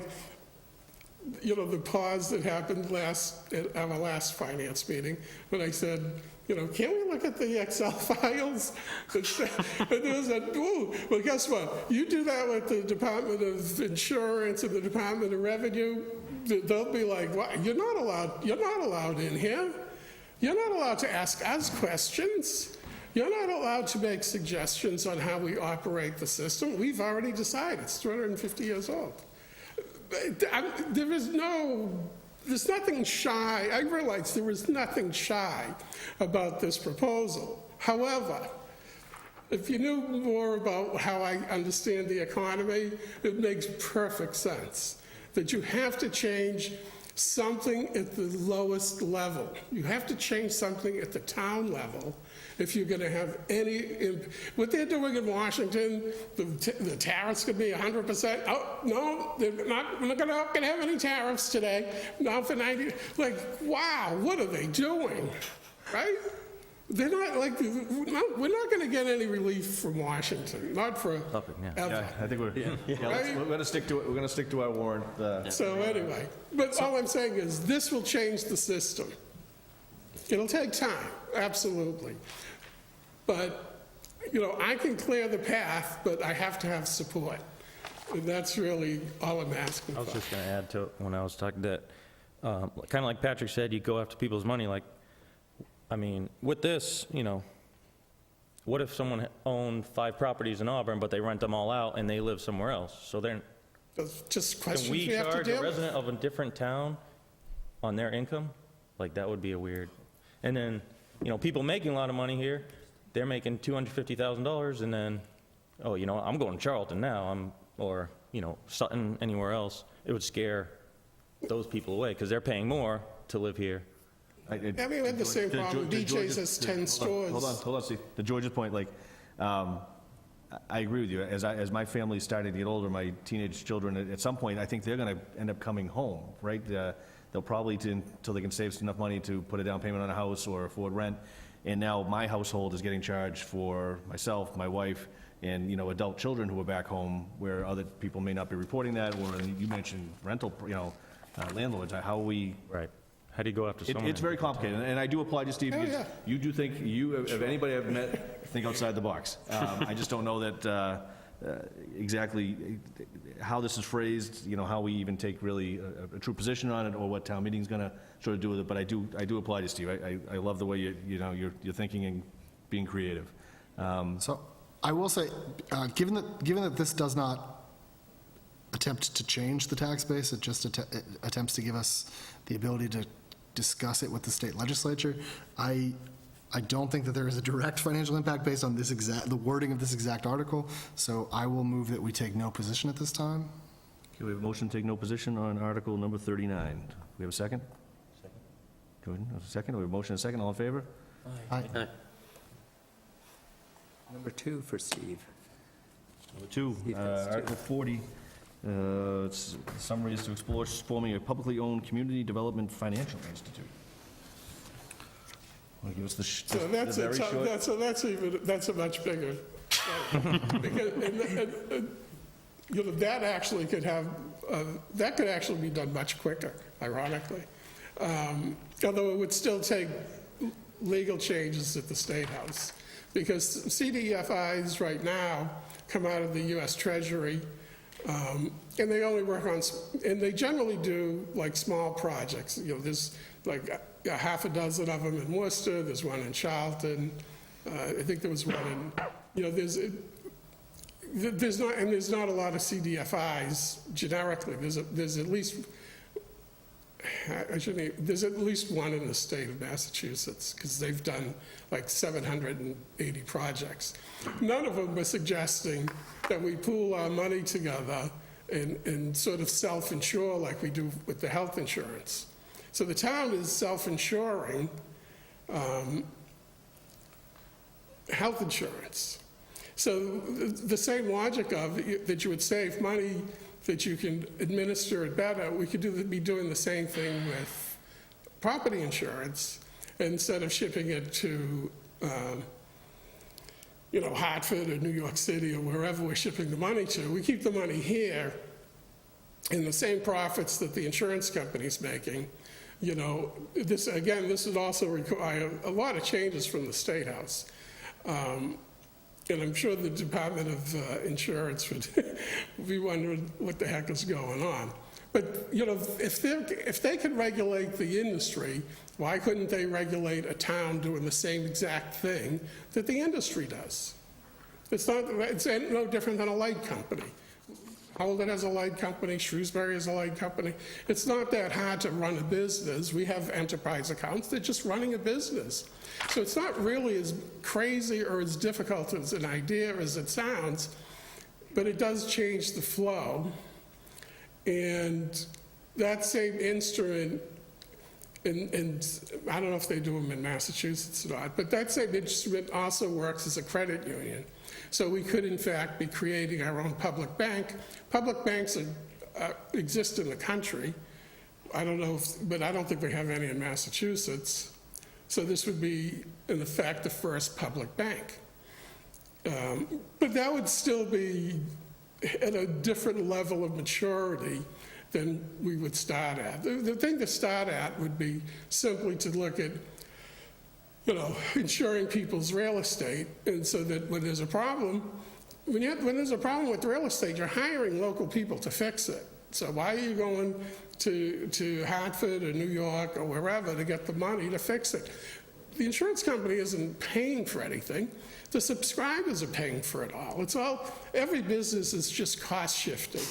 the pause that happened at our last finance meeting, when I said, can't we look at the Excel files? And there was that, ooh, well, guess what? You do that with the Department of Insurance and the Department of Revenue, they'll be like, what? You're not allowed in here. You're not allowed to ask us questions. You're not allowed to make suggestions on how we operate the system. We've already decided. It's 250 years old. There is no there's nothing shy, I realize there is nothing shy about this proposal. However, if you knew more about how I understand the economy, it makes perfect sense that you have to change something at the lowest level. You have to change something at the town level if you're going to have any, what they're doing in Washington, the tariffs could be 100%. Oh, no, we're not going to have any tariffs today. Not for 90, like, wow, what are they doing, right? They're not like, we're not going to get any relief from Washington, not for ever. Yeah, I think we're going to stick to it. We're going to stick to our warrant. So anyway, but all I'm saying is this will change the system. It'll take time, absolutely. But, you know, I can clear the path, but I have to have support. And that's really all I'm asking for. I was just going to add to it when I was talking that, kind of like Patrick said, you go after people's money. Like, I mean, with this, you know, what if someone owned 5 properties in Auburn, but they rent them all out and they live somewhere else? So then, That's just can questions we we have to charge a deal with. resident of a different town on their income? Like, that would be a weird. And then, you know, people making a lot of money here, they're making $250,000, and then, oh, you know, I'm going to Charlton now, or, you know, Sutton, anywhere else. It would scare those people away, because they're paying more to live here. I mean, we had the same problem. DJ's has 10 stores. Hold on, Steve. To George's point, like, I agree with you. As my family started to get older, my teenage children, at some point, I think they're going to end up coming home, right? They'll probably, until they can save enough money to put a down payment on a house or afford rent. And now my household is getting charged for myself, my wife, and, you know, adult children who are back home where other people may not be reporting that, or you mentioned rental, you know, landlords, how we... Right. How do you go after someone? It's very complicated, and I do applaud you, Steve, because you do think, if anybody I've met, think outside the box. I just don't know that exactly how this is phrased, you know, how we even take really a true position on it, or what town meeting's going to sort of do with it, but I do applaud you, Steve. I love the way you're thinking and being creative. So I will say, given that this does not attempt to change the tax base, it just attempts to give us the ability to discuss it with the state legislature, I don't think that there is a direct financial impact based on the wording of this exact article, so I will move that we take no position at this time. Okay, we have a motion to take no position on Article number 39. We have a second? Second. Jordan, a second? We have a motion and a second. All in favor? Aye. Number 2 for Steve. Number 2, Article 40. Its summary is to explore forming a publicly owned community development financial institute. Want to give us the So that's very short? that's a much bigger. Because, you know, that actually could have, that could actually be done much quicker, ironically. Although it would still take legal changes at the State House. Because CDFIs right now come out of the U.S. Treasury, and they only work on, and they generally do like small projects. You know, there's like a half a dozen of them in Worcester, there's one in Charlton, I think there was one in, you know, there's not a lot of CDFIs generically. There's at least, there's at least one in the state of Massachusetts, because they've done like 780 projects. None of them are suggesting that we pool our money together and sort of self-insure like we do with the health insurance. So the town is self-insuring health insurance. So the same logic of that you would save money, that you can administer it better, we could be doing the same thing with property insurance. Instead of shipping it to, you know, Hartford or New York City or wherever we're shipping the money to, we keep the money here, and the same profits that the insurance company's making. You know, this would also require a lot of changes from the State House. And I'm sure the Department of Insurance would be wondering what the heck is going on. But, you know, if they can regulate the industry, why couldn't they regulate a town doing the same exact thing that the industry does? It's no different than a light company. Holden has a light company, Shrewsbury has a light company. It's not that hard to run a business. We have enterprise accounts, they're just running a business. So it's not really as crazy or as difficult as an idea as it sounds, but it does change the flow. And that same instrument, and I don't know if they do them in Massachusetts or not, but that same instrument also works as a credit union. So we could, in fact, be creating our own public bank. Public banks exist in the country. I don't know, but I don't think we have any in Massachusetts. So this would be, in effect, the first public bank. But that would still be at a different level of maturity than we would start at. The thing to start at would be simply to look at, insuring people's real estate, and so that when there's a problem, when there's a problem with real estate, you're hiring local people to fix it. So why are you going to Hartford or New York or wherever to get the money to fix it? The insurance company isn't paying for anything. The subscribers are paying for it all. It's all, every business is just cost shifting,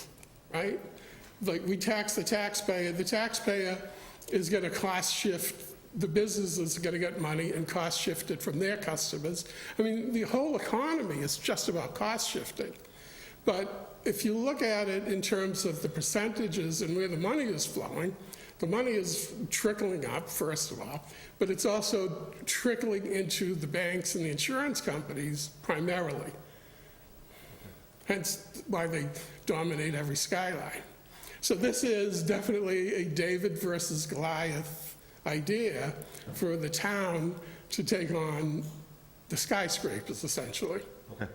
right? Like we tax the taxpayer is going to cost shift. The business is going to get money and cost shift it from their customers. I mean, the whole economy is just about cost shifting. But if you look at it in terms of the percentages and where the money is flowing, the money is trickling up, first of all, but it's also trickling into the banks and the insurance companies primarily. Hence why they dominate every skyline. So this is definitely a David versus Goliath idea for the town to take on the skyscrapers, essentially. Okay.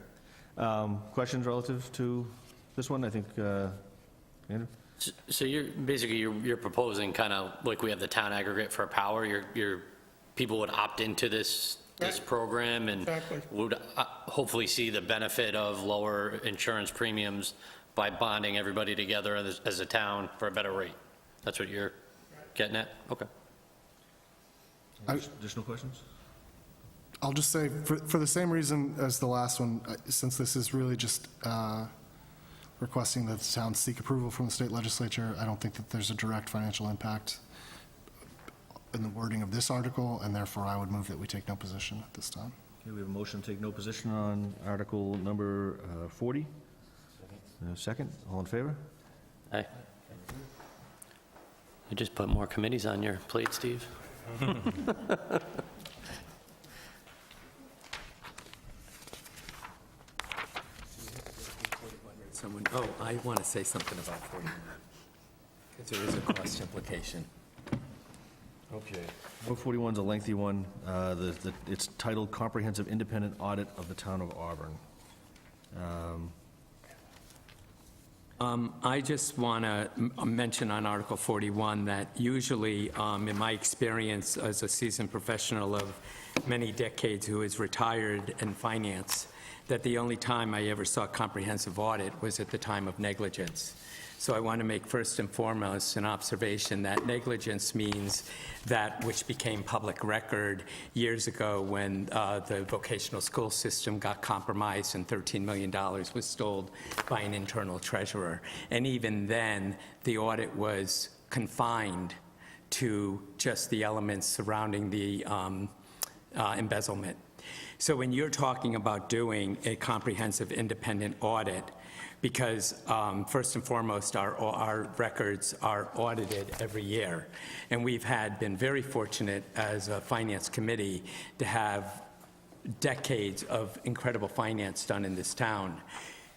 Questions relative to this one? I think, Andrew? So you're proposing kind of like we have the town aggregate for power, your people would opt into this program and would hopefully see the benefit of lower insurance premiums by bonding everybody together as a town for a better rate. That's what you're getting at? Okay. Additional questions? I'll just say, for the same reason as the last one, since this is really just requesting that the town seek approval from the state legislature, I don't think that there's a direct financial impact in the wording of this article, and therefore I would move that we take no position at this time. Okay, we have a motion to take no position on Article number 40. Second, all in favor? Aye. You just put more committees on your plate, Steve. Oh, I want to say something about 41, because there is a cost implication. Okay. Number 41 is a lengthy one. It's titled Comprehensive Independent Audit of the Town of Auburn. I just want to mention on Article 41 that usually, in my experience as a seasoned professional of many decades who is retired in finance, that the only time I ever saw comprehensive audit was at the time of negligence. So I want to make first and foremost an observation that negligence means that which became public record years ago when the vocational school system got compromised and $13 million was stole by an internal treasurer. And even then, the audit was confined to just the elements surrounding the embezzlement. So when you're talking about doing a comprehensive independent audit, because first and foremost, our records are audited every year. And we've been very fortunate as a finance committee to have decades of incredible finance done in this town.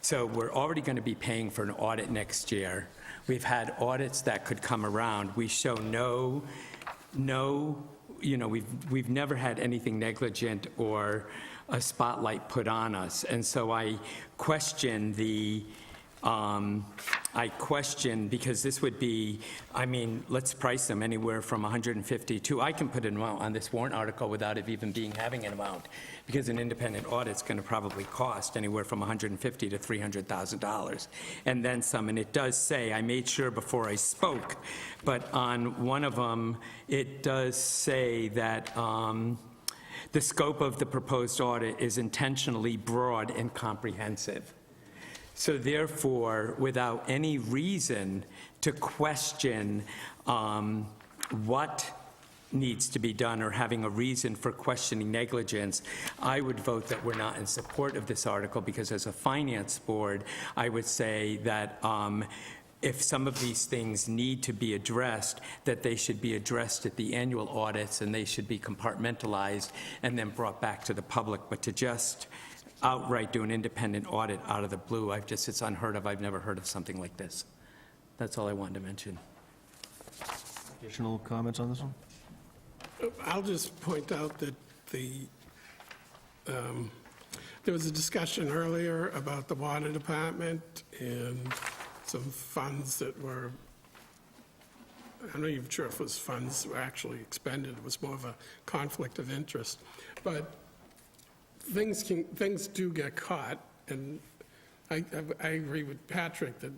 So we're already going to be paying for an audit next year. We've had audits that could come around. We show we've never had anything negligent or a spotlight put on us. And so I question because this would be, let's price them anywhere from 150 to, I can put an amount on this warrant article without it even having an amount, because an independent audit's going to probably cost anywhere from $150,000 to $300,000, and then some. And it does say, I made sure before I spoke, but on one of them, it does say that the scope of the proposed audit is intentionally broad and comprehensive. So therefore, without any reason to question what needs to be done or having a reason for questioning negligence, I would vote that we're not in support of this article, because as a finance board, I would say that if some of these things need to be addressed, that they should be addressed at the annual audits, and they should be compartmentalized and then brought back to the public. But to just outright do an independent audit out of the blue, it's unheard of. I've never heard of something like this. That's all I wanted to mention. Additional comments on this one? I'll just point out that there was a discussion earlier about the water department and some funds that were, I'm not even sure if it was funds were actually expended. It was more of a conflict of interest. But things do get caught, and I agree with Patrick that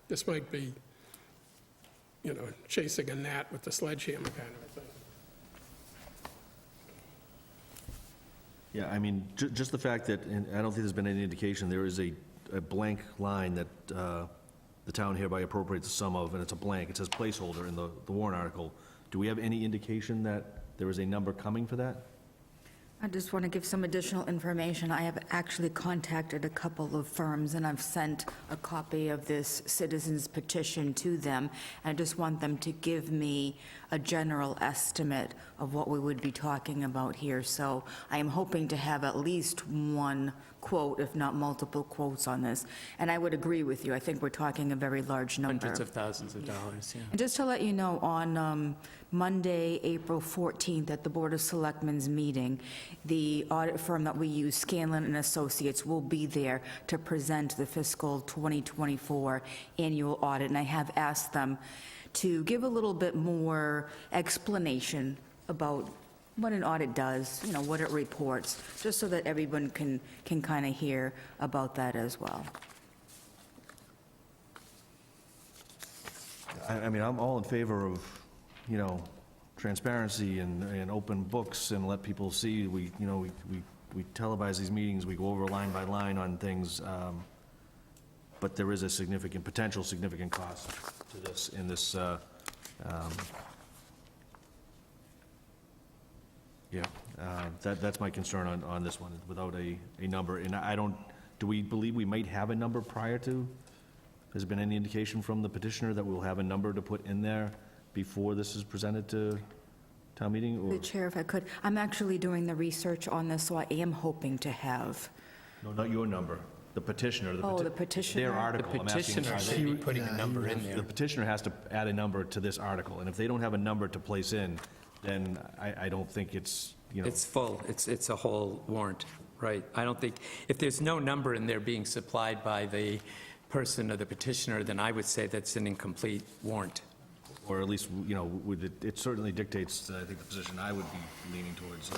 this might be, chasing a gnat with a sledgehammer kind of a thing. Yeah, I mean, just the fact that, and I don't think there's been any indication, there is a blank line that the town hereby appropriates the sum of, and it's a blank. It says placeholder in the warrant article. Do we have any indication that there is a number coming for that? I just want to give some additional information. I have actually contacted a couple of firms, and I've sent a copy of this citizens petition to them. I just want them to give me a general estimate of what we would be talking about here. So I am hoping to have at least one quote, if not multiple quotes on this. And I would agree with you. I think we're talking a very large number. Hundreds of thousands of dollars, yeah. And just to let you know, on Monday, April 14th, at the Board of Selectmen's meeting, the audit firm that we use, Scanlon and Associates, will be there to present the fiscal 2024 annual audit. And I have asked them to give a little bit more explanation about what an audit does, what it reports, just so that everyone can kind of hear about that as well. I mean, I'm all in favor of, transparency and open books and let people see. We televise these meetings, we go over line by line on things, but there is a potential significant cost to this in this, that's my concern on this one, without a number. And do we believe we might have a number prior to? Has there been any indication from the petitioner that we'll have a number to put in there before this is presented to town meeting? Or? The Chair, if I could, I'm actually doing the research on this, so I am hoping to have. No, not your number. The petitioner. The petitioner? Their article. The petitioner should be putting a number in there. The petitioner has to add a number to this article, and if they don't have a number to place in, then I don't think it's, It's full. It's a whole warrant, right? I don't think, if there's no number in there being supplied by the person or the petitioner, then I would say that's an incomplete warrant. Or at least, it certainly dictates, I think, the position I would be leaning towards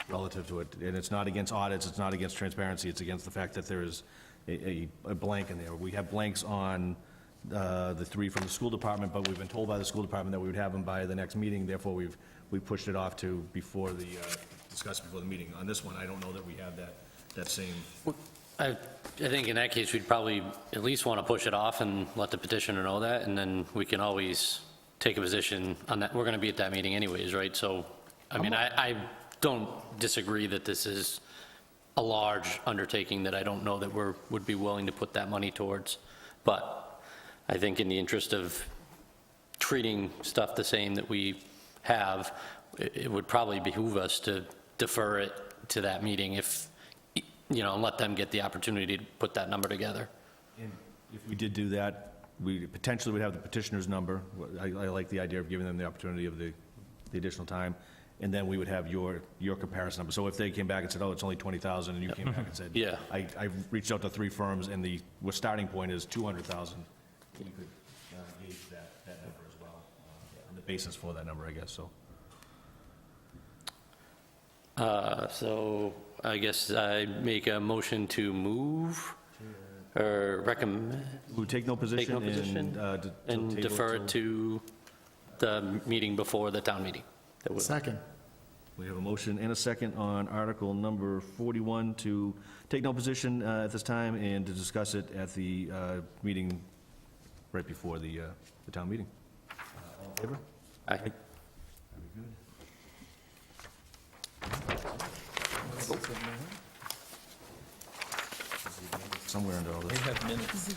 relative to it. And it's not against audits, it's not against transparency, it's against the fact that there is a blank in there. We have blanks on the three from the school department, but we've been told by the school department that we would have them by the next meeting, therefore we pushed it off to before the, discussed before the meeting. On this one, I don't know that we have that same. I think in that case, we'd probably at least want to push it off and let the petitioner know that, and then we can always take a position on that. We're going to be at that meeting anyways, right? So, I mean, I don't disagree that this is a large undertaking that I don't know that would be willing to put that money towards. But I think in the interest of treating stuff the same that we have, it would probably behoove us to defer it to that meeting if, and let them get the opportunity to put that number together. And if we did do that, we potentially would have the petitioner's number. I like the idea of giving them the opportunity of the additional time, and then we would have your comparison number. So if they came back and said, oh, it's only 20,000, and you came back and said, Yeah. I reached out to 3 firms, and the starting point is 200,000, you could gauge that number as well, and the basis for that number, I guess, so. So I guess I make a motion to move or recommend. We would take no position and defer it to the meeting before the town meeting. Second. We have a motion and a second on Article number 41 to take no position at this time and to discuss it at the meeting right before the town meeting. All in favor? Aye. Very good. Somewhere under all this. We have minutes.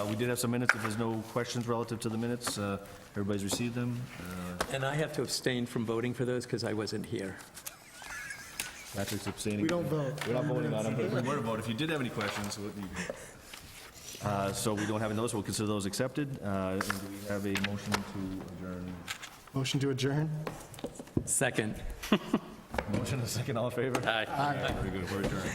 We did have some minutes. If there's no questions relative to the minutes, everybody's received them. And I have to abstain from voting for those because I wasn't here. Patrick's abstaining. We don't vote. We're not voting on them, but if we were to vote, if you did have any questions, so we don't have any of those, we'll consider those accepted. And do we have a motion to adjourn? Motion to adjourn? Second. Motion and a second, all in favor? Aye. Very good, we're adjourned.